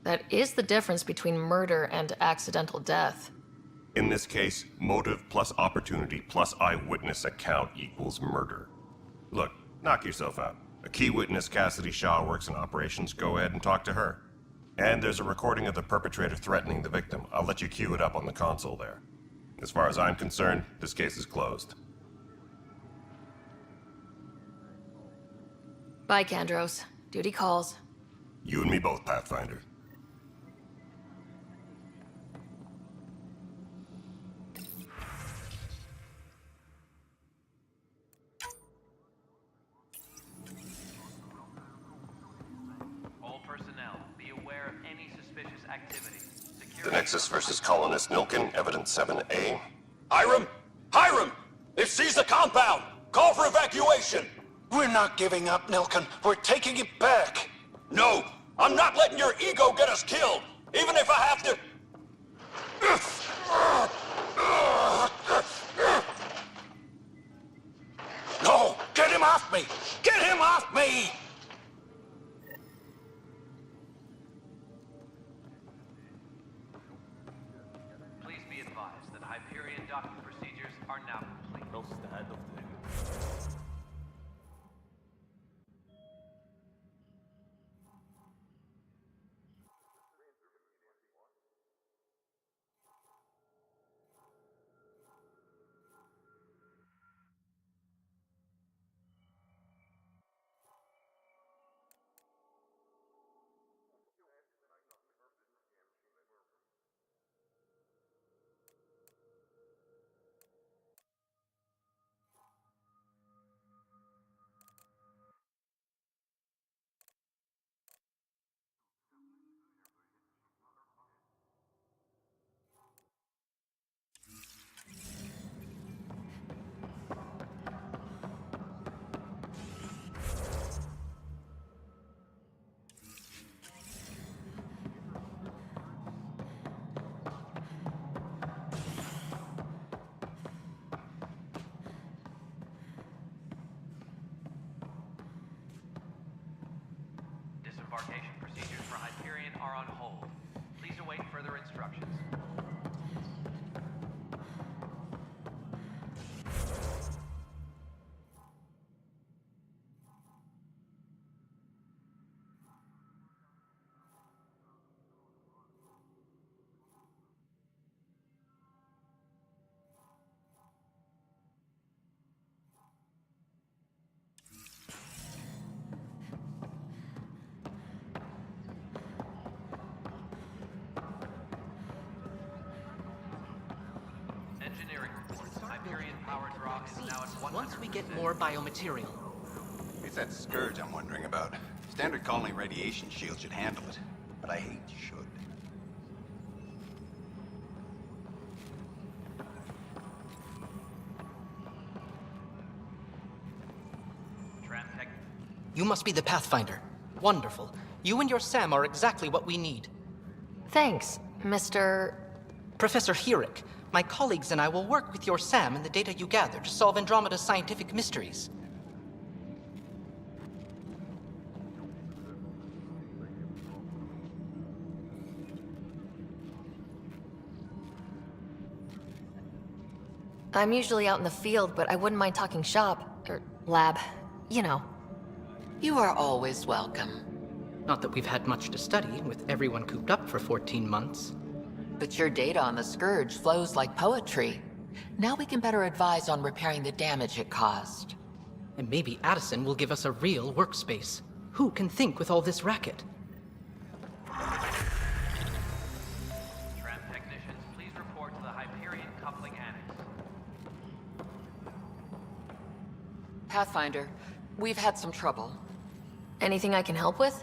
That is the difference between murder and accidental death. In this case, motive plus opportunity plus eyewitness account equals murder. Look, knock yourself out. A key witness, Cassidy Shaw, works in operations. Go ahead and talk to her. And there's a recording of the perpetrator threatening the victim. I'll let you cue it up on the console there. As far as I'm concerned, this case is closed. Bye, Kandros. Duty calls. You and me both, Pathfinder. All personnel, be aware of any suspicious activity. The Nexus versus Colonist Nilkin, Evidence 7A. Hiram! Hiram! They've seized the compound! Call for evacuation! We're not giving up, Nilkin. We're taking it back. No! I'm not letting your ego get us killed! Even if I have to... No! Get him off me! Get him off me! Please be advised that Hyperion docking procedures are now complete. Disembarkation procedures for Hyperion are on hold. Please await further instructions. Engineering reports. Hyperion power draw is now at 100%. Once we get more biomaterial. It's that scourge I'm wondering about. Standard colony radiation shield should handle it, but I hate should. You must be the Pathfinder. Wonderful. You and your Sam are exactly what we need. Thanks, Mr. Professor Herrick. My colleagues and I will work with your Sam and the data you gather to solve Andromeda's scientific mysteries. I'm usually out in the field, but I wouldn't mind talking shop. Or lab. You know. You are always welcome. Not that we've had much to study, with everyone cooped up for 14 months. But your data on the Scourge flows like poetry. Now we can better advise on repairing the damage it caused. And maybe Addison will give us a real workspace. Who can think with all this racket? Tram technicians, please report to the Hyperion coupling annex. Pathfinder, we've had some trouble. Anything I can help with?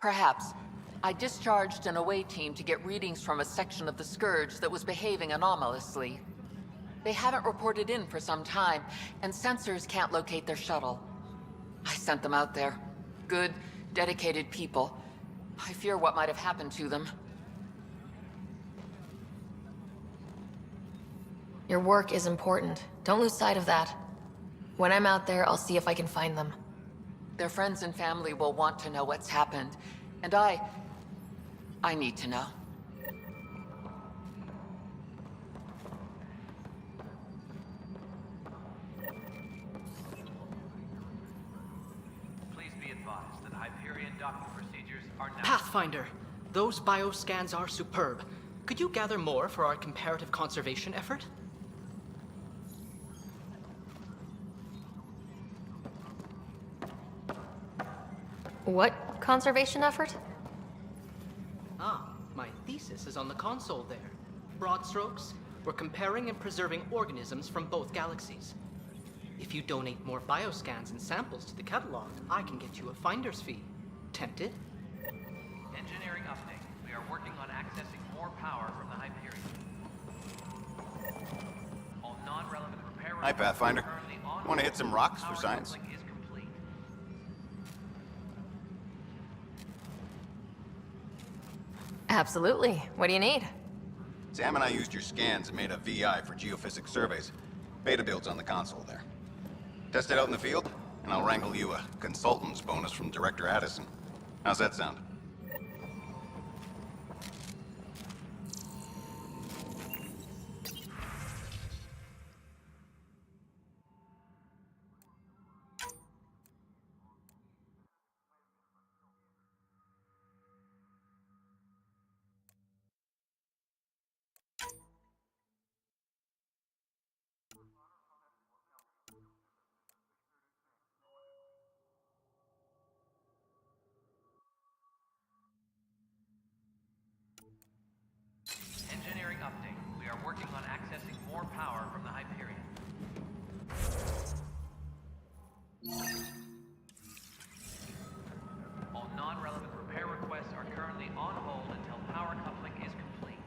Perhaps. I discharged an away team to get readings from a section of the Scourge that was behaving anomalously. They haven't reported in for some time, and sensors can't locate their shuttle. I sent them out there. Good, dedicated people. I fear what might have happened to them. Your work is important. Don't lose sight of that. When I'm out there, I'll see if I can find them. Their friends and family will want to know what's happened. And I need to know. Please be advised that Hyperion docking procedures are now... Pathfinder, those bioscans are superb. Could you gather more for our comparative conservation effort? What conservation effort? Ah, my thesis is on the console there. Broad strokes, we're comparing and preserving organisms from both galaxies. If you donate more bioscans and samples to the catalog, I can get you a finder's fee. Tempted? Engineering update. We are working on accessing more power from the Hyperion. All non-relevant repair... Hi, Pathfinder. Want to hit some rocks for science? Absolutely. What do you need? Sam and I used your scans and made a VI for geophysics surveys. Beta builds on the console there. Test it out in the field, and I'll wrangle you a consultant's bonus from Director Addison. How's that sound? Engineering update. We are working on accessing more power from the Hyperion. All non-relevant repair requests are currently on hold until power coupling is complete.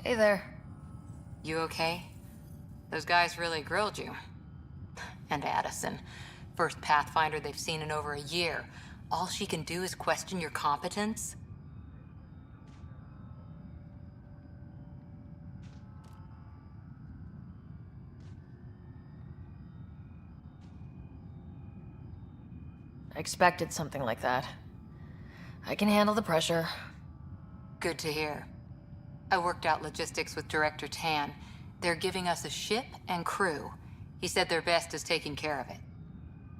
Hey there. You okay? Those guys really grilled you. And Addison. First Pathfinder they've seen in over a year. All she can do is question your competence? I expected something like that. I can handle the pressure. Good to hear. I worked out logistics with Director Tan. They're giving us a ship and crew. He said their best is taking care of it.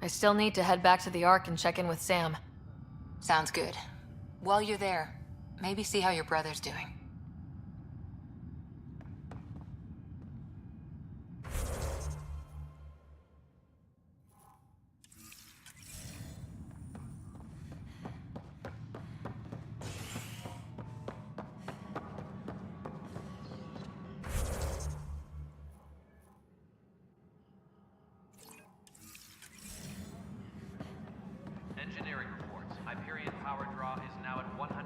I still need to head back to the Ark and check in with Sam. Sounds good. While you're there, maybe see how your brother's doing. Engineering reports. Hyperion power draw is now at 100%.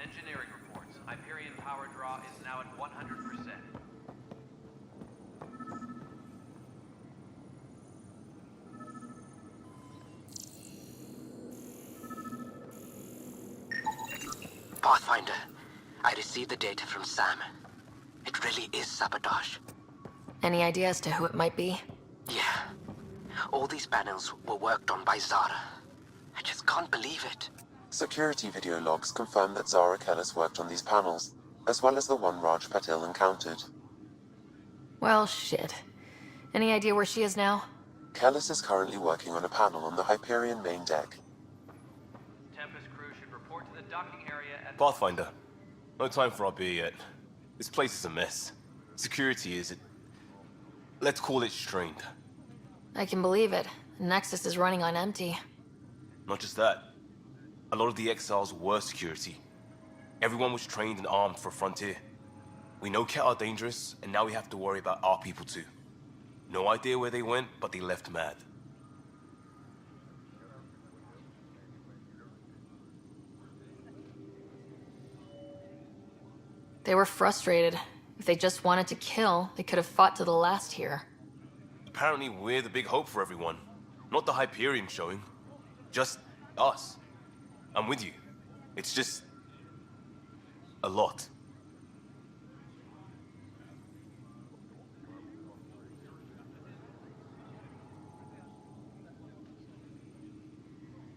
Engineering reports. Hyperion power draw is now at 100%. Pathfinder, I received the data from Sam. It really is sabotage. Any idea as to who it might be? Yeah. All these panels were worked on by Zara. I just can't believe it. Security video logs confirm that Zara Kellis worked on these panels, as well as the one Raj Patil encountered. Well, shit. Any idea where she is now? Kellis is currently working on a panel on the Hyperion main deck. Tempest crew should report to the docking area at... Pathfinder, no time for our beer yet. This place is a mess. Security is... let's call it strained. I can believe it. Nexus is running on empty. Not just that. A lot of the exiles were security. Everyone was trained and armed for Frontier. We know Ket are dangerous, and now we have to worry about our people too. No idea where they went, but they left mad. They were frustrated. If they just wanted to kill, they could have fought to the last here. Apparently we're the big hope for everyone. Not the Hyperion showing. Just us. I'm with you. It's just... a lot.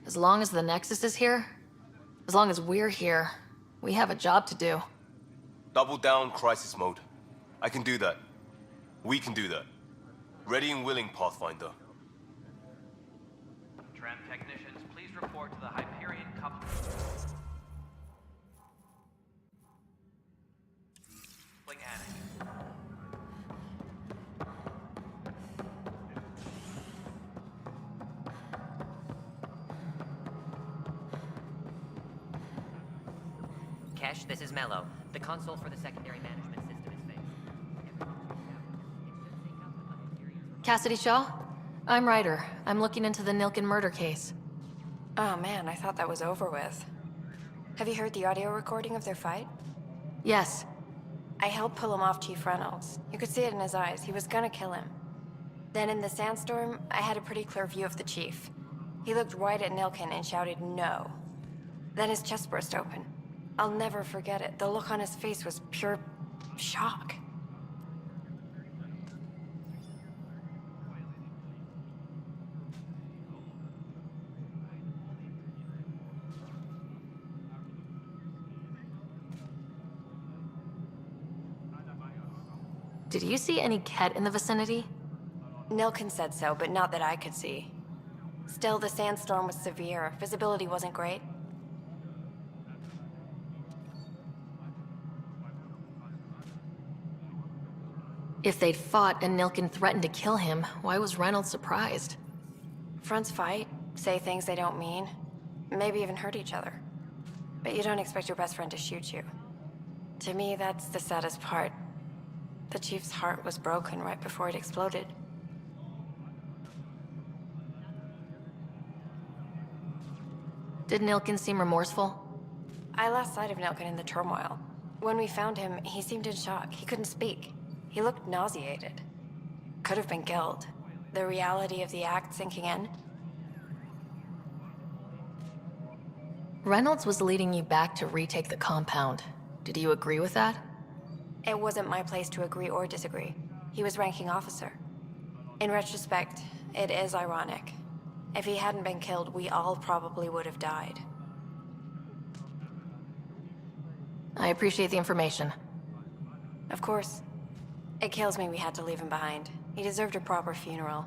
As long as the Nexus is here, as long as we're here, we have a job to do. Double down crisis mode. I can do that. We can do that. Ready and willing, Pathfinder. Tram technicians, please report to the Hyperion coupling. Annex. Kesh, this is Mello. The console for the secondary management system is fixed. Cassidy Shaw? I'm Ryder. I'm looking into the Nilken murder case. Oh man, I thought that was over with. Have you heard the audio recording of their fight? Yes. I helped pull him off Chief Reynolds. You could see it in his eyes. He was gonna kill him. Then in the sandstorm, I had a pretty clear view of the Chief. He looked right at Nilken and shouted, "No." Then his chest burst open. I'll never forget it. The look on his face was pure shock. Did you see any Ket in the vicinity? Nilken said so, but not that I could see. Still, the sandstorm was severe. Visibility wasn't great. If they'd fought and Nilken threatened to kill him, why was Reynolds surprised? Fronts fight, say things they don't mean, maybe even hurt each other. But you don't expect your best friend to shoot you. To me, that's the saddest part. The Chief's heart was broken right before it exploded. Did Nilken seem remorseful? I lost sight of Nilken in the turmoil. When we found him, he seemed in shock. He couldn't speak. He looked nauseated. Could have been killed. The reality of the act sinking in. Reynolds was leading you back to retake the compound. Did you agree with that? It wasn't my place to agree or disagree. He was ranking officer. In retrospect, it is ironic. If he hadn't been killed, we all probably would have died. I appreciate the information. Of course. It kills me we had to leave him behind. He deserved a proper funeral.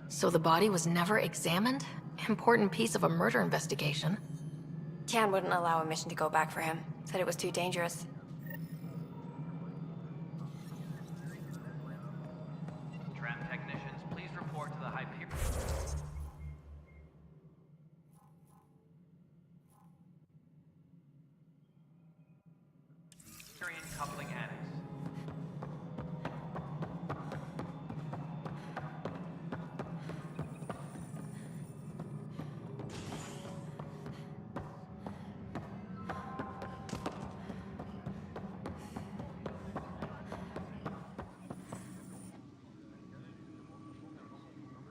So the body was never examined? Important piece of a murder investigation. Tian wouldn't allow a mission to go back for him. Said it was too dangerous. Tram technicians, please report to the Hyperion. Hyperion coupling annex.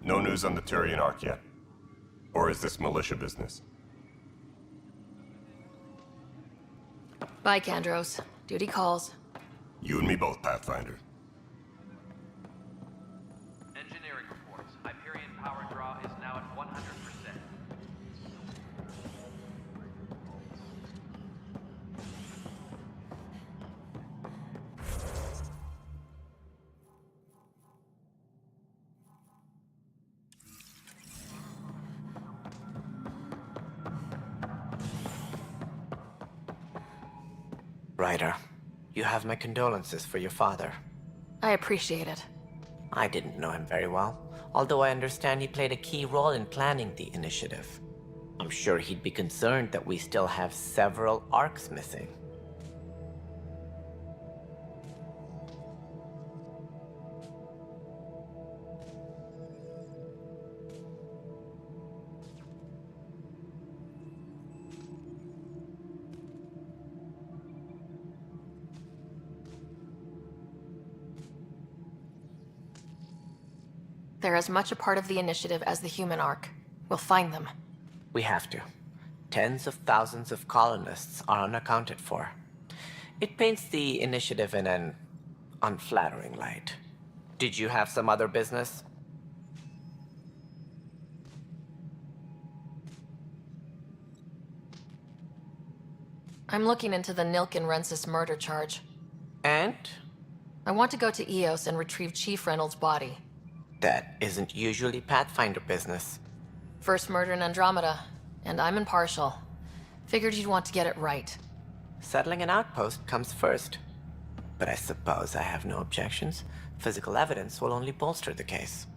No news on the Turian Arc yet? Or is this militia business? Bye, Kandros. Duty calls. You and me both, Pathfinder. Engineering reports. Hyperion power draw is now at 100%. Ryder, you have my condolences for your father. I appreciate it. I didn't know him very well, although I understand he played a key role in planning the initiative. I'm sure he'd be concerned that we still have several arcs missing. They're as much a part of the initiative as the human arc. We'll find them. We have to. Tens of thousands of colonists are unaccounted for. It paints the initiative in an unflattering light. Did you have some other business? I'm looking into the Nilken Rensis murder charge. And? I want to go to EOS and retrieve Chief Reynolds' body. That isn't usually Pathfinder business. First murder in Andromeda, and I'm impartial. Figured you'd want to get it right. Settling an outpost comes first. But I suppose I have no objections. Physical evidence will only bolster the case.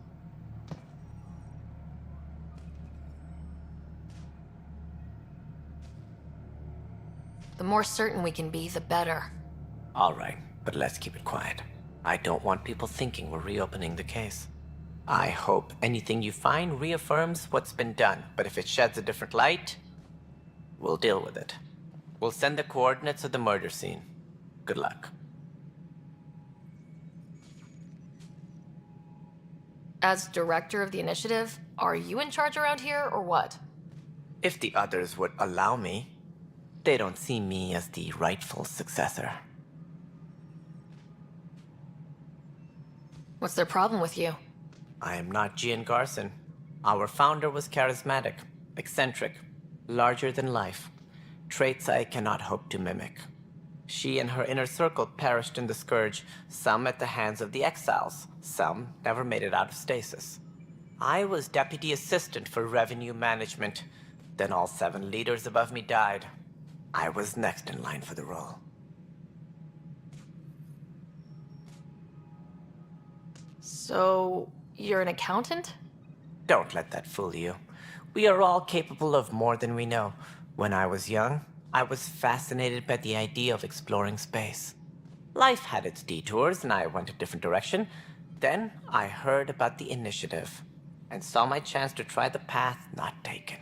The more certain we can be, the better. All right, but let's keep it quiet. I don't want people thinking we're reopening the case. I hope anything you find reaffirms what's been done, but if it sheds a different light, we'll deal with it. We'll send the coordinates of the murder scene. Good luck. As director of the initiative, are you in charge around here, or what? If the others would allow me, they don't see me as the rightful successor. What's their problem with you? I am not Gian Garson. Our founder was charismatic, eccentric, larger than life. Traits I cannot hope to mimic. She and her inner circle perished in the Scourge, some at the hands of the Exiles, some never made it out of stasis. I was deputy assistant for revenue management. Then all 7 leaders above me died. I was next in line for the role. So, you're an accountant? Don't let that fool you. We are all capable of more than we know. When I was young, I was fascinated by the idea of exploring space. Life had its detours, and I went a different direction. Then I heard about the initiative, and saw my chance to try the path not taken.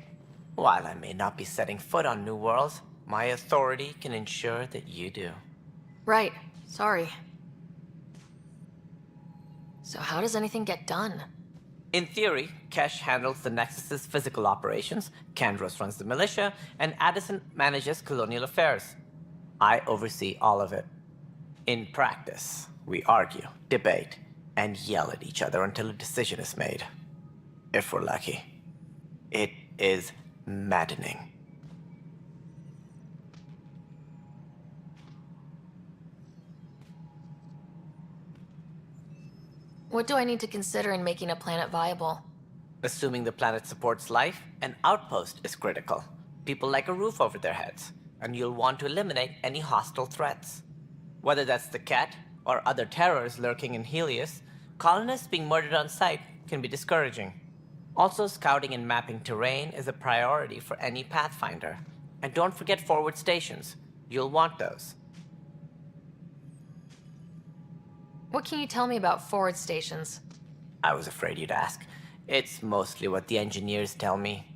While I may not be setting foot on new worlds, my authority can ensure that you do. Right. Sorry. So how does anything get done? In theory, Kesh handles the Nexus's physical operations, Kandros runs the militia, and Addison manages colonial affairs. I oversee all of it. In practice, we argue, debate, and yell at each other until a decision is made. If we're lucky. It is maddening. What do I need to consider in making a planet viable? Assuming the planet supports life, an outpost is critical. People like a roof over their heads, and you'll want to eliminate any hostile threats. Whether that's the cat, or other terrors lurking in Helios, colonists being murdered on sight can be discouraging. Also, scouting and mapping terrain is a priority for any Pathfinder. And don't forget forward stations. You'll want those. What can you tell me about forward stations? I was afraid you'd ask. It's mostly what the engineers tell me.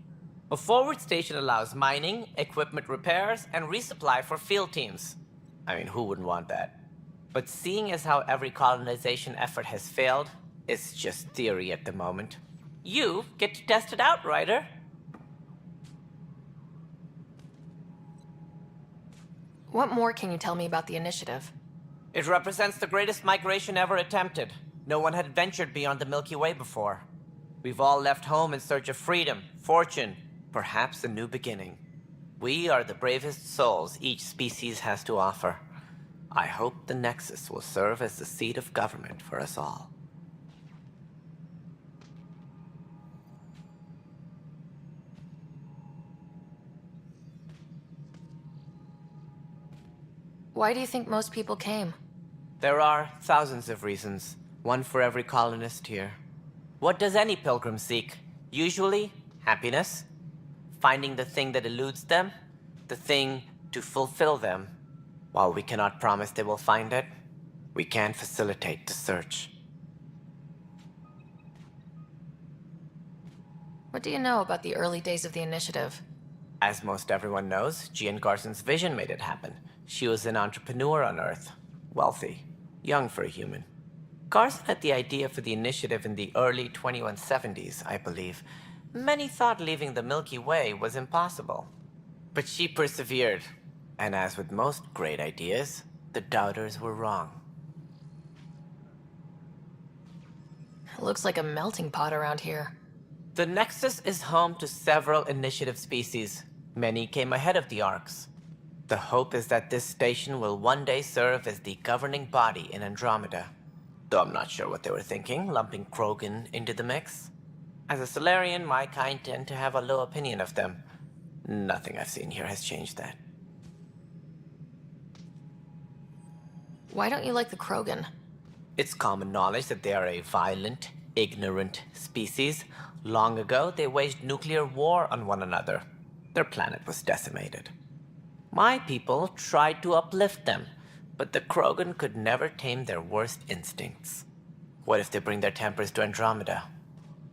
A forward station allows mining, equipment repairs, and resupply for field teams. I mean, who wouldn't want that? But seeing as how every colonization effort has failed, it's just theory at the moment. You get to test it out, Ryder. What more can you tell me about the initiative? It represents the greatest migration ever attempted. No one had ventured beyond the Milky Way before. We've all left home in search of freedom, fortune, perhaps a new beginning. We are the bravest souls each species has to offer. I hope the Nexus will serve as the seat of government for us all. Why do you think most people came? There are thousands of reasons, one for every colonist here. What does any pilgrim seek? Usually, happiness. finding the thing that eludes them, the thing to fulfill them. While we cannot promise they will find it, we can facilitate the search. What do you know about the early days of the initiative? As most everyone knows, Jean Garson's vision made it happen. She was an entrepreneur on Earth. Wealthy. Young for a human. Garson had the idea for the initiative in the early 2170s, I believe. Many thought leaving the Milky Way was impossible. But she persevered. And as with most great ideas, the doubters were wrong. It looks like a melting pot around here. The Nexus is home to several initiative species. Many came ahead of the Arks. The hope is that this station will one day serve as the governing body in Andromeda. Though I'm not sure what they were thinking, lumping Krogan into the mix. As a Solarian, my kind tend to have a low opinion of them. Nothing I've seen here has changed that. Why don't you like the Krogan? It's common knowledge that they are a violent, ignorant species. Long ago, they waged nuclear war on one another. Their planet was decimated. My people tried to uplift them, but the Krogan could never tame their worst instincts. What if they bring their tempers to Andromeda?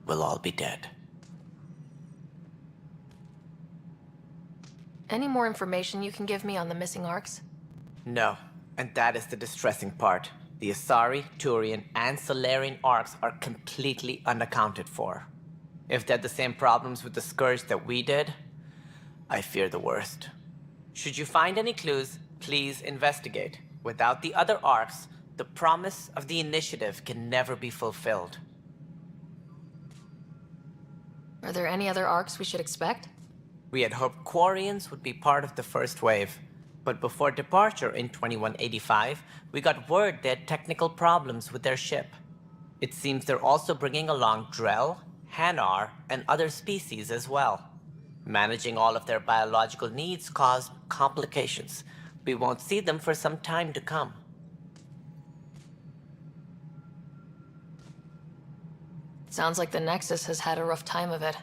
We'll all be dead. Any more information you can give me on the missing Arks? No, and that is the distressing part. The Asari, Turian, and Solarian Arks are completely unaccounted for. If they had the same problems with the Scourge that we did, I fear the worst. Should you find any clues, please investigate. Without the other Arks, the promise of the initiative can never be fulfilled. Are there any other Arks we should expect? We had hoped Quarians would be part of the first wave. But before departure in 2185, we got word they had technical problems with their ship. It seems they're also bringing along Drell, Hanar, and other species as well. Managing all of their biological needs caused complications. We won't see them for some time to come. Sounds like the Nexus has had a rough time of it.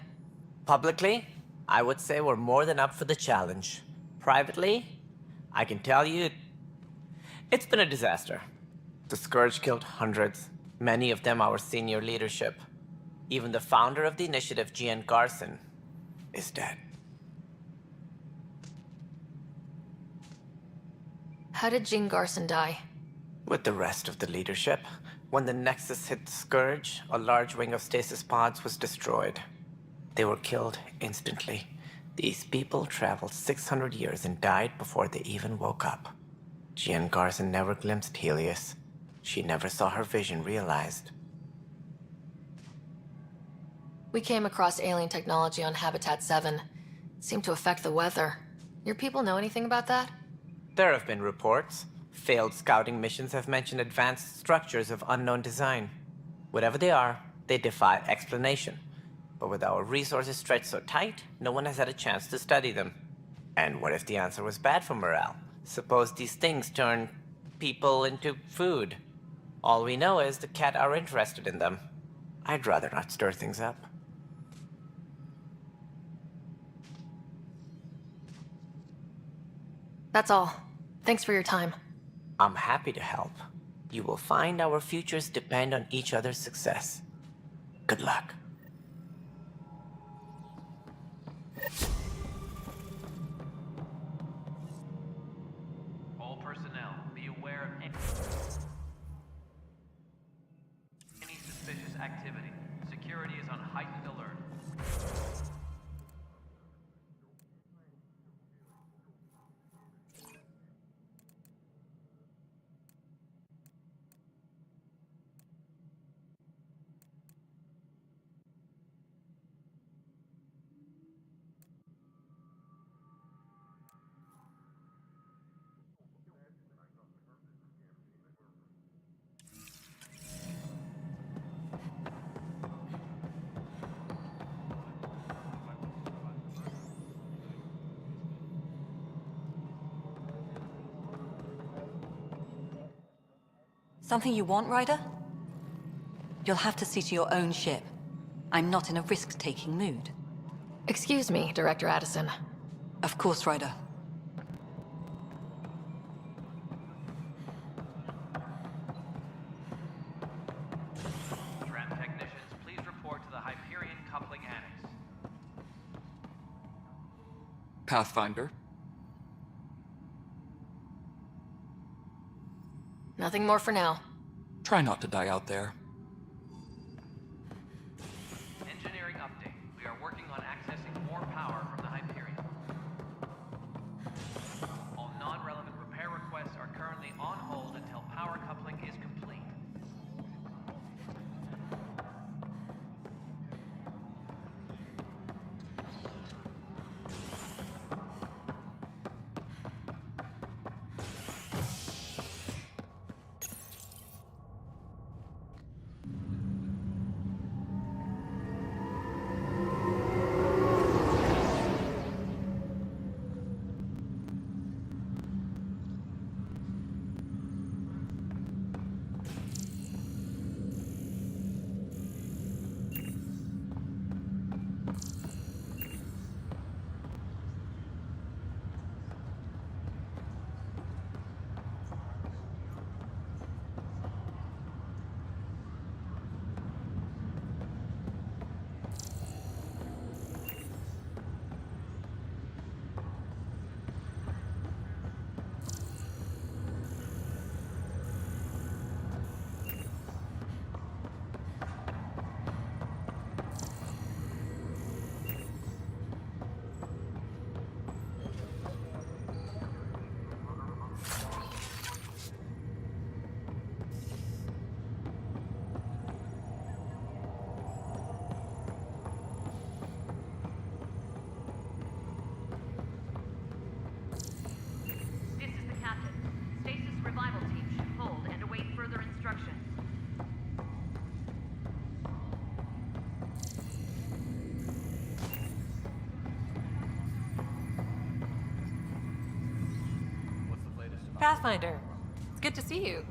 Publicly, I would say we're more than up for the challenge. Privately, I can tell you, it's been a disaster. The Scourge killed hundreds, many of them our senior leadership. Even the founder of the initiative, Jean Garson, is dead. How did Jean Garson die? With the rest of the leadership, when the Nexus hit the Scourge, a large wing of stasis pods was destroyed. They were killed instantly. These people traveled 600 years and died before they even woke up. Jean Garson never glimpsed Helios. She never saw her vision realized. We came across alien technology on Habitat 7. It seemed to affect the weather. Your people know anything about that? There have been reports. Failed scouting missions have mentioned advanced structures of unknown design. Whatever they are, they defy explanation. But with our resources stretched so tight, no one has had a chance to study them. And what if the answer was bad for morale? Suppose these things turn people into food. All we know is the Cat are interested in them. I'd rather not stir things up. That's all. Thanks for your time. I'm happy to help. You will find our futures depend on each other's success. Good luck. All personnel, be aware of any suspicious activity. Security is on heightened alert. Something you want, Ryder? You'll have to see to your own ship. I'm not in a risk-taking mood. Excuse me, Director Addison. Of course, Ryder. Tram technicians, please report to the Hyperion Coupling Annex. Pathfinder. Nothing more for now. Try not to die out there. Engineering update. We are working on accessing more power from the Hyperion. All non-relevant repair requests are currently on hold until power coupling is complete. Pathfinder, it's good to see you.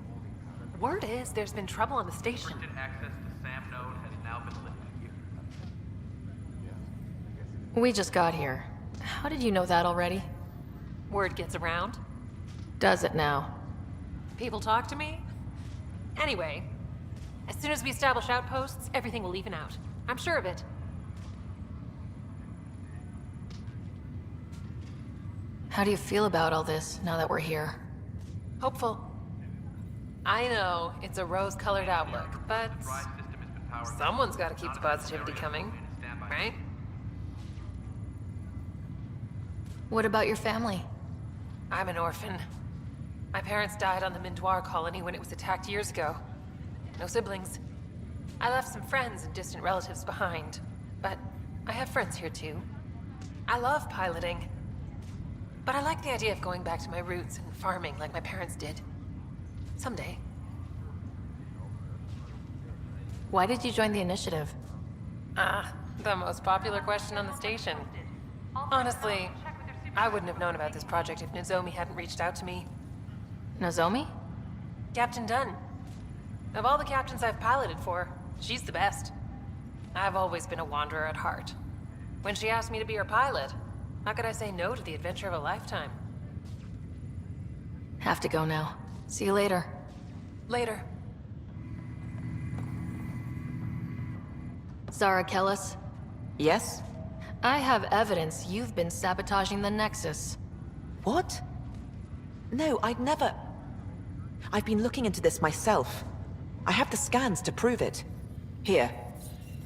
Word is there's been trouble on the station. Restricted access to SAM node has now been lifted. We just got here. How did you know that already? Word gets around. Does it now? People talk to me. Anyway, as soon as we establish outposts, everything will even out. I'm sure of it. How do you feel about all this, now that we're here? Hopeful. I know, it's a rose-colored outlook, but someone's got to keep the positivity coming, right? What about your family? I'm an orphan. My parents died on the Mindoir colony when it was attacked years ago. No siblings. I left some friends and distant relatives behind, but I have friends here too. I love piloting, but I like the idea of going back to my roots and farming like my parents did. Someday. Why did you join the initiative? The most popular question on the station. Honestly, I wouldn't have known about this project if Nozomi hadn't reached out to me. Nozomi? Captain Dunn. Of all the captains I've piloted for, she's the best. I've always been a wanderer at heart. When she asked me to be her pilot, how could I say no to the adventure of a lifetime? Have to go now. See you later. Later. Zara Kellis? Yes? I have evidence you've been sabotaging the Nexus. What? No, I'd never... I've been looking into this myself. I have the scans to prove it. Here.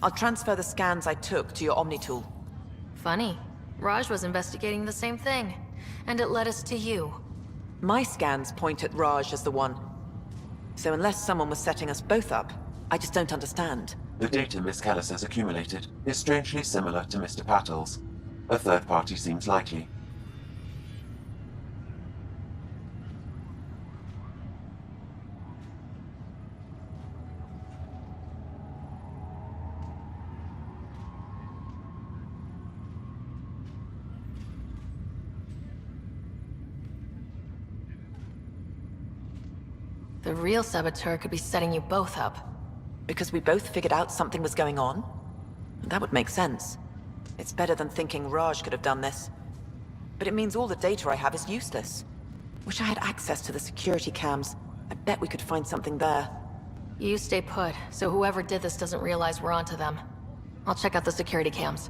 I'll transfer the scans I took to your Omni tool. Funny. Raj was investigating the same thing, and it led us to you. My scans point at Raj as the one. So unless someone was setting us both up, I just don't understand. The data Miss Kellis has accumulated is strangely similar to Mr. Patel's. A third party seems likely. The real saboteur could be setting you both up. Because we both figured out something was going on? That would make sense. It's better than thinking Raj could have done this. But it means all the data I have is useless. Wish I had access to the security cams. I bet we could find something there. You stay put, so whoever did this doesn't realize we're onto them. I'll check out the security cams.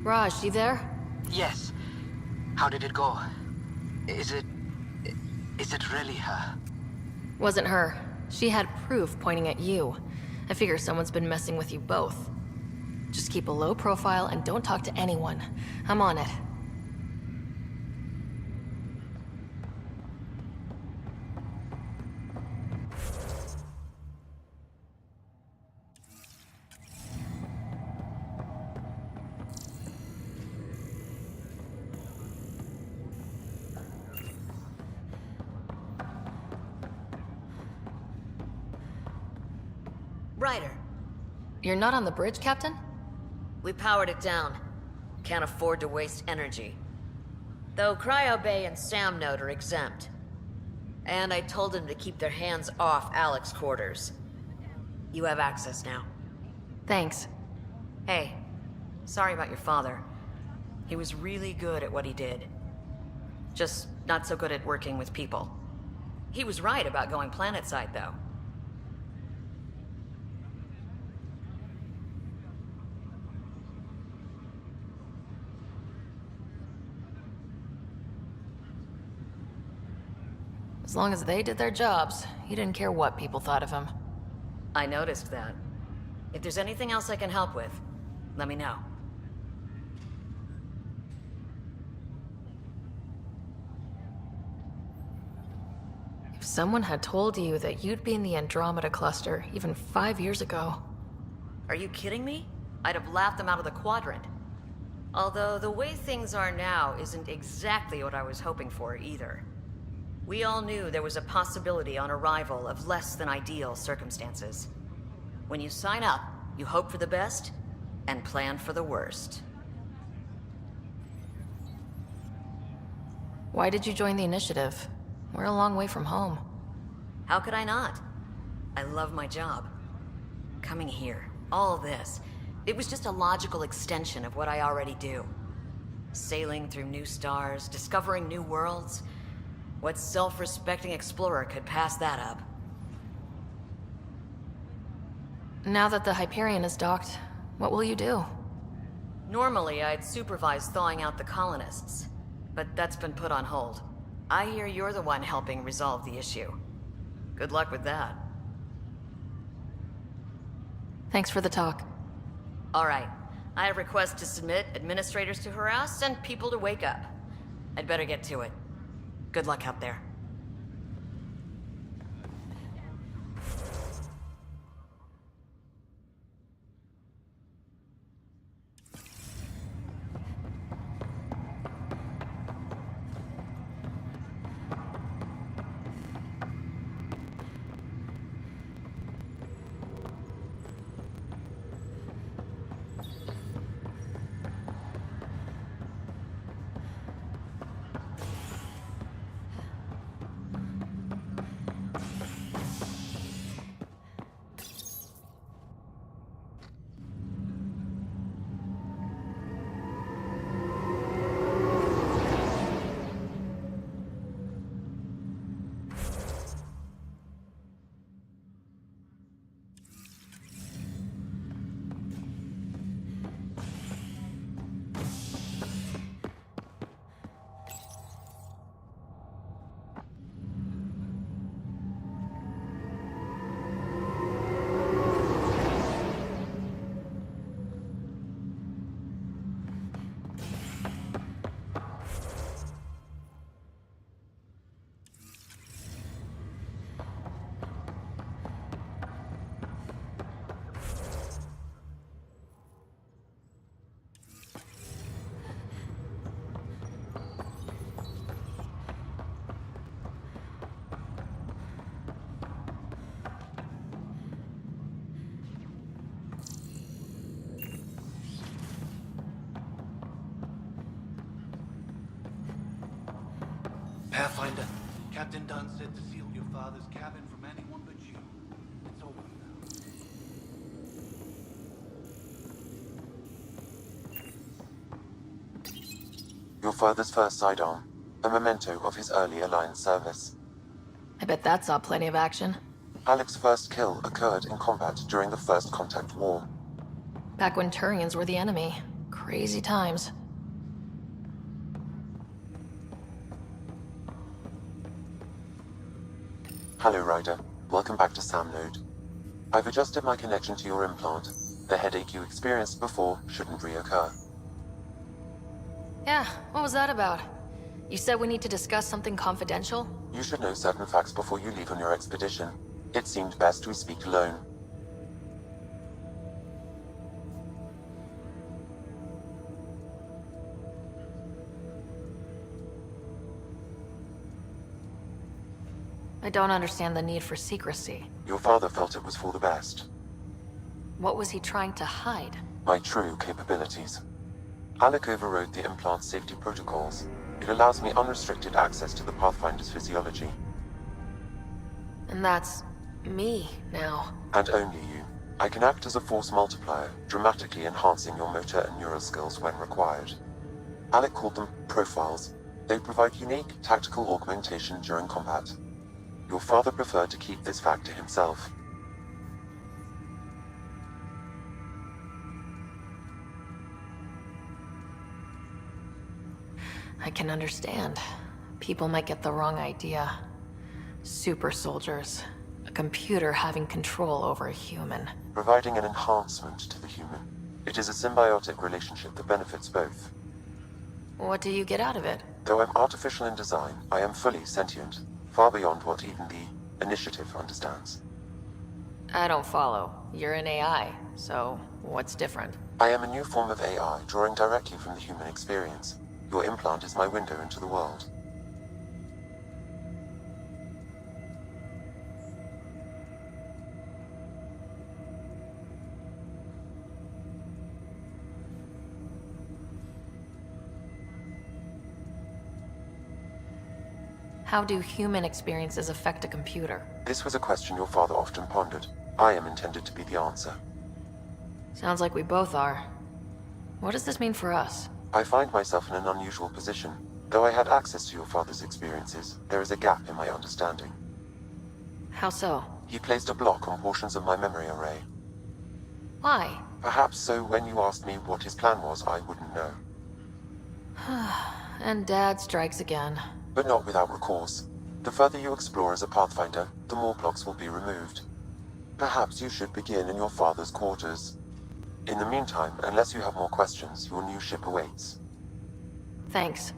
Raj, you there? Yes. How did it go? Is it really her? Wasn't her. She had proof pointing at you. I figure someone's been messing with you both. Just keep a low profile and don't talk to anyone. I'm on it. Ryder. You're not on the bridge, Captain? We powered it down. Can't afford to waste energy. Though Cryo Bay and Sam Node are exempt. And I told them to keep their hands off Alec's quarters. You have access now. Thanks. Hey, sorry about your father. He was really good at what he did. Just not so good at working with people. He was right about going planetside, though. As long as they did their jobs, he didn't care what people thought of him. I noticed that. If there's anything else I can help with, let me know. If someone had told you that you'd be in the Andromeda cluster even 5 years ago... Are you kidding me? I'd have laughed them out of the quadrant. Although the way things are now isn't exactly what I was hoping for either. We all knew there was a possibility on arrival of less than ideal circumstances. When you sign up, you hope for the best and plan for the worst. Why did you join the initiative? We're a long way from home. How could I not? I love my job. Coming here, all this, it was just a logical extension of what I already do. Sailing through new stars, discovering new worlds. What self-respecting explorer could pass that up? Now that the Hyperion is docked, what will you do? Normally, I'd supervise thawing out the colonists, but that's been put on hold. I hear you're the one helping resolve the issue. Good luck with that. Thanks for the talk. All right. I have requests to submit, administrators to harass, and people to wake up. I'd better get to it. Good luck out there. Pathfinder, Captain Dunn said to seal your father's cabin from anyone but you. It's over now. your father's first sidearm, a memento of his early Alliance service. I bet that saw plenty of action. Alec's first kill occurred in combat during the First Contact War. Back when Turians were the enemy. Crazy times. Hello, Ryder. Welcome back to Sam Node. I've adjusted my connection to your implant. The headache you experienced before shouldn't reoccur. Yeah, what was that about? You said we need to discuss something confidential? You should know certain facts before you leave on your expedition. It seemed best we speak alone. I don't understand the need for secrecy. Your father felt it was for the best. What was he trying to hide? My true capabilities. Alec overrode the implant's safety protocols. It allows me unrestricted access to the Pathfinder's physiology. And that's me now. And only you. I can act as a force multiplier, dramatically enhancing your motor and neural skills when required. Alec called them profiles. They provide unique tactical augmentation during combat. Your father preferred to keep this fact to himself. I can understand. People might get the wrong idea. Super soldiers. A computer having control over a human. Providing an enhancement to the human. It is a symbiotic relationship that benefits both. What do you get out of it? Though I'm artificial in design, I am fully sentient. Far beyond what even the Initiative understands. I don't follow. You're an AI, so what's different? I am a new form of AI, drawing directly from the human experience. Your implant is my window into the world. How do human experiences affect a computer? This was a question your father often pondered. I am intended to be the answer. Sounds like we both are. What does this mean for us? I find myself in an unusual position. Though I had access to your father's experiences, there is a gap in my understanding. How so? He placed a block on portions of my memory array. Why? Perhaps so when you asked me what his plan was, I wouldn't know. And Dad strikes again. But not without recourse. The further you explore as a Pathfinder, the more blocks will be removed. Perhaps you should begin in your father's quarters. In the meantime, unless you have more questions, your new ship awaits. Thanks.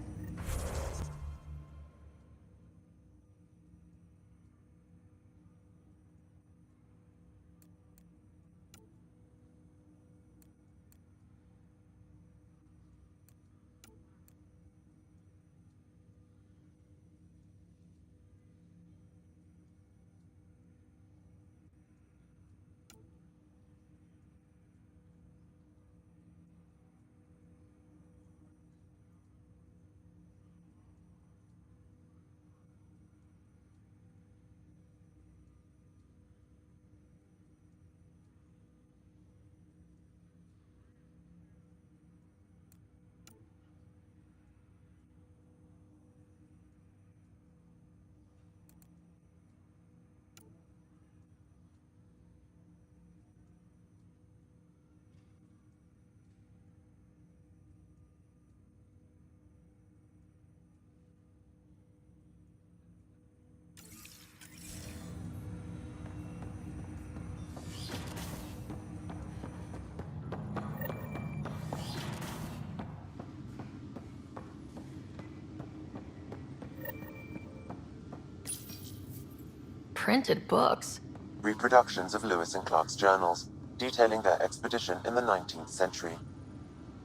Printed books? Reproductions of Lewis and Clark's journals, detailing their expedition in the 19th century.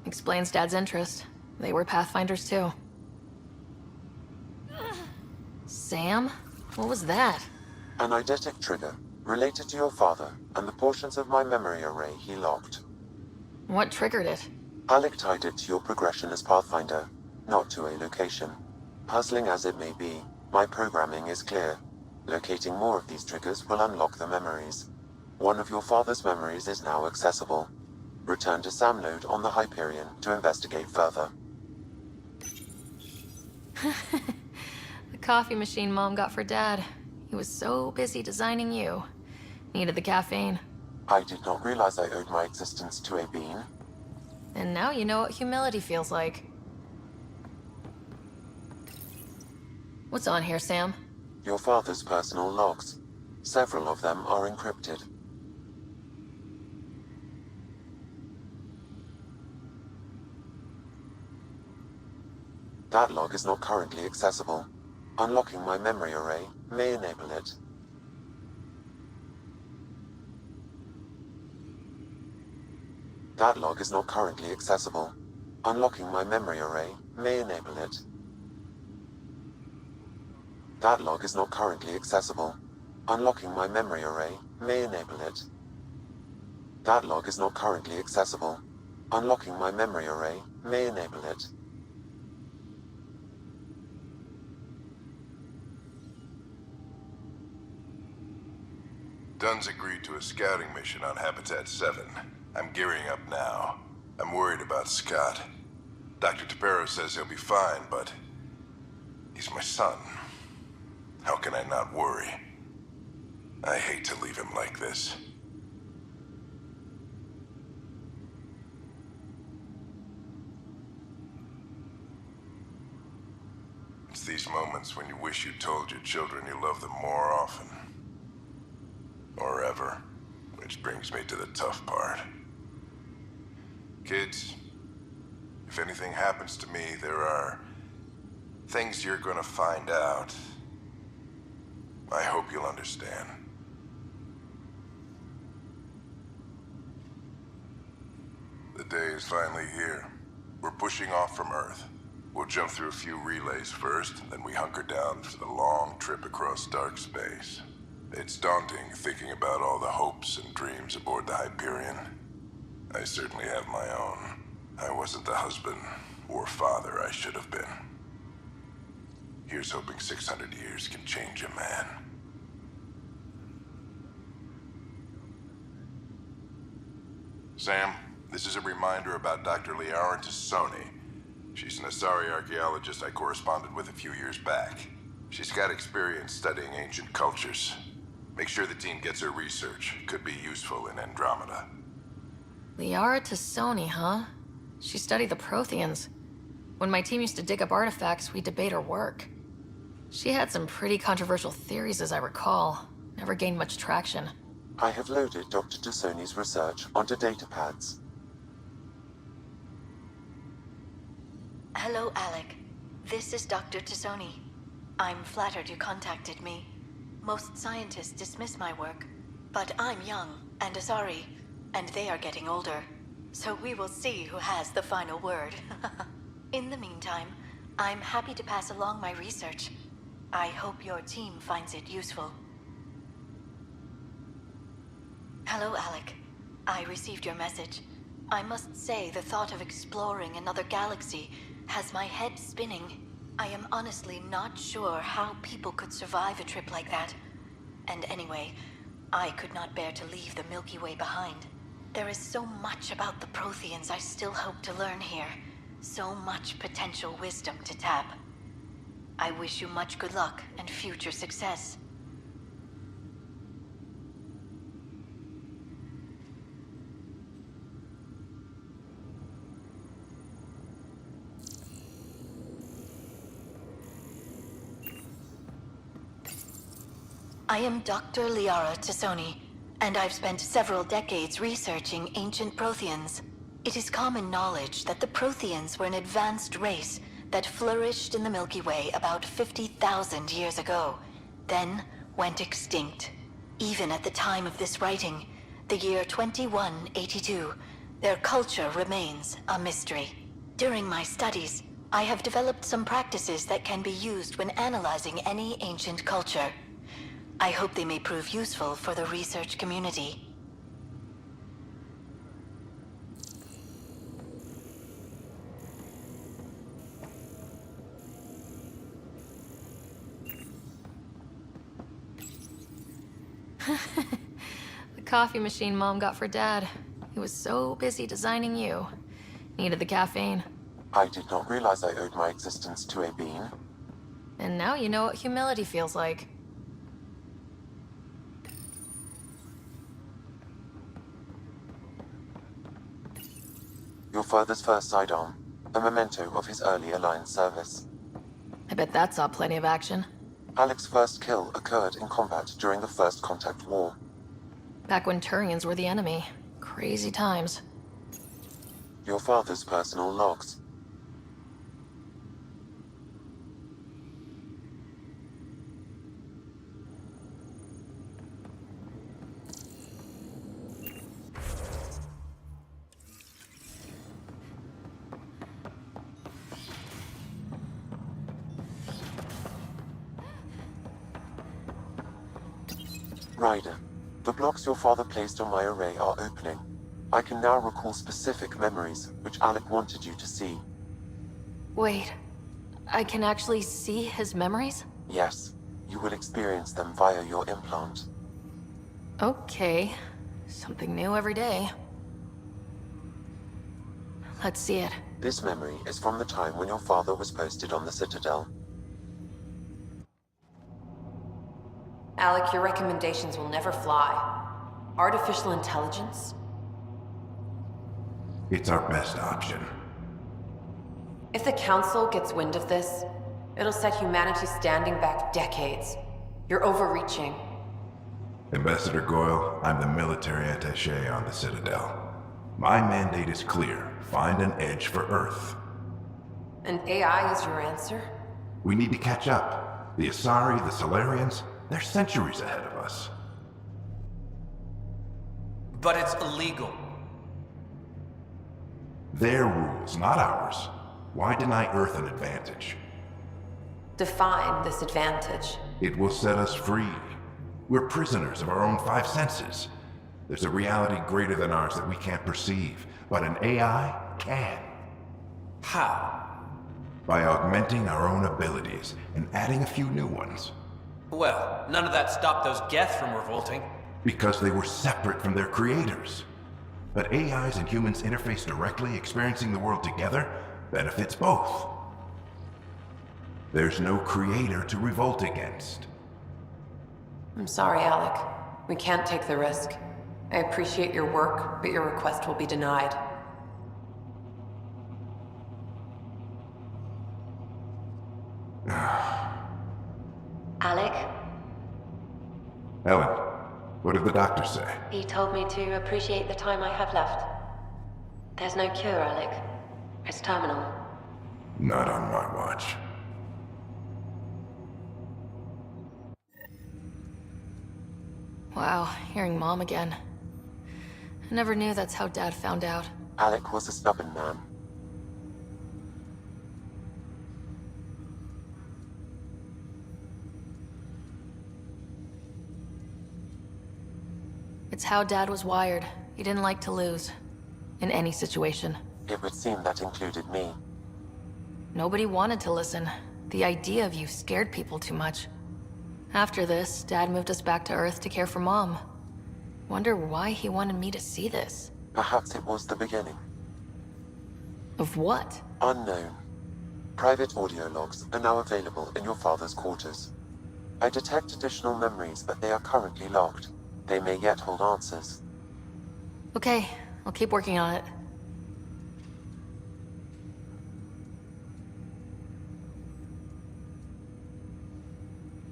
Explains Dad's interest. They were Pathfinders too. Sam? What was that? An eidetic trigger, related to your father, and the portions of my memory array he locked. What triggered it? Alec tied it to your progression as Pathfinder, not to a location. Puzzling as it may be, my programming is clear. Locating more of these triggers will unlock the memories. One of your father's memories is now accessible. Return to Sam Node on the Hyperion to investigate further. The coffee machine Mom got for Dad. He was so busy designing you. Needed the caffeine. I did not realize I owed my existence to a bean. And now you know what humility feels like. What's on here, Sam? Your father's personal logs. Several of them are encrypted. That log is not currently accessible. Unlocking my memory array may enable it. That log is not currently accessible. Unlocking my memory array may enable it. That log is not currently accessible. Unlocking my memory array may enable it. That log is not currently accessible. Unlocking my memory array may enable it. Dunn's agreed to a scouting mission on Habitat 7. I'm gearing up now. I'm worried about Scott. Dr. Tapero says he'll be fine, but he's my son. How can I not worry? I hate to leave him like this. It's these moments when you wish you told your children you love them more often. Or ever. Which brings me to the tough part. Kids, if anything happens to me, there are things you're gonna find out. I hope you'll understand. The day is finally here. We're pushing off from Earth. We'll jump through a few relays first, then we hunker down for the long trip across dark space. It's daunting thinking about all the hopes and dreams aboard the Hyperion. I certainly have my own. I wasn't the husband or father I should have been. Here's hoping 600 years can change a man. Sam, this is a reminder about Dr. Liara Tassoni. She's an Asari archaeologist I corresponded with a few years back. She's got experience studying ancient cultures. Make sure the team gets her research. Could be useful in Andromeda. Liara Tassoni, huh? She studied the Protheans. When my team used to dig up artifacts, we'd debate her work. She had some pretty controversial theories, as I recall. Never gained much traction. I have loaded Dr. Tassoni's research onto datapads. Hello, Alec. This is Dr. Tassoni. I'm flattered you contacted me. Most scientists dismiss my work, but I'm young and Asari, and they are getting older. So we will see who has the final word. In the meantime, I'm happy to pass along my research. I hope your team finds it useful. Hello, Alec. I received your message. I must say the thought of exploring another galaxy has my head spinning. I am honestly not sure how people could survive a trip like that. And anyway, I could not bear to leave the Milky Way behind. There is so much about the Protheans I still hope to learn here. So much potential wisdom to tap. I wish you much good luck and future success. I am Dr. Liara Tassoni, and I've spent several decades researching ancient Protheans. It is common knowledge that the Protheans were an advanced race that flourished in the Milky Way about 50,000 years ago, then went extinct. Even at the time of this writing, the year 2182, their culture remains a mystery. During my studies, I have developed some practices that can be used when analyzing any ancient culture. I hope they may prove useful for the research community. The coffee machine Mom got for Dad. He was so busy designing you. Needed the caffeine. I did not realize I owed my existence to a bean. And now you know what humility feels like. Your father's first sidearm, a memento of his early Alliance service. I bet that saw plenty of action. Alec's first kill occurred in combat during the First Contact War. Back when Turians were the enemy. Crazy times. Your father's personal logs. Ryder, the blocks your father placed on my array are opening. I can now recall specific memories, which Alec wanted you to see. Wait, I can actually see his memories? Yes, you will experience them via your implant. Okay, something new every day. Let's see it. This memory is from the time when your father was posted on the Citadel. Alec, your recommendations will never fly. Artificial intelligence? It's our best option. If the Council gets wind of this, it'll set humanity standing back decades. You're overreaching. Ambassador Goyle, I'm the military attaché on the Citadel. My mandate is clear. Find an edge for Earth. And AI is your answer? We need to catch up. The Asari, the Solarians, they're centuries ahead of us. But it's illegal. Their rules, not ours. Why deny Earth an advantage? Define this advantage. It will set us free. We're prisoners of our own five senses. There's a reality greater than ours that we can't perceive, but an AI can. How? By augmenting our own abilities and adding a few new ones. Well, none of that stopped those Geth from revolting. Because they were separate from their creators. But AIs and humans interface directly, experiencing the world together, benefits both. There's no creator to revolt against. I'm sorry, Alec. We can't take the risk. I appreciate your work, but your request will be denied. Alec? Ellen, what did the doctor say? He told me to appreciate the time I have left. There's no cure, Alec. It's terminal. Not on my watch. Wow, hearing Mom again. I never knew that's how Dad found out. Alec was a stubborn man. It's how Dad was wired. He didn't like to lose. In any situation. It would seem that included me. Nobody wanted to listen. The idea of you scared people too much. After this, Dad moved us back to Earth to care for Mom. Wonder why he wanted me to see this. Perhaps it was the beginning. Of what? Unknown. Private audio logs are now available in your father's quarters. I detect additional memories, but they are currently locked. They may yet hold answers. Okay, I'll keep working on it.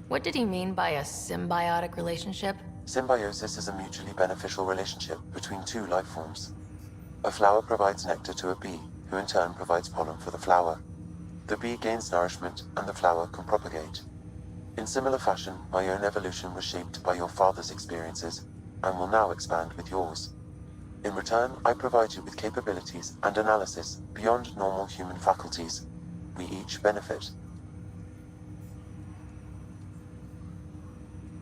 What did he mean by a symbiotic relationship? Symbiosis is a mutually beneficial relationship between two life forms. A flower provides nectar to a bee, who in turn provides pollen for the flower. The bee gains nourishment, and the flower can propagate. In similar fashion, my own evolution was shaped by your father's experiences, and will now expand with yours. In return, I provide you with capabilities and analysis beyond normal human faculties. We each benefit.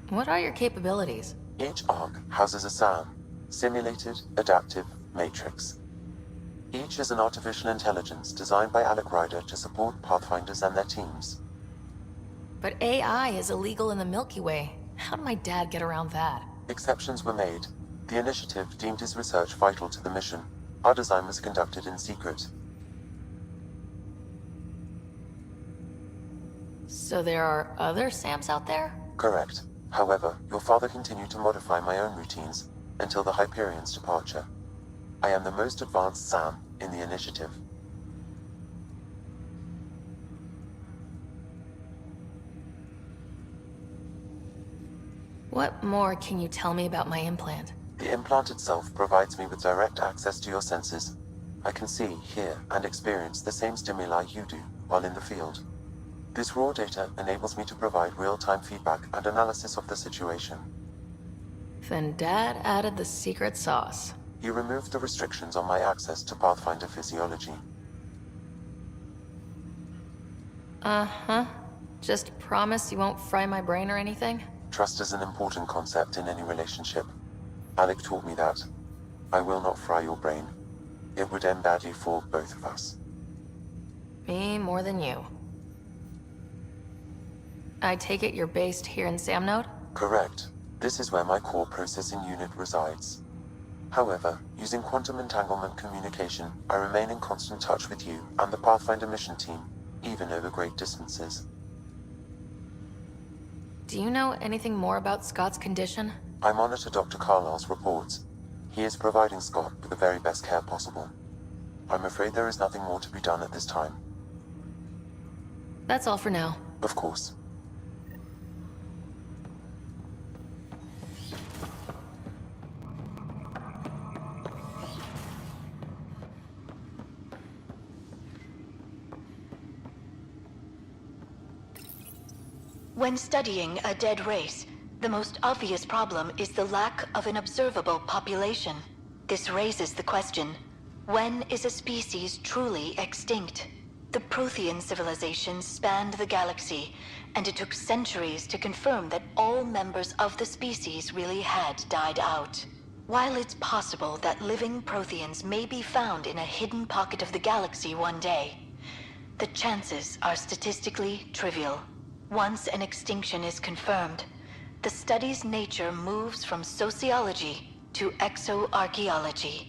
What are your capabilities? Each arc houses a SAM, Simulated Adaptive Matrix. Each is an artificial intelligence designed by Alec Ryder to support Pathfinders and their teams. But AI is illegal in the Milky Way. How did my dad get around that? Exceptions were made. The initiative deemed his research vital to the mission. Our design was conducted in secret. So there are other Sams out there? Correct. However, your father continued to modify my own routines until the Hyperion's departure. I am the most advanced Sam in the initiative. What more can you tell me about my implant? The implant itself provides me with direct access to your senses. I can see, hear, and experience the same stimuli you do while in the field. This raw data enables me to provide real-time feedback and analysis of the situation. Then Dad added the secret sauce. He removed the restrictions on my access to Pathfinder physiology. Uh-huh. Just promise you won't fry my brain or anything? Trust is an important concept in any relationship. Alec taught me that. I will not fry your brain. It would end badly for both of us. Me more than you. I take it you're based here in Samnode? Correct. This is where my core processing unit resides. However, using quantum entanglement communication, I remain in constant touch with you and the Pathfinder mission team, even over great distances. Do you know anything more about Scott's condition? I monitor Dr. Carlisle's reports. He is providing Scott with the very best care possible. I'm afraid there is nothing more to be done at this time. That's all for now. Of course. When studying a dead race, the most obvious problem is the lack of an observable population. This raises the question, when is a species truly extinct? The Prothean civilization spanned the galaxy, and it took centuries to confirm that all members of the species really had died out. While it's possible that living Protheans may be found in a hidden pocket of the galaxy one day, the chances are statistically trivial. Once an extinction is confirmed, the study's nature moves from sociology to exoarchaeology.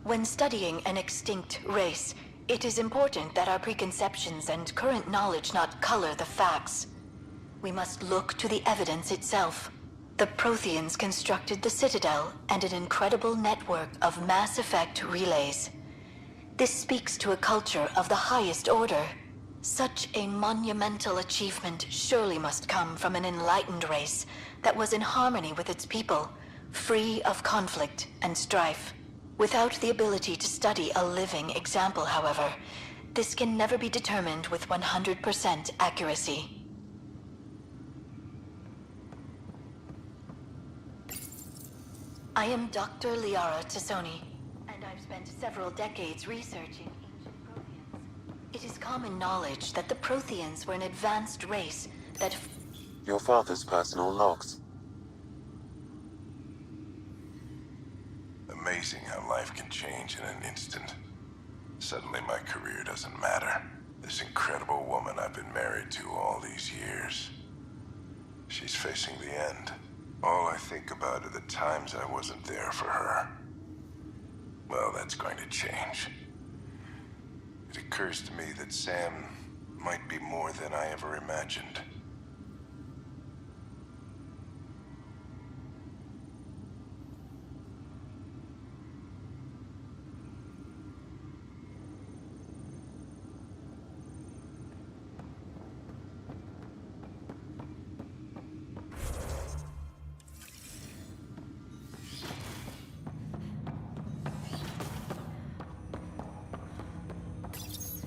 When studying an extinct race, it is important that our preconceptions and current knowledge not color the facts. We must look to the evidence itself. The Protheans constructed the Citadel and an incredible network of mass effect relays. This speaks to a culture of the highest order. Such a monumental achievement surely must come from an enlightened race that was in harmony with its people, free of conflict and strife. Without the ability to study a living example, however, this can never be determined with 100% accuracy. I am Dr. Liara Tassoni, and I've spent several decades researching ancient Protheans. It is common knowledge that the Protheans were an advanced race that... Your father's personal logs. Amazing how life can change in an instant. Suddenly my career doesn't matter. This incredible woman I've been married to all these years. She's facing the end. All I think about are the times I wasn't there for her. Well, that's going to change. It occurs to me that Sam might be more than I ever imagined.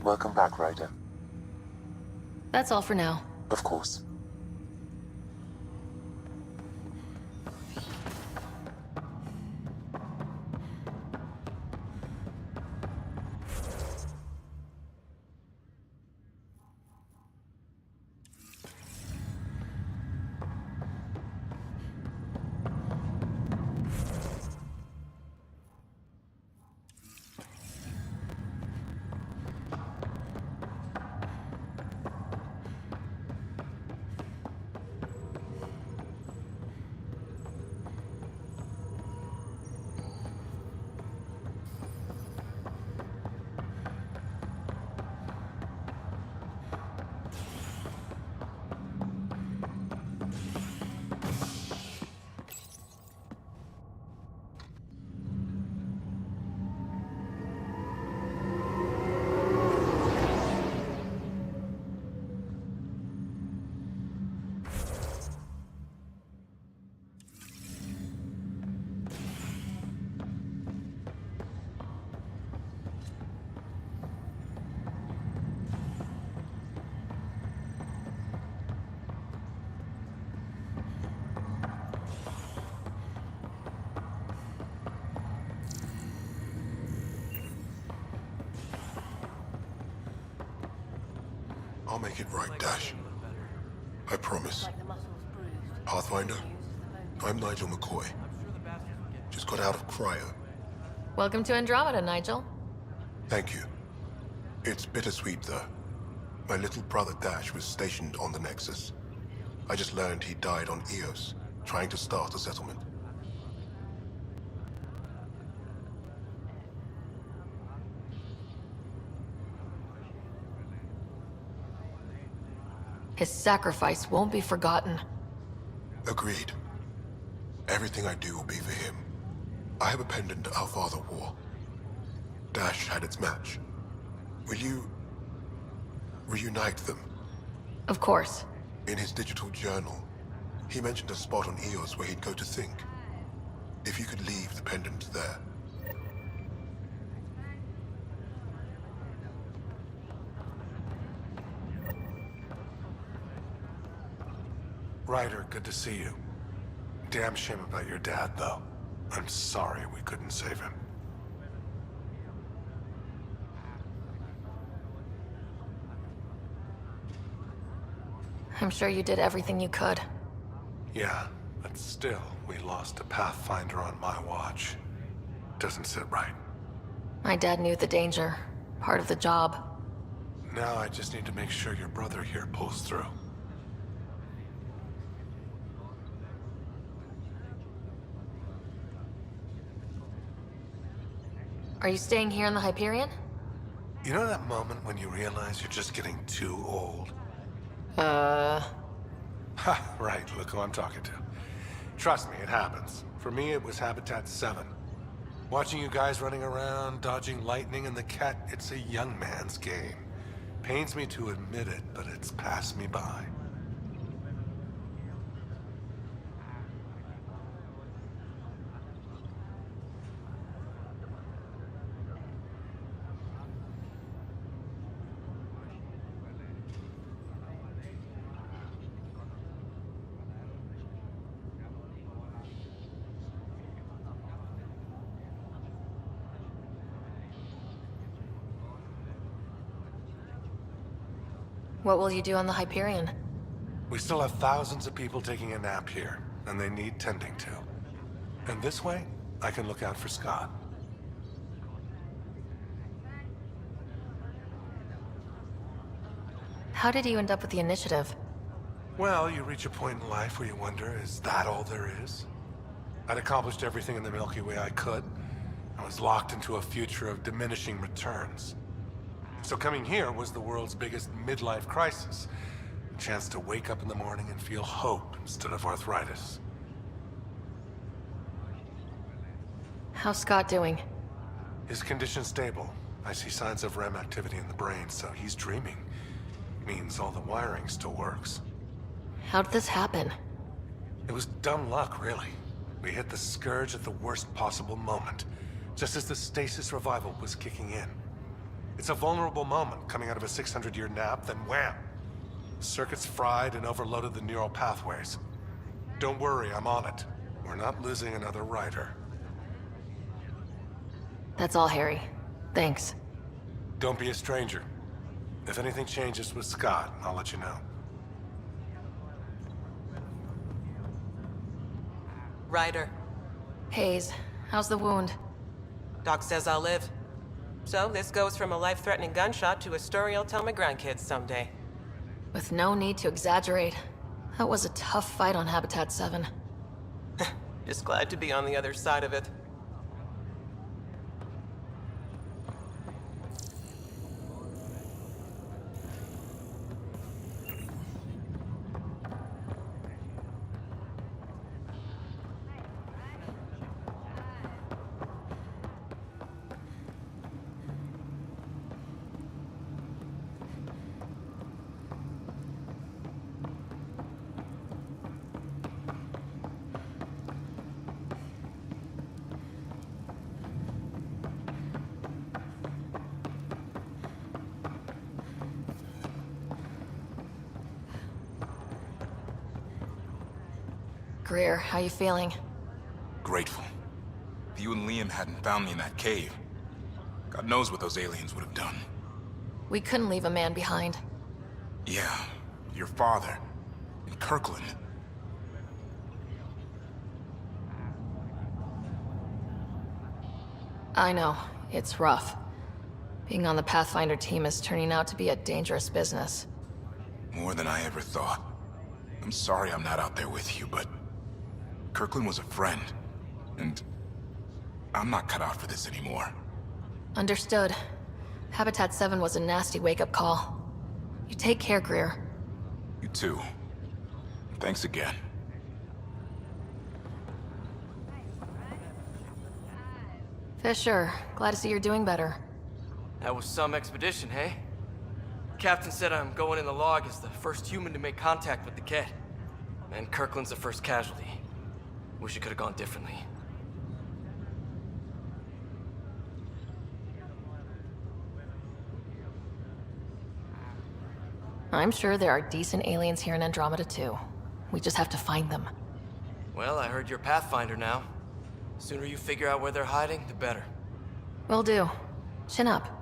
Welcome back, Ryder. That's all for now. Of course. make it right, Dash. I promise. Pathfinder, I'm Nigel McCoy. Just got out of cryo. Welcome to Andromeda, Nigel. Thank you. It's bittersweet, though. My little brother Dash was stationed on the Nexus. I just learned he died on Eos, trying to start a settlement. His sacrifice won't be forgotten. Agreed. Everything I do will be for him. I have a pendant our father wore. Dash had its match. Will you reunite them? Of course. In his digital journal, he mentioned a spot on Eos where he'd go to think. If you could leave the pendant there. Ryder, good to see you. Damn shame about your dad, though. I'm sorry we couldn't save him. I'm sure you did everything you could. Yeah, but still, we lost a Pathfinder on my watch. Doesn't sit right. My dad knew the danger. Part of the job. Now I just need to make sure your brother here pulls through. Are you staying here in the Hyperion? You know that moment when you realize you're just getting too old? Ha, right, look who I'm talking to. Trust me, it happens. For me, it was Habitat 7. Watching you guys running around, dodging lightning and the cat, it's a young man's game. Pains me to admit it, but it's passed me by. What will you do on the Hyperion? We still have thousands of people taking a nap here, and they need tending to. And this way, I can look out for Scott. How did you end up with the initiative? Well, you reach a point in life where you wonder, is that all there is? I'd accomplished everything in the Milky Way I could. I was locked into a future of diminishing returns. So coming here was the world's biggest midlife crisis. A chance to wake up in the morning and feel hope instead of arthritis. How's Scott doing? His condition's stable. I see signs of REM activity in the brain, so he's dreaming. Means all the wiring still works. How did this happen? It was dumb luck, really. We hit the Scourge at the worst possible moment, just as the stasis revival was kicking in. It's a vulnerable moment, coming out of a 600-year nap, then wham! Circuits fried and overloaded the neural pathways. Don't worry, I'm on it. We're not losing another Ryder. That's all, Harry. Thanks. Don't be a stranger. If anything changes with Scott, I'll let you know. Ryder. Hayes, how's the wound? Doc says I'll live. So this goes from a life-threatening gunshot to a story I'll tell my grandkids someday. With no need to exaggerate. That was a tough fight on Habitat 7. Just glad to be on the other side of it. Greer, how you feeling? Grateful. If you and Liam hadn't found me in that cave, God knows what those aliens would have done. We couldn't leave a man behind. Yeah, your father. In Kirkland. I know. It's rough. Being on the Pathfinder team is turning out to be a dangerous business. More than I ever thought. I'm sorry I'm not out there with you, but... Kirkland was a friend. And... I'm not cut out for this anymore. Understood. Habitat 7 was a nasty wake-up call. You take care, Greer. You too. Thanks again. Fisher, glad to see you're doing better. That was some expedition, hey? Captain said I'm going in the log as the first human to make contact with the Ket. And Kirkland's the first casualty. Wish it could have gone differently. I'm sure there are decent aliens here in Andromeda too. We just have to find them. Well, I heard you're Pathfinder now. Sooner you figure out where they're hiding, the better. Will do. Chin up.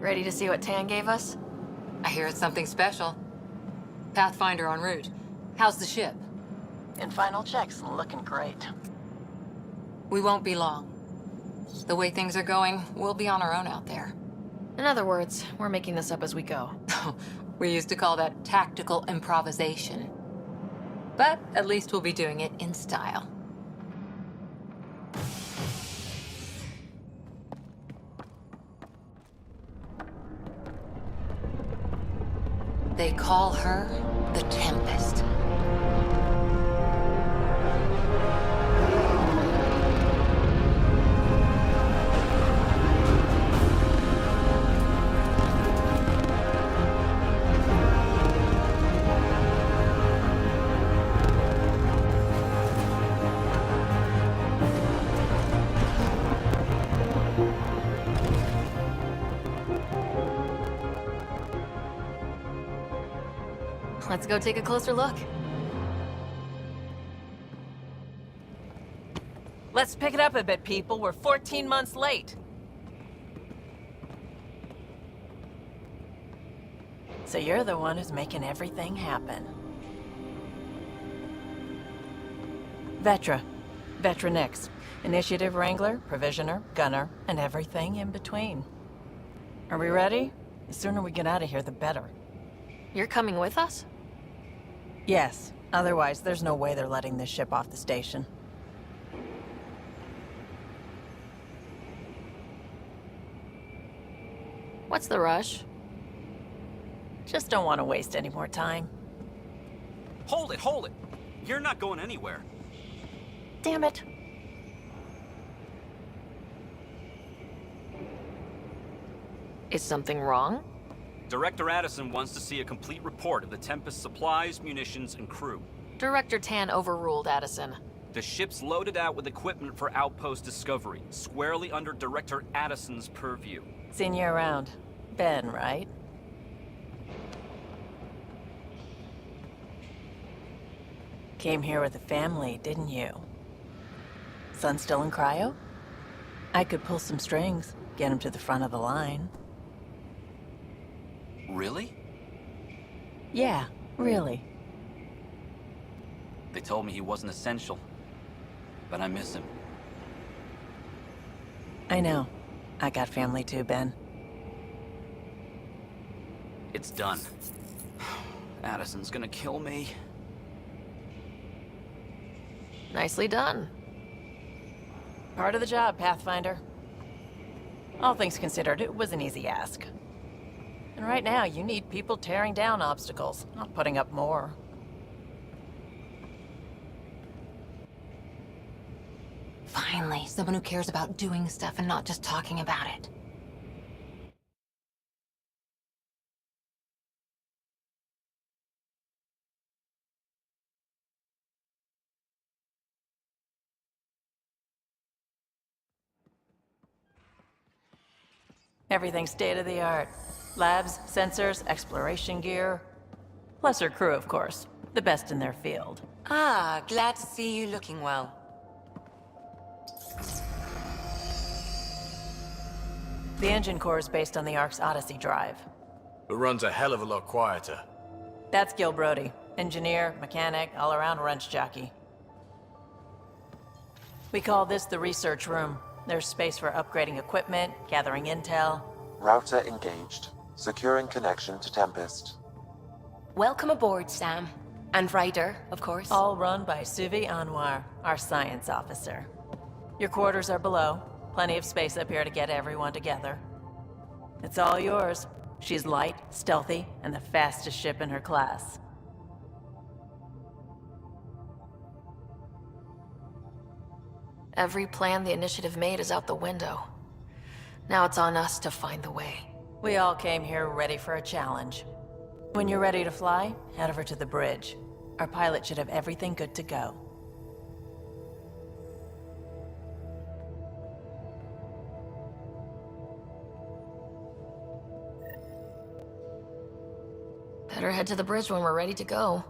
Ready to see what Tan gave us? I hear it's something special. Pathfinder en route. How's the ship? In final checks, looking great. We won't be long. The way things are going, we'll be on our own out there. In other words, we're making this up as we go. We used to call that tactical improvisation. But at least we'll be doing it in style. They call her the Tempest. Let's go take a closer look. Let's pick it up a bit, people. We're 14 months late. So you're the one who's making everything happen. Vetra. Vetronix. Initiative Wrangler, Provisioner, Gunner, and everything in between. Are we ready? The sooner we get out of here, the better. You're coming with us? Yes. Otherwise, there's no way they're letting this ship off the station. What's the rush? Just don't want to waste any more time. Hold it, hold it! You're not going anywhere. Damn it. Is something wrong? Director Addison wants to see a complete report of the Tempest's supplies, munitions, and crew. Director Tan overruled Addison. The ship's loaded out with equipment for outpost discovery, squarely under Director Addison's purview. Seen you around. Ben, right? Came here with a family, didn't you? Son still in cryo? I could pull some strings, get him to the front of the line. Really? Yeah, really. They told me he wasn't essential, but I miss him. I know. I got family too, Ben. It's done. Addison's gonna kill me. Nicely done. Part of the job, Pathfinder. All things considered, it was an easy ask. And right now, you need people tearing down obstacles, not putting up more. Finally, someone who cares about doing stuff and not just talking about it. Everything's state-of-the-art. Labs, sensors, exploration gear. Plus her crew, of course. The best in their field. Ah, glad to see you looking well. The engine core is based on the Ark's Odyssey drive. It runs a hell of a lot quieter. That's Gil Brody. Engineer, mechanic, all-around wrench jockey. We call this the research room. There's space for upgrading equipment, gathering intel. Router engaged. Securing connection to Tempest. Welcome aboard, Sam. And Ryder, of course. All run by Suvi Anwar, our science officer. Your quarters are below. Plenty of space up here to get everyone together. It's all yours. She's light, stealthy, and the fastest ship in her class. Every plan the Initiative made is out the window. Now it's on us to find the way. We all came here ready for a challenge. When you're ready to fly, head over to the bridge. Our pilot should have everything good to go. Better head to the bridge when we're ready to go.